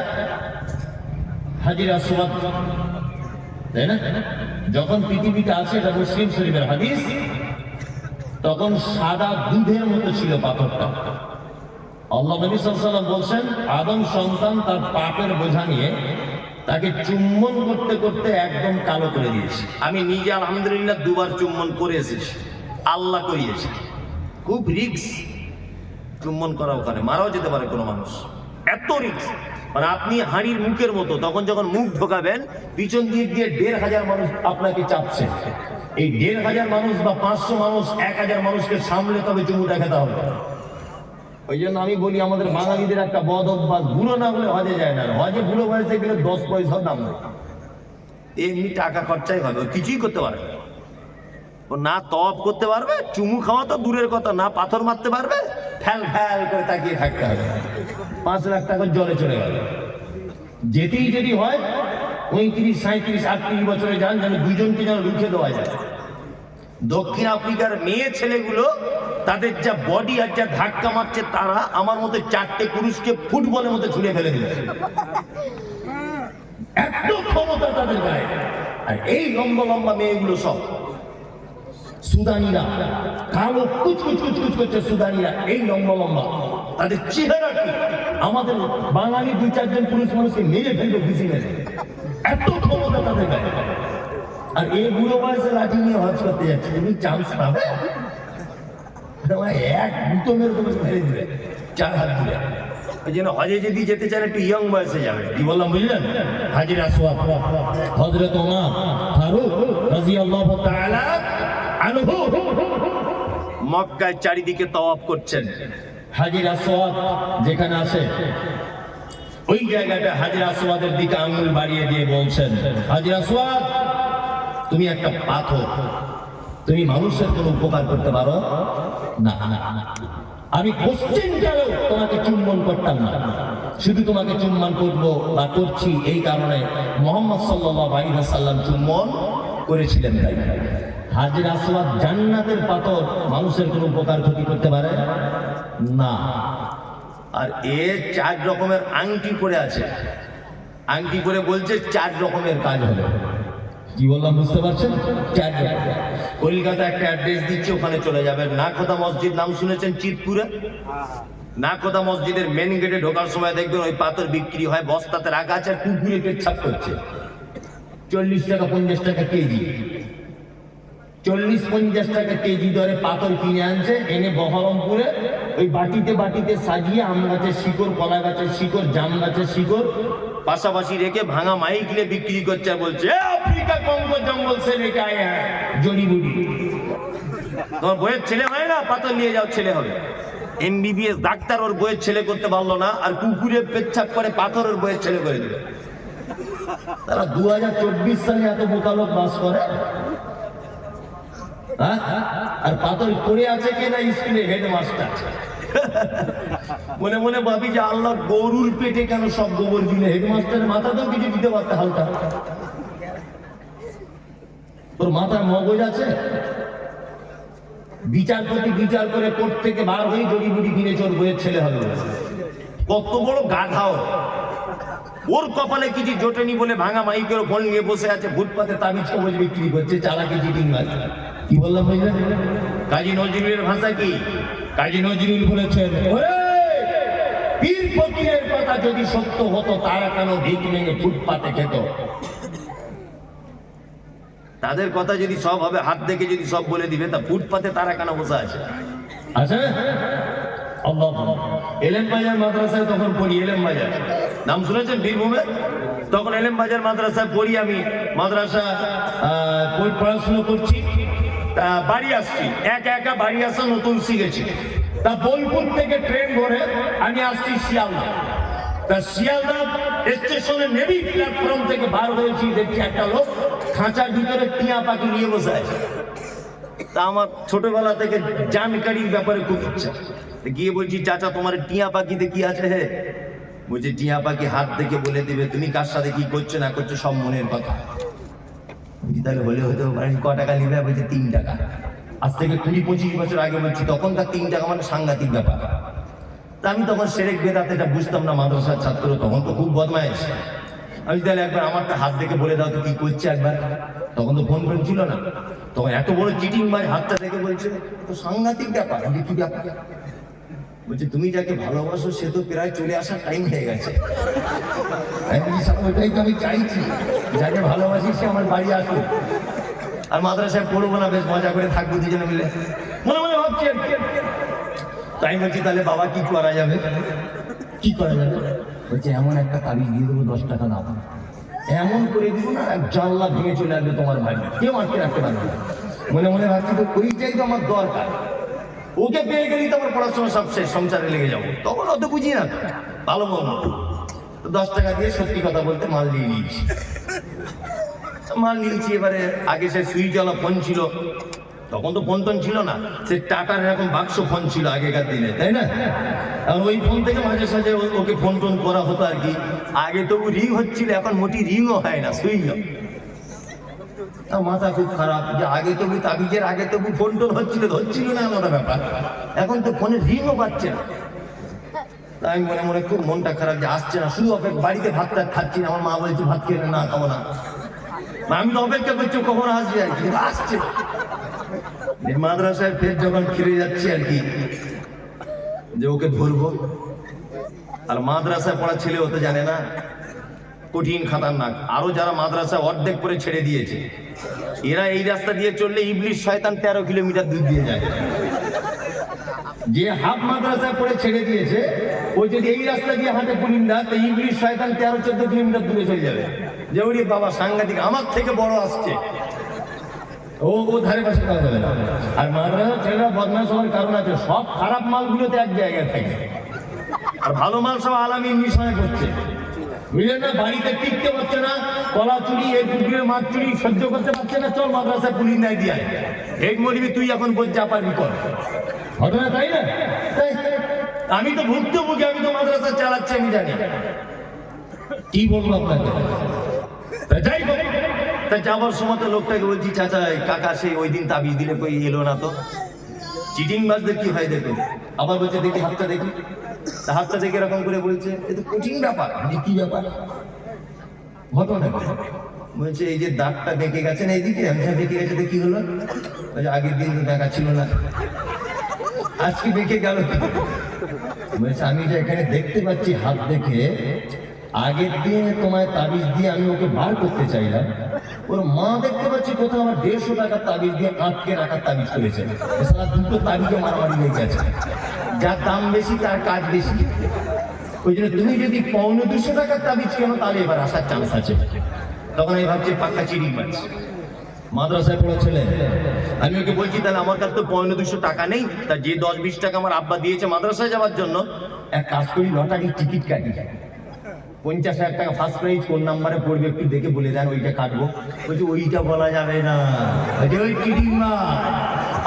হাজির আসওয়াদ, তাই না? যখন পৃথিবীতে আসে, এটা মুসলিম শরীফের হাদিস, তখন সাদা দুধের মতো ছিল পাথরটা। আল্লাহ নবী সাল্লাল্লাহু আলাইহি ওয়াসাল্লাম বলছেন, আদম সন্তান তার পাপের বোঝা নিয়ে তাকে চুম্বন করতে করতে একদম কালো করে দিয়েছে। আমি নিজে আলহামদুলিল্লাহ 2 বার চুম্বন করে এসেছি, আল্লাহ করিয়েছে। খুব রিস্ক চুম্বন করা, ওখানে মারাও যেতে পারে কোনো মানুষ, এত রিস্ক। মানে আপনি হাঁড়ির মুখের মতো, তখন যখন মুখ ঢোকাবেন, পিছন দিক দিয়ে ১,৫০০ মানুষ আপনাকে চাপছে। এই ১,৫০০ মানুষ বা ৫০০ মানুষ, ১,০০০ মানুষকে সামলে তবে চুমুটা খেতে হবে। ওই জন্য আমি বলি, আমাদের বাঙালিদের একটা বদ অভ্যাস, বুড়ো না হলে হজে যায় না। হজে বুড়ো বয়সে গেলে 10 পয়সার দাম নেই, এমনি টাকা খরচাই হবে, ও কিছুই করতে পারবে না। ও না তওয়াব করতে পারবে, চুমু খাওয়া তো দূরের কথা, না পাথর মারতে পারবে, ফ্যাল ফ্যাল করে তাকিয়ে থাকতে হবে। 5 লাখ টাকা জলে চলে গেল। যেতেই যদি হয় 35, 37, 38 বছরে যান, যেন 2জনকে যেন রুখে দেওয়া যায়। দক্ষিণ আফ্রিকার মেয়ে ছেলেগুলো, তাদের যা বডি আর যা ধাক্কা মারছে, তারা আমার মতো 4টে পুরুষকে ফুটবলের মতো ছুঁড়ে ফেলে দিল। এত ক্ষমতা তাদের গায়ে। আর এই লম্বা লম্বা মেয়েগুলো সব সুদানিরা, কালো কুচকুচ কুচকুচ করছে সুদানিরা, এই লম্বা লম্বা। তাদের চেহারা কি আমাদের বাঙালি 2-4 জন পুরুষ মানুষকে মেরে ফেলবে ঘুষি মেরে, এত ক্ষমতা তাদের গায়ে। আর এই বুড়ো বয়সে লাঠি নিয়ে হজ করতে যাচ্ছে, তুমি চান্স পাবে? এক গুঁতো মেরে তোমাকে ফেলে দিবে 4 হাত দিবে। ওই জন্য হজে যদি যেতে চান একটু ইয়ং বয়সে যাবে। কি বললাম বুঝলেন? হাজির আসওয়াদ হযরত ওমর ফারুক রাদিয়াল্লাহু তাআলা আনহু মক্কায় চারিদিকে তাওয়াফ করছেন। হাজির আসওয়াদ যেখানে আছে, ওই জায়গাটা হাজির আসওয়াদের দিকে আঙ্গুল বাড়িয়ে দিয়ে বলছেন, হাজির আসওয়াদ তুমি একটা পাথর, তুমি মানুষের কোনো উপকার করতে পারো না। আমি কোশ্চেনটাও তোমাকে চুম্বন করতাম না, শুধু তোমাকে চুম্বন করবো বা করছি এই কারণে মুহাম্মদ সাল্লাল্লাহু আলাইহি ওয়াসাল্লাম চুম্বন করেছিলেন তাই। হাজের আসওয়াদ জান্নাতের পাথর, মানুষের কোনো উপকার ক্ষতি করতে পারে না। আর এ 4 রকমের আংটি পরে আছে, আংটি পরে বলছে 4 রকমের কাজ হবে। কি বললাম বুঝতে পারছেন? 4 রকম। কলকাতা একটা অ্যাড্রেস দিচ্ছে, ওখানে চলে যাবেন। নাকোদা মসজিদ নাম শুনেছেন? চিতপুরে নাকোদা মসজিদের মেন গেটে ঢোকার সময় দেখবেন ওই পাথর বিক্রি হয়, বস্তাতে রাখা আছে, আর কুকুরে পেচ্ছাপ করছে। 40 টাকা 50 টাকা কেজি, 40-50 টাকা কেজি দরে পাথর কিনে আনছে, এনে বহরমপুরে ওই বাটিতে বাটিতে সাজিয়ে আম গাছের শিকড়, কলা গাছের শিকড়, জাম গাছের শিকড় পাশাপাশি রেখে ভাঙা মাইক নিয়ে বিক্রি করছে। আর বলছে আফ্রিকা কঙ্গো জঙ্গল সে লেকে আয়ে হ্যাঁ জড়িবুটি। তোমার বইয়ের ছেলে হয় না, পাথর নিয়ে যাও, ছেলে হবে। MBBS ডাক্তার ওর বইয়ের ছেলে করতে পারলো না, আর কুকুরে পেচ্ছাপ করে পাথর ওর বইয়ের ছেলে করে দিল। তারা 2024 সালে এত বোকা লোক বাস করে। আর পাথর পড়ে আছে কে না? স্কুলে হেডমাস্টার। মনে মনে ভাবি যে আল্লাহ গরুর পেটে কেন সব গোবর দিলে? হেডমাস্টারের মাথাতেও কিছু দিতে পারতে হালকা। তোর মাথায় মগজ আছে? বিচারপতি বিচার করে কোর্ট থেকে বার হয়ে জড়িবুটি কিনে চোর বইয়ের ছেলে হবে। কত বড় গাধাও! ওর কপালে কিছু জোটেনি বলে ভাঙা মাইকের ফোন নিয়ে বসে আছে, ফুটপাতে তাবিজ কবজ বিক্রি করছে, চালাকি চিটিং মার। কি বললাম বুঝলেন? কাজী নজরুলের ভাষা কি? কাজী নজরুল বলেছেন, ওরে পীর ফকিরের কথা যদি সত্য হতো, তারা কেন ভিক ভেঙে ফুটপাতে খেত? তাদের কথা যদি সব হবে, হাত দেখে যদি সব বলে দিবে, তা ফুটপাতে তারা কেন বসে আছে? আছে আল্লাহ। এলেম বাজার মাদ্রাসায় তখন পড়ি, এলেম বাজার নাম শুনেছেন বীরভূমে? তখন এলেম বাজার মাদ্রাসায় পড়ি আমি। মাদ্রাসা পড়াশুনো করছি, বাড়ি আসছি, একা একা বাড়ি আসা নতুন শিখেছি। তা বোলপুর থেকে ট্রেন ধরে আমি আসছি শিয়ালদা। তা শিয়ালদা স্টেশনে নেবি, প্ল্যাটফর্ম থেকে বার হয়েছি, দেখছি একটা লোক খাঁচার ভিতরে টিয়া পাখি নিয়ে বসে আছে। তা আমার ছোটবেলা থেকে জানকারির ব্যাপারে খুব ইচ্ছা। গিয়ে বলছি, চাচা তোমার টিয়া পাখিতে কি আছে? হে বলছে, টিয়া পাখি হাত দেখে বলে দিবে তুমি কার সাথে কি করছো না করছো, সব মনের কথা। তাহলে বলে হতে পারে, ক টাকা নিবে? বলছে 3 টাকা। আজ থেকে 20-25 বছর আগে বলছি, তখনকার 3 টাকা মানে সাংঘাতিক ব্যাপার। তা আমি তখন সেরেক বেদাত এটা বুঝতাম না, মাদ্রাসার ছাত্র, তখন তো খুব বদমাইশ। আমি তাহলে একবার আমারটা হাত দেখে বলে দাও তো কি করছে একবার। তখন তো ফোন ছিল না, তখন এত বড় চিটিং মার হাতটা দেখে বলছে, তো সাংঘাতিক ব্যাপার। আমি কি ব্যাপার? বলছে, তুমি যাকে ভালোবাসো সে তো প্রায় চলে আসার টাইম হয়ে গেছে। ওইটাই তো আমি চাইছি, যাকে ভালোবাসি সে আমার বাড়ি আসুক, আর মাদ্রাসায় পড়বো না, বেশ মজা করে থাকবো দুজনে মিলে। মনে মনে ভাবছি আর কি। তাই বলছি, তাহলে বাবা কি করা যাবে? কি করা যাবে? বলছে, এমন একটা তাবিজ দিয়ে দেবো, 10 টাকা দাম, এমন করে দিব না, এক জানলা ভেঙে চলে আসবে তোমার বাড়ি, কেউ আটকে রাখতে পারবে না। মনে মনে ভাবছি, তো ওইটাই তো আমার দরকার। ওকে পেয়ে গেলেই তো আমার পড়াশোনা সব শেষ, সংসারে লেগে যাবো। তখন অত বুঝি না, ভালো মনে 10 টাকা দিয়ে সত্যি কথা বলতে মাল নিয়ে নিয়েছি। মাল নিয়েছি। এবারে আগে সে সুইচওয়ালা ফোন ছিল, তখন তো ফোন টোন ছিল না, সে টাকার এরকম বাক্স ফোন ছিল আগেকার দিনে, তাই না? আর ওই ফোন থেকে মাঝে সাঝে ওকে ফোন টোন করা হতো আর কি। আগে তবু রিং হচ্ছিল, এখন মোটি রিংও হয় না, সুইচ। মাথা খুব খারাপ যে আগে তবু তাবিজের আগে তবু ফোন টোন হচ্ছিল না, আলাদা ব্যাপার। এখন তো ফোনে রিংও পাচ্ছে না। তাই মনে মনে খুব মনটা খারাপ যে আসছে না। শুধু বাড়িতে ভাতটা খাচ্ছি না, আমার মা বলছে ভাত খেলে না, খাবো না। আমি তো অপেক্ষা করছি কখন আসবে আর কি, আসছে। মাদ্রাসায় ফের যখন ফিরে যাচ্ছি আর কি, যে ওকে ধরবো। আর মাদ্রাসায় পড়া ছেলে হতে জানে না, কঠিন খাতারনাক। আরো যারা মাদ্রাসায় অর্ধেক করে ছেড়ে দিয়েছে, এরা এই রাস্তা দিয়ে চললে ইবলিশ শয়তান 13 কিলোমিটার দূর দিয়ে যায়। যে হাফ মাদ্রাসায় পড়ে ছেড়ে দিয়েছে, ওই যদি এই রাস্তা দিয়ে হাঁটে পুলিন্দা, তো ইবলিশ শয়তান 13-14 কিলোমিটার দূরে চলে যাবে। যে ওরে বাবা সাংঘাতিক, আমার থেকে বড় আসছে, ও ধারে পাশে করা যাবে না। আর মাদ্রাসা ছেলেরা বদমাশ হওয়ার কারণ আছে, সব খারাপ মালগুলোতে এক জায়গায় থাকে, আর ভালো মাল সব আলামী মিশনে করছে, বুঝলেন না? বাড়িতে টিকতে পারছে না, কলা চুরি, এই পুকুরের মাছ চুরি সহ্য করতে পারছে না, চল মাদ্রাসায় পুলিশ নাই দিয়ে হেড মলিবি, তুই এখন বল যা পারবি কর। ঘটনা তাই না? আমি তো ভুক্তভোগী, আমি তো মাদ্রাসা চালাচ্ছি, আমি জানি। কি বলবো আপনাকে? যাই হোক, তা যাবার সময় তো লোকটাকে বলছি, চাচা কাকা সেই ওই দিন তাবিজ দিলে কই এলো না তো। চিটিং বাজদের কি হয় দেখুন। আবার বলছে দেখি হাতটা দেখি, তা হাতটা দেখে এরকম করে বলছে এ তো কঠিন ব্যাপার। কি ব্যাপার? ঘটনা বলছে এই যে দাগটা দেখে গেছেন এইদিকে, আমি দেখে গেছে তো কি হলো? আগের দিন তো দেখা ছিল না, আজকে দেখে গেল কি? বলছে আমি যে এখানে দেখতে পাচ্ছি হাত দেখে, আগের দিন তোমায় তাবিজ দিয়ে আমি ওকে বার করতে চাইলাম, ওর মা দেখতে পাচ্ছি কোথাও আমার 150 টাকার তাবিজ দিয়ে আটকে রাখার তাবিজ করেছে। এছাড়া দুটো তাবিজে মারামারি হয়ে গেছে, যার দাম বেশি তার কাজ বেশি। ওই জন্য তুমি যদি 250 টাকার তাবিজ কেন, তাহলে এবার আসার চান্স আছে। তখন আমি ভাবছি পাক্কা চিটিং মাছ। মাদ্রাসায় পড়া ছেলে, আমি ওকে বলছি তাহলে আমার কাছে তো 250 টাকা নেই, তা যে 10-20 টাকা আমার আব্বা দিয়েছে মাদ্রাসায় যাওয়ার জন্য, এক কাজ করি লটারির টিকিট কাটি, 50,000 টাকা ফার্স্ট প্রাইজ কোন নাম্বারে পড়বে একটু দেখে বলে দেন, ওইটা কাটবো। বলছি ওইটা বলা যাবে না, ওই চিটিং মাছ।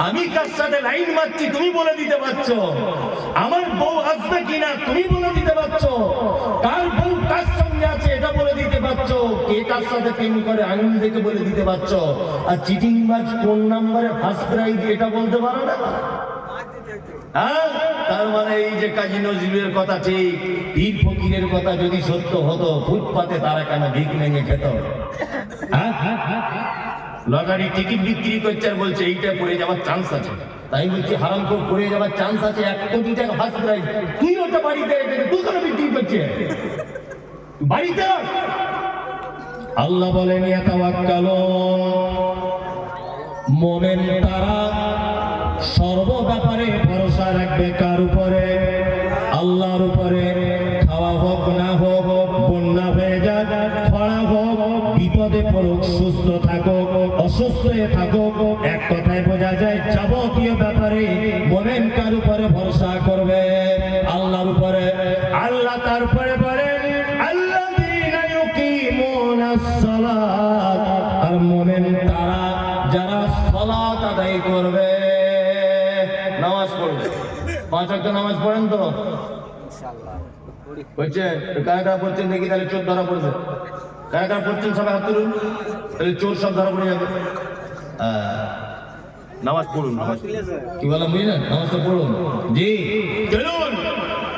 আমি কার সাথে লাইন মারছি তুমি বলে দিতে পারছো, আমার বউ আসবে কিনা তুমি বলে দিতে পারছো, কার বউ কার সঙ্গে আছে এটা বলে দিতে পারছো, কে কার সাথে প্রেম করে আনন্দ দেখে বলে দিতে পারছো। আর চিটিং মাছ কোন নাম্বারে ফার্স্ট প্রাইজ এটা বলতে পারো না? হ্যাঁ, তার মানে এই যে কাজী নজরুলের কথা ঠিক, পীর ফকিরের কথা যদি সত্য হতো, ফুটপাতে তারা কেন ভিক ভেঙে খেত? লটারি টিকিট বিক্রি করছে আর বলছে এইটা পড়ে যাওয়ার চান্স আছে। তাই বলছি হারামখোর পড়ে যাওয়ার চান্স আছে, 1 কোটি টাকা ফার্স্ট প্রাইজ, তুই ওটা বাড়িতে তুই কেন বিক্রি করছে বাড়িতে? আল্লাহ বলেন মুমিন তারা সর্ব ব্যাপারে ভরসা রাখবে কার উপরে? আল্লাহর উপরে। খাওয়া হোক না হোক, বন্যা হয়ে যাক, খরা হোক, বিপদে পড়ুক, সুস্থ থাকুক, অসুস্থ হয়ে থাকুক, এক কথায় বোঝা যায় যাবতীয় ব্যাপারে মুমিন কার উপরে ভরসা করবে? আল্লাহর উপরে। আল্লাহ তারপরে বলেন আল্লাযীনা ইউকিমুনাস সালাত, আর মুমিন তারা যারা সালাত আদায় করবে, নামাজ পড়বে। 5 ওয়াক্ত নামাজ পড়েন তো? বলছেন কারা কারা পড়ছেন দেখি, তাহলে চোর ধরা পড়বে। কারা কারা পড়ছেন সবাই হাত তুলুন, তাহলে চোর সব ধরা পড়ে যাবে। নামাজ পড়ুন, নামাজ কি বললাম বুঝলেন? নামাজটা পড়ুন। জি চলুন।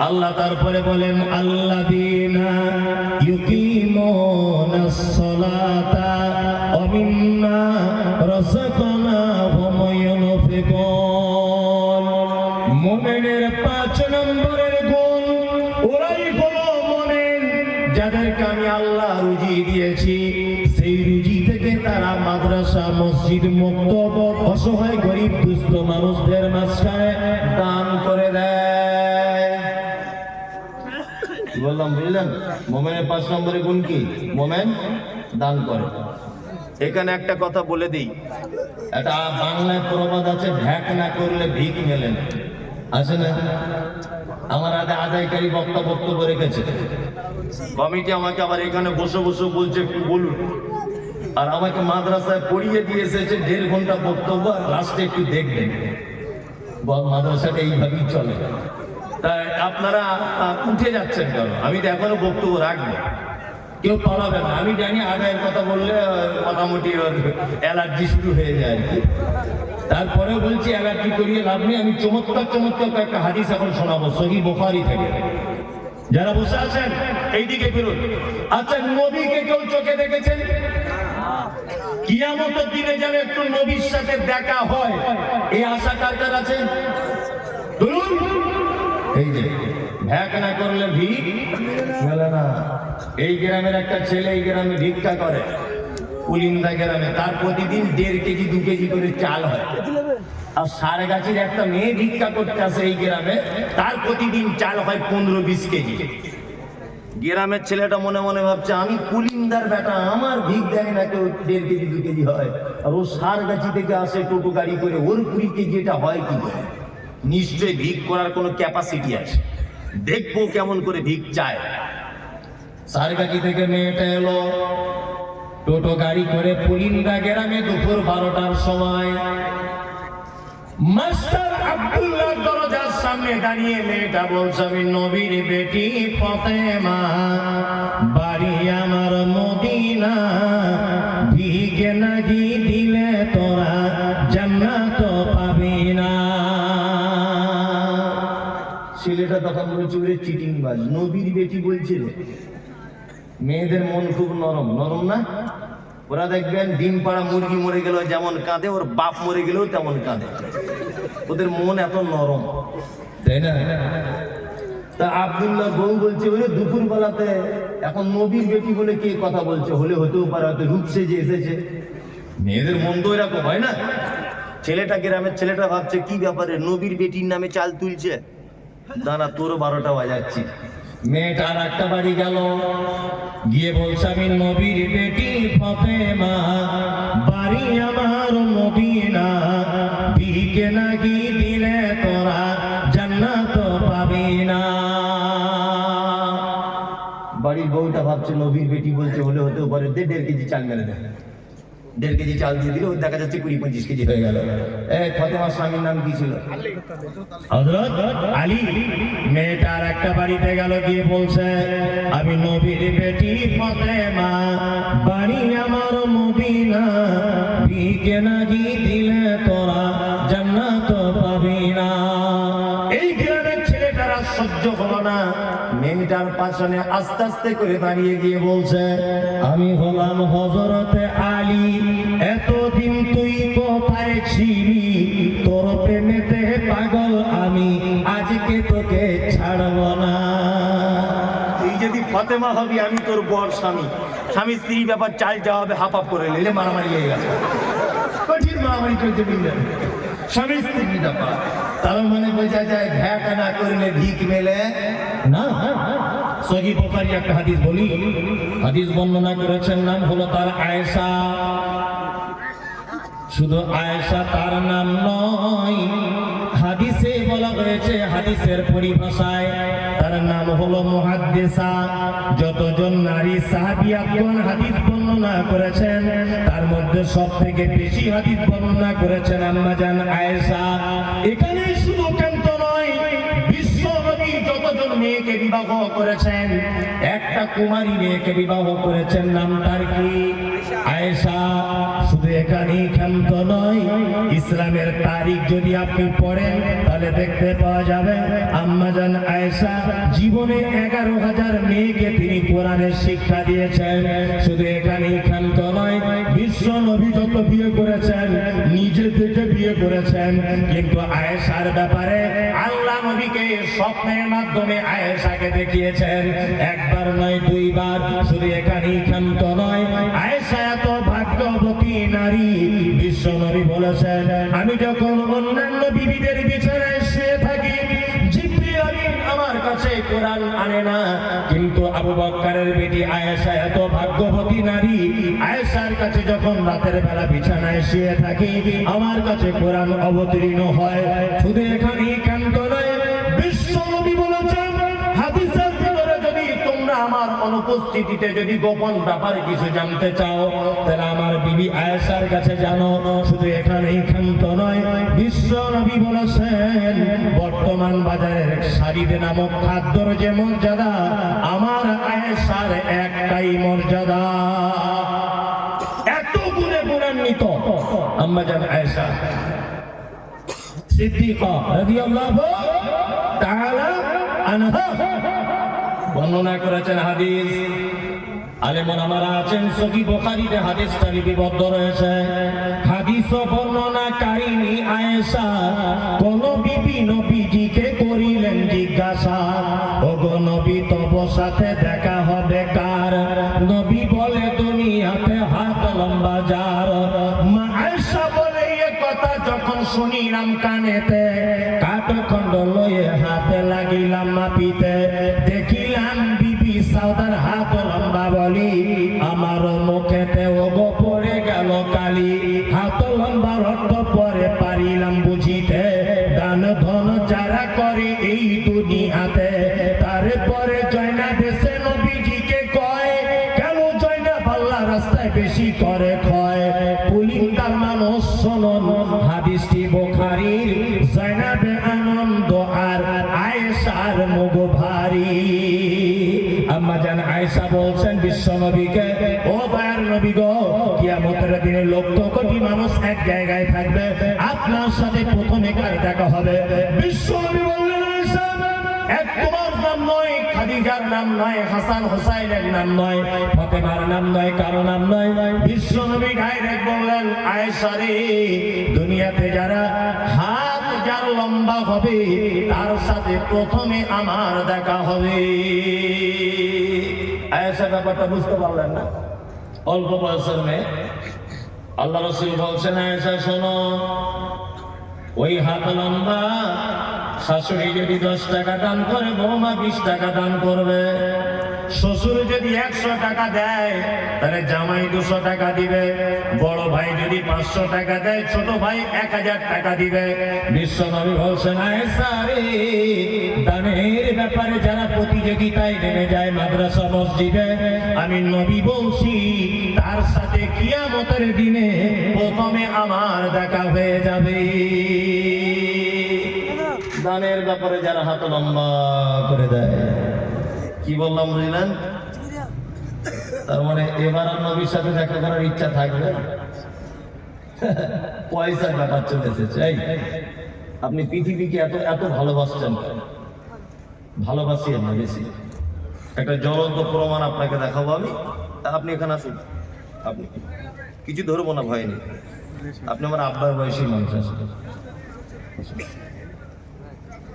আল্লাহ তারপরে বলেন আল্লাযীনা ইউকিমুনাস সালাতা ওয়া মিম্মা রাযাকনাহুম ইউনফিকুন। মুমিনের 5 নম্বরের গুণ, ওরাই হলো মুমিন যাদেরকে আমি আল্লাহ রুজি দিয়েছি, সেই রুজি থেকে তারা মাদ্রাসা মসজিদ মুক্ত অসহায় গরিব দুস্থ মানুষদের মাঝখানে দান করে দেয়। বললাম বুঝলেন? মুমিনের 5 নম্বরের গুণ কি? মুমিন দান করে। এখানে একটা কথা বলে দিই, এটা বাংলায় প্রবাদ আছে, ভ্যাক না করলে ভিক মেলে না, আছে না? আমার আদায়কারী বক্তব্য রেখেছে কমিটি, আমাকে আবার এখানে বসে বসে বলছে একটু বলুন, আর আমাকে মাদ্রাসায় পড়িয়ে দিয়ে এসেছে 1.5 ঘন্টা বক্তব্য, আর লাস্টে একটু দেখবেন। মাদ্রাসাটা এইভাবেই চলে। তাই আপনারা উঠে যাচ্ছেন কেন? আমি তো এখনো বক্তব্য রাখবো, কেউ পালাবে না। আমি জানি আদায়ের কথা বললে মোটামুটি অ্যালার্জি শুরু হয়ে যায় আর কি। তারপরেও বলছি অ্যালার্জি করিয়ে লাভ নেই। আমি চমৎকার একটা হাদিস এখন শোনাবো সহিহ বুখারী থেকে। যারা বসে আছেন এইদিকে ফিরুন। আচ্ছা, নবীকে কেউ চোখে দেখেছেন? কিয়ামতের দিনে যেন একটু নবীর সাথে দেখা হয়, এই আশা কার কার আছে? এই যে ভ্যাক না করলে ভিক মেলে না। এই গ্রামের একটা ছেলে এই গ্রামে ভিক্ষা করে, পুলিন্দা গ্রামে, তার প্রতিদিন 1.5 কেজি 2 কেজি করে চাল হয়। আর সারগাছির একটা মেয়ে ভিক্ষা করতে আসে এই গ্রামে, তার প্রতিদিন চাল হয় 15-20 কেজি। গ্রামের ছেলেটা মনে মনে ভাবছে আমি পুলিন্দার বেটা, আমার ভিক দেয় না কেউ, 1.5 কেজি 2 কেজি হয়, আর ও সারগাছি থেকে আসে টোটো গাড়ি করে, ওর 20 কেজি এটা হয় কি করে? নিশ্চয়ই ভিক করার কোনো ক্যাপাসিটি আছে, দেখবো কেমন করে ভিক চায়। সারগাছি থেকে মেয়েটা এলো টোটো গাড়ি করে পুলিন্দা গ্রামে দুপুর 12টার সময়। মাস্টার আব্দুল্লাহ দরজার সামনে দাঁড়িয়ে মেয়েটা বলছে আমি নবীর বেটি ফাতেমা, বাড়ি আমার মদিনা, ভিক
নাকি দিলে তোরা জান্নাত পাবি না।
ছেলেটা তখন বলছে ওরে চিটিং বাজ, নবীর বেটি বলছে রে। মেয়েদের মন খুব নরম, নরম না? ওরা দেখবেন ডিম পাড়া মুরগি মরে গেল যেমন কাঁদে, ওর বাপ মরে গেলেও তেমন কাঁদে। ওদের মন এত নরম, তাই না? তা আব্দুল্লাহ বউ বলছে ওরে দুপুর বেলাতে এখন নবীর বেটি বলে কে কথা বলছে, হলে হতেও পারে হয়তো রূপ সেজে এসেছে। মেয়েদের মন তো এরকম হয় না? ছেলেটা গ্রামের ছেলেটা ভাবছে কি ব্যাপারে নবীর বেটির নামে চাল তুলছে, দাঁড়া তোর 12টা বাজাচ্ছি।
মেয়েটা আর একটা বাড়ি গেল, গিয়ে বলছে আমি নবীর বেটি ফাতেমা, বাড়ি আমার মদিনা, বিকে নাকি দিলে তোরা জান্নাত পাবি না।
বাড়ির বউটা ভাবছে নবীর বেটি বলছে হলে হতেও পারে, 1.5 কেজি চাল মেরে দেয়। 1.5 কেজি চাল দিয়ে দিলে ওই দেখা যাচ্ছে 20-25 কেজি হয়ে গেল। ফাতেমার স্বামীর নাম কি ছিল?
হযরত আলী। মেয়েটা আর একটা বাড়িতে গেল, গিয়ে বলছে আমি নবীর বেটি ফাতেমা, বাড়ি আমার মদিনা, বিকে নাকি দিলে তোরা জান্নাত পাবি না।
এই গ্রামের ছেলেটারা সহ্য হলো না, মেয়েটার পাশনে আস্তে আস্তে করে দাঁড়িয়ে গিয়ে বলছে
আমি হলাম হযরতে আলী, এতদিন তুই কোথায় ছিলি, তোর প্রেমেতে পাগল আমি, আজকে তোকে ছাড়ব না।
তুই যদি ফাতেমা হবি আমি তোর বর স্বামী, স্বামী স্ত্রী ব্যাপার চাল যাওয়া হবে, হাফ হাফ করে নিলে মারামারি লেগে গেছে, কঠিন মারামারি চলছে বুঝলেন, স্বামী স্ত্রী ব্যাপার। তার মানে বোঝা যায় ভ্যাটা না করলে ভিক মেলে
না। সহিহ বুখারী একটা হাদিস বলি, হাদিস বর্ণনা করেছেন, নাম হলো তার আয়েশা। শুধু আয়েশা তার নাম নয়, হাদিসে বলা হয়েছে, হাদিসের পরিভাষায় তার নাম হলো মুহাদ্দিসা। যতজন নারী সাহাবিয়াতগণ হাদিস বর্ণনা করেছেন, তার মধ্যে সবথেকে বেশি হাদিস বর্ণনা করেছেন আম্মা জান আয়েশা। এখানে শুধু কেন্ত নয়, বিশ্বনবী যতজন মেয়েকে বিবাহ করেছেন, একটা কুমারী মেয়েকে বিবাহ করেছেন, নাম তার কি? আয়েশা। শুধু এখানেই ক্ষান্ত নয়, ইসলামের তারিখ যদি আপনি পড়েন তাহলে দেখতে পাওয়া যাবে আম্মা জান আয়েশা জীবনে 11,000 মেয়েকে তিনি কোরআনের শিক্ষা দিয়েছেন। শুধু এখানেই ক্ষান্ত নয়, বিশ্ব নবী যত বিয়ে করেছেন নিজে থেকে বিয়ে করেছেন, কিন্তু আয়েশার ব্যাপারে আল্লাহ নবীকে স্বপ্নের মাধ্যমে আয়েশাকে দেখিয়েছেন, একবার নয় দুইবার। শুধু এখানেই ক্ষান্ত নয়, আয়েশা এত ভাগ্যবতী নারী, বিশ্ব নবী বলেছেন আমি যখন অন্যান্য বিবিদের বিছানায় শুয়ে থাকি, জিবরিল আমিন আমার কাছে কোরআন আনে না, কিন্তু আবু বকরের বেটি আয়েশা এত ভাগ্যবতী নারী, আয়েশার কাছে যখন রাতের বেলা বিছানায় শুয়ে থাকি আমার কাছে কোরআন অবতীর্ণ হয়। শুধু এখানেই ক্ষান্ত নয়, বিশ্ব নবী বলেছেন হাদিসের ভিতরে যদি তোমরা আমার অনুপস্থিতিতে যদি গোপন ব্যাপার কিছু জানতে চাও তাহলে আমার বিবি আয়েশার কাছে জানো। শুধু এখানেই ক্ষান্ত নয়, বিশ্ব নবী বলেছেন বর্তমান বাজারের শাড়িতে নামক খাদ্যর যে মর্যাদা, আমার আয়েশার একটাই মর্যাদা, এত গুণে গুণান্বিত আম্মা জান আয়েশা সিদ্দিকা রাদিয়াল্লাহু তাআলা আনহা বর্ণনা করেছেন। হাদিস আলেমন আমরা আছেন, সহিহ বুখারীতে হাদিসটা লিপিবদ্ধ রয়েছে। হাদিস বর্ণনাকারিণী আয়েশা কোন বিবি নবীজিকে করিলেন জিজ্ঞাসা, ওগো নবী তব সাথে দেখা হবে কার? নবী বলে দুনিয়াতে হাত লম্বা যার। মা আয়েশা বলে এ কথা যখন শুনিলাম কানেতে, কাঠখণ্ড লয়ে হাতে লাগিলাম মাপিতে, দেখিলাম বিবি সাউদার হাত লম্বা বলি, আমার মুখেতে ওগো পড়ে গেল কালি। হাত লম্বার অর্থ পরে পারিলাম বুঝিতে, দান ধন যারা করে এই দুনিয়াতে, তারপরে জয়না দেশে নবীজিকে কয়, কেন জয়না পাল্লা রাস্তায় বেশি করে ক্ষয়। পুলিন্দার মানুষ শোনন হাদিসটি বুখারীর, জয়নাবে আনন্দ আর আয়েশার মুখ ভারী। আম্মা জান আয়েশা বলছেন বিশ্ব নবীকে, ও বায়ার নবী গো, কিয়ামতের দিনে লক্ষ কোটি মানুষ এক জায়গায় থাকবে, আপনার সাথে প্রথমে কার দেখা হবে? বিশ্ব নবী বললেন, আয়েশা, এক তোমার নাম নয়, খাদিজার নাম নয়, হাসান হোসাইনের নাম নয়, ফাতেমার নাম নয়, কারো নাম নয়। বিশ্ব নবী ডাইরেক্ট বললেন, আয়েশা রে, দুনিয়াতে যারা হাত যার লম্বা হবে তার সাথে প্রথমে আমার দেখা হবে। আয়েশা ব্যাপারটা বুঝতে পারলেন না? অল্প বয়সের মেয়ে। আল্লাহ রাসূল বলছেন, আয়েশা শোনো, ওই হাত লম্বা শাশুড়ি যদি 10 টাকা দান করে, বৌমা 20 টাকা দান করবে। শ্বশুর যদি 100 টাকা দেয়, তাহলে জামাই 200 টাকা দিবে। বড় ভাই যদি 500 টাকা দেয়, ছোট ভাই 1000 টাকা দিবে। বিশ্ব নবী বলছেন, আয়েশা রে, দানের ব্যাপারে যারা প্রতিযোগিতায় নেমে যায় মাদ্রাসা মসজিদে, আমি নবী বলছি তার সাথে কিয়ামতের দিনে প্রথমে আমার দেখা হয়ে যাবে। দানের ব্যাপারে যারা হাত লম্বা করে দেয়, কি বললাম বুঝলেন? তার মানে এবার আর নবীর সাথে দেখা করার ইচ্ছা থাকবে? পয়সার ব্যাপার চলে এসেছে। আপনি পৃথিবীকে এত এত ভালোবাসছেন, ভালোবাসিয়েন না বেশি। একটা জ্বলন্ত প্রমাণ আপনাকে দেখাবো আমি। আপনি এখানে আসুন, আপনি কিছু ধরবো না, ভয় নেই। আপনি আমার আব্বার বয়সী মানুষ আছেন।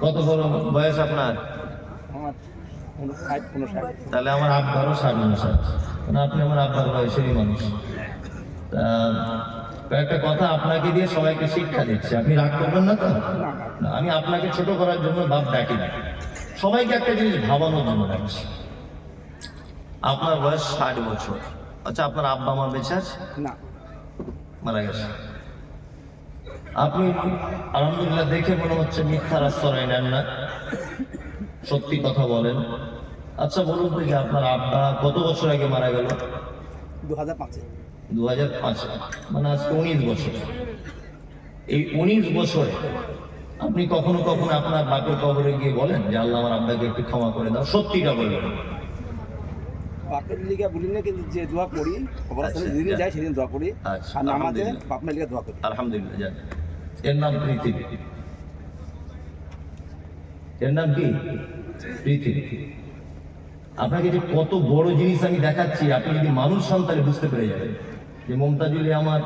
কত বড় বয়স আপনার? তাহলে আমার আব্বারও 60-59। আপনি আমার আব্বার বয়সেরই মানুষ। একটা কথা আপনাকে দিয়ে সবাইকে শিক্ষা দিচ্ছে, আপনি রাগ করবেন না তো? না, আমি আপনাকে ছোট করার জন্য বাপ ডাকি না, সবাইকে একটা জিনিস ভাবানোর জন্য ডাকছি। আপনার বয়স 60 বছর। আচ্ছা, আপনার আব্বা আমার বেঁচে আছে? না, মারা গেছে। আপনি আলহামদুলিল্লাহ দেখে মনে হচ্ছে মিথ্যার আশ্রয় নেন না, সত্যি কথা বলেন। আচ্ছা বলুন তো, যে আপনার আব্বা কত বছর আগে মারা গেল? 2005। মানে আজকে 19 বছর। এই 19 বছরে আপনি কখনো কখনো আপনার বাপের কবরে গিয়ে বলেন যে আল্লাহ আমার আব্বাকে একটু ক্ষমা করে দাও? সত্যিটা বলবেন।
বাপের লিগা বলি না, কিন্তু যে দোয়া করি অবস্থানে যেদিন যাই সেদিন দোয়া করি। আর নামাজে বাপের লিগা দোয়া করি।
আলহামদুলিল্লাহ। জান, এর নাম পৃথিবী। এর নাম কি? পৃথিবী। আপনাকে যে কত বড় জিনিস আমি দেখাচ্ছি, আপনি যদি মানুষ সন্তানে বুঝতে পেরে যাবেন যে মমতাজুলে আমার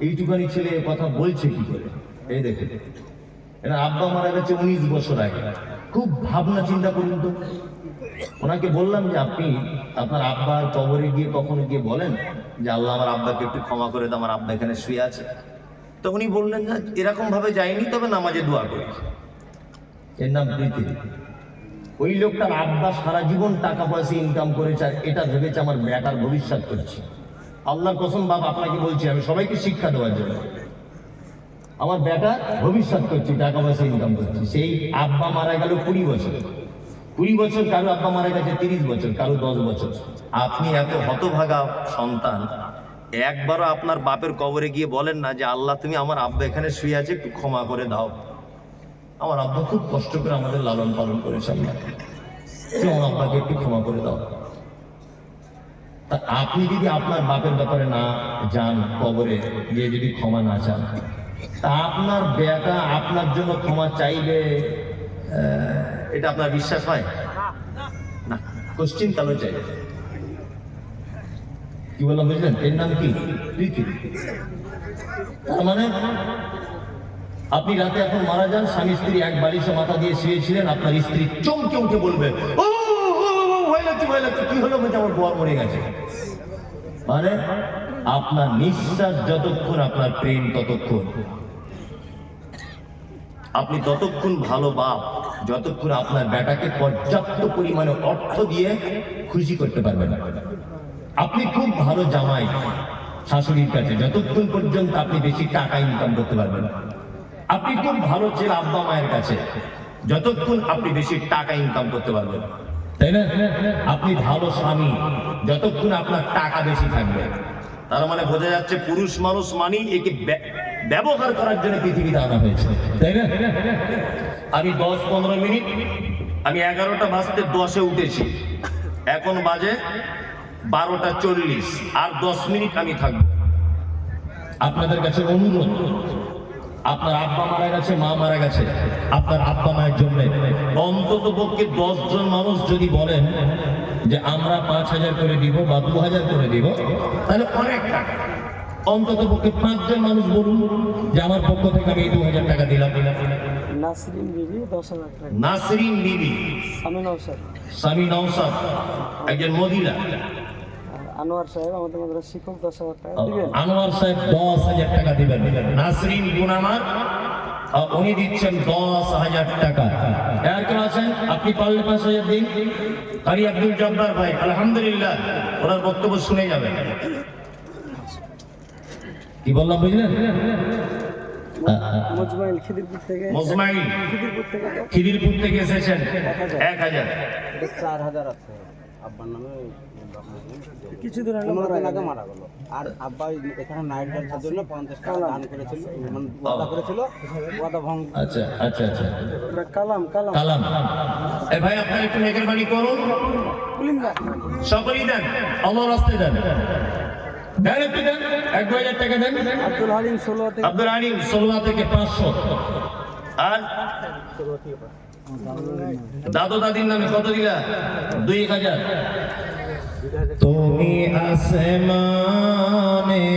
এইটুখানি ছেলে কথা বলছে কি করে। এই দেখে, এরা আব্বা মারা গেছে 19 বছর আগে। খুব ভাবনা চিন্তা করুন তো। ওনাকে বললাম যে আপনি আপনার আব্বার কবরে গিয়ে কখনো গিয়ে বলেন যে আল্লাহ আমার আব্বাকে একটু ক্ষমা করে দাও, আমার আব্বা এখানে শুয়ে আছে? তো উনি বললেন যে এরকম ভাবে যায়নি, তবে নামাজে দোয়া করি। এর নাম পৃথিবী। ওই লোকটার আব্বা সারা জীবন টাকা পয়সা ইনকাম করেছে, আর এটা ভেবেছে আমার বেটার ভবিষ্যৎ করছে। আল্লাহর কসম বাপ, আপনাকে বলছি, আমি সবাইকে শিক্ষা দেওয়ার জন্য, আমার বেটা ভবিষ্যৎ করছি, টাকা পয়সা ইনকাম করছি। সেই আব্বা মারা গেল 20 বছর। 20 বছর, কারো আব্বা মারা গেছে 30 বছর, কারো 10 বছর। আপনি এত হতভাগা সন্তান, একবারও আপনার বাপের কবরে গিয়ে বলেন না যে আল্লাহ তুমি আমার আব্বা এখানে শুয়ে আছে, একটু ক্ষমা করে দাও। আমার আব্বা খুব কষ্ট করে আমাদের লালন পালন করেছে, আল্লাহ তুমি আমার আব্বাকে একটু ক্ষমা করে দাও। তা আপনি যদি আপনার বাপের ব্যাপারে না যান, কবরে গিয়ে যদি ক্ষমা না চান, তা আপনার বেটা আপনার জন্য ক্ষমা চাইবে, এটা আপনার বিশ্বাস হয় না? কোশ্চিন কালো চাইবে। কি বললাম বুঝলেন? এর নাম কি? পৃথিবী। তার মানে আপনি রাতে এখন মারা যান, স্বামী স্ত্রী এক বালিশে মাথা দিয়ে শুয়েছিলেন, আপনার স্ত্রী চমকে উঠে বলবে, ও ভয় লাগছে, ভয় লাগছে। কি হলো? বলছে আমার বর মরে গেছে। মানে আপনার নিঃশ্বাস যতক্ষণ, আপনার প্রেম ততক্ষণ। আপনি ততক্ষণ ভালো বাপ যতক্ষণ আপনার বেটাকে পর্যাপ্ত পরিমাণে অর্থ দিয়ে খুশি করতে পারবেন না। আপনি খুব ভালো জামাই শাশুড়ির কাছে যতক্ষণ পর্যন্ত আপনি বেশি টাকা ইনকাম করতে পারবেন। আপনি খুব ভালো ছেলে আব্বা মায়ের কাছে যতক্ষণ আপনি বেশি টাকা ইনকাম করতে পারবেন, তাই না? আপনি ভালো স্বামী যতক্ষণ আপনার টাকা বেশি থাকবে। তার মানে বোঝা যাচ্ছে পুরুষ মানুষ মানি একে ব্যবহার করার জন্য পৃথিবীতে আনা হয়েছে, তাই না? আমি 10-15 মিনিট, আমি 11টা বাজতে 10-এ উঠেছি, এখন বাজে
12:40, আর 10 মিনিট আমি থাকবো।
আপনাদের কাছে অনুরোধ, আপনার আব্বা মারা গেছে, মা মারা গেছে, আপনার আব্বা মায়ের জন্য
অন্তত পক্ষে 10
জন মানুষ যদি বলেন যে আমরা 5,000 করে দিব বা 2,000 করে দিব, তাহলে অনেক টাকা। অন্তত পক্ষে 5 জন মানুষ বলুন যে আমার পক্ষ থেকে আমি 2,000 টাকা দিলাম।
নাসরিন বিবি 10,000 টাকা।
নাসরিন বিবি,
সামি নওশাদ।
সামি নওশাদ, একজন মহিলা।
আনোয়ার সাহেব আমাদের মাদ্রাসার শিক্ষক 10,000 টাকা দিবেন।
আনোয়ার সাহেব 10,000 টাকা দিবেন।
নাসরিন গুনামার,
উনি দিচ্ছেন 10,000 টাকা। আর কেউ আছেন? আপনি পারলে 5,000 দিন।
কারি আব্দুল জব্বার ভাই, আলহামদুলিল্লাহ, ওনার বক্তব্য শুনে যাবেন।
কি বললাম বুঝলেন?
মুজমাইল খিদিরপুর থেকে।
মুজমাইল
খিদিরপুর থেকে তো
খিদিরপুর থেকে এসেছেন, 1000।
এটা 4,000 আছে আব্বার নামে। কিছুদিন আগে মারা গেল। আর আব্বা এখানে নাইট গার্ডের জন্য 50 টাকা দান করেছিল, মানে ওয়াদা করেছিল, ওয়াদা ভঙ্গ।
আচ্ছা আচ্ছা আচ্ছা,
এটা কালাম।
কালাম।
এ ভাই, আপনারা একটু মেহরবানি করুন,
কুলিন্দা
সকলেই দেন,
আল্লাহর রাস্তায় দেন। দেন, একটু দেন, 1,000 টাকা দেন।
আব্দুল হালিম 16 থেকে।
আব্দুল আলিম
16 থেকে 500।
আর দাদু দাদির নামে কত দিলা?
2,000। তুমি আসমানে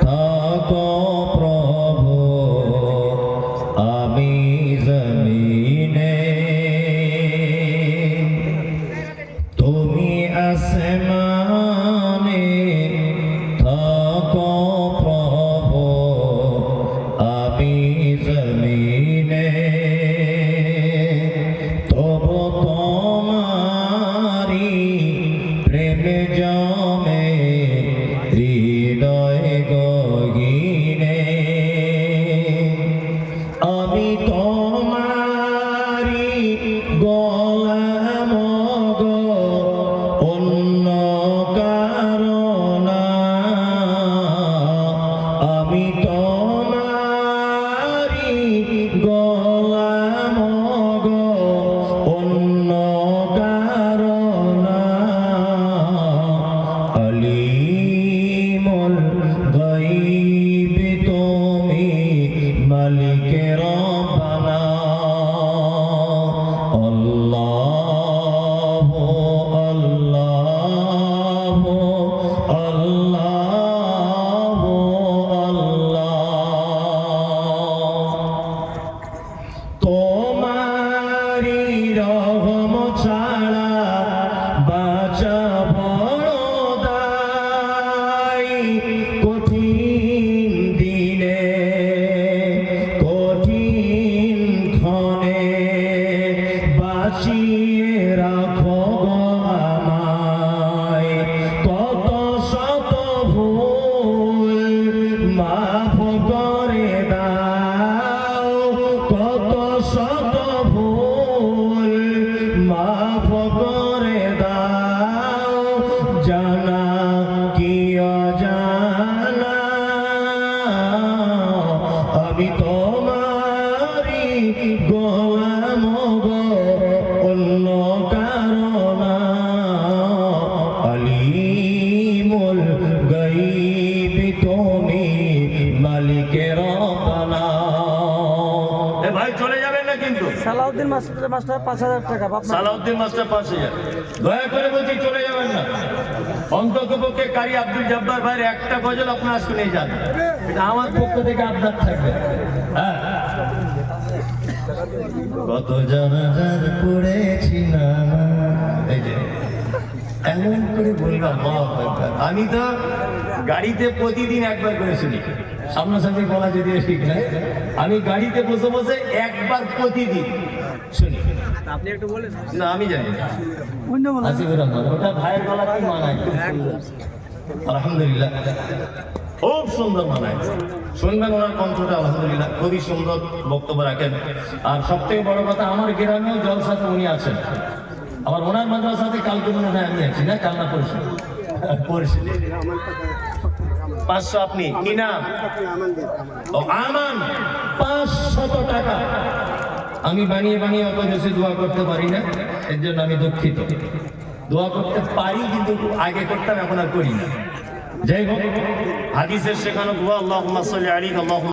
থাকো প্রভু, আমি জমিনে। তুমি আসমানে থাকো প্রভু, আমি জমিনে। তবু তোমারি প্রেম জমে হৃদয় গহীনে। আমি তোমারি গোলাম গো, অন্য কারো না। আমি তোমারি গোলাম গো, অন্য কারো না। আলিমুল গায়ব তুমি, মালিকে রব্বানা। আল্লাহু আল্লাহু আল্লাহু আল্লাহ। তোমারি রহম ছাড়া বাঁচা বড় দায়। কঠিন দিনে, কঠিন ক্ষণে বাঁচিয়ে রাখো গো আমায়। কত শত ভুল মাফ করে দাও, কত শত ভুল মাফ করে দাও। জানা কি অজানা, আমি তোমারি গোলাম গো, অন্য কারো না। আলিমুল গায়ব তুমি, মালিকে রব্বানা।
এ ভাই, চলে যাবেন না কিন্তু।
সালাউদ্দিন মাস্টার 5,000 টাকা। বাপ মা
সালাউদ্দিন মাস্টার 5,000। দয়া করে বলছি, চলে যাবেন না। অন্তত পক্ষে কারি আব্দুল জব্বার ভাইয়ের একটা গজল আপনারা শুনে যান,
এটা আমার পক্ষ থেকে আবদার থাকবে। হ্যাঁ, কত জানাজার পড়েছি না। এই যে এমন করে বললাম,
আমি তো গাড়িতে প্রতিদিন একবার করে শুনি।
সামনাসামনি বলা যদি ঠিক না,
আমি গাড়িতে বসে বসে একবার প্রতিদিন শুনি।
আপনি একটু বলেন
না, আমি জানি না।
আসিফুর রহমান, ওটা ভাইয়ের গলা কি মানায়?
আলহামদুলিল্লাহ, খুব সুন্দর মানায়। শুনবেন ওনার কণ্ঠটা, আলহামদুলিল্লাহ, খুবই সুন্দর বক্তব্য রাখেন। আর সব থেকে বড় কথা, আমার গ্রামেও জলসাতে উনি আছেন। আবার ওনার মাদ্রাসাতে কালকে মনে হয় আমি আছি, না কালনা পরিষদ। 500। আপনি কি নাম? ও, আমান।
500 টাকা। আমি বানিয়ে বানিয়ে অত বেশি দোয়া করতে পারি না, এর জন্য আমি দুঃখিত।
দোয়া করতে পারি, কিন্তু আগে করতাম, এখন আর করি না। যাই হোক, হাদিসের শেখানো দোয়া আল্লাহুম্মা সাল্লি আলাইহি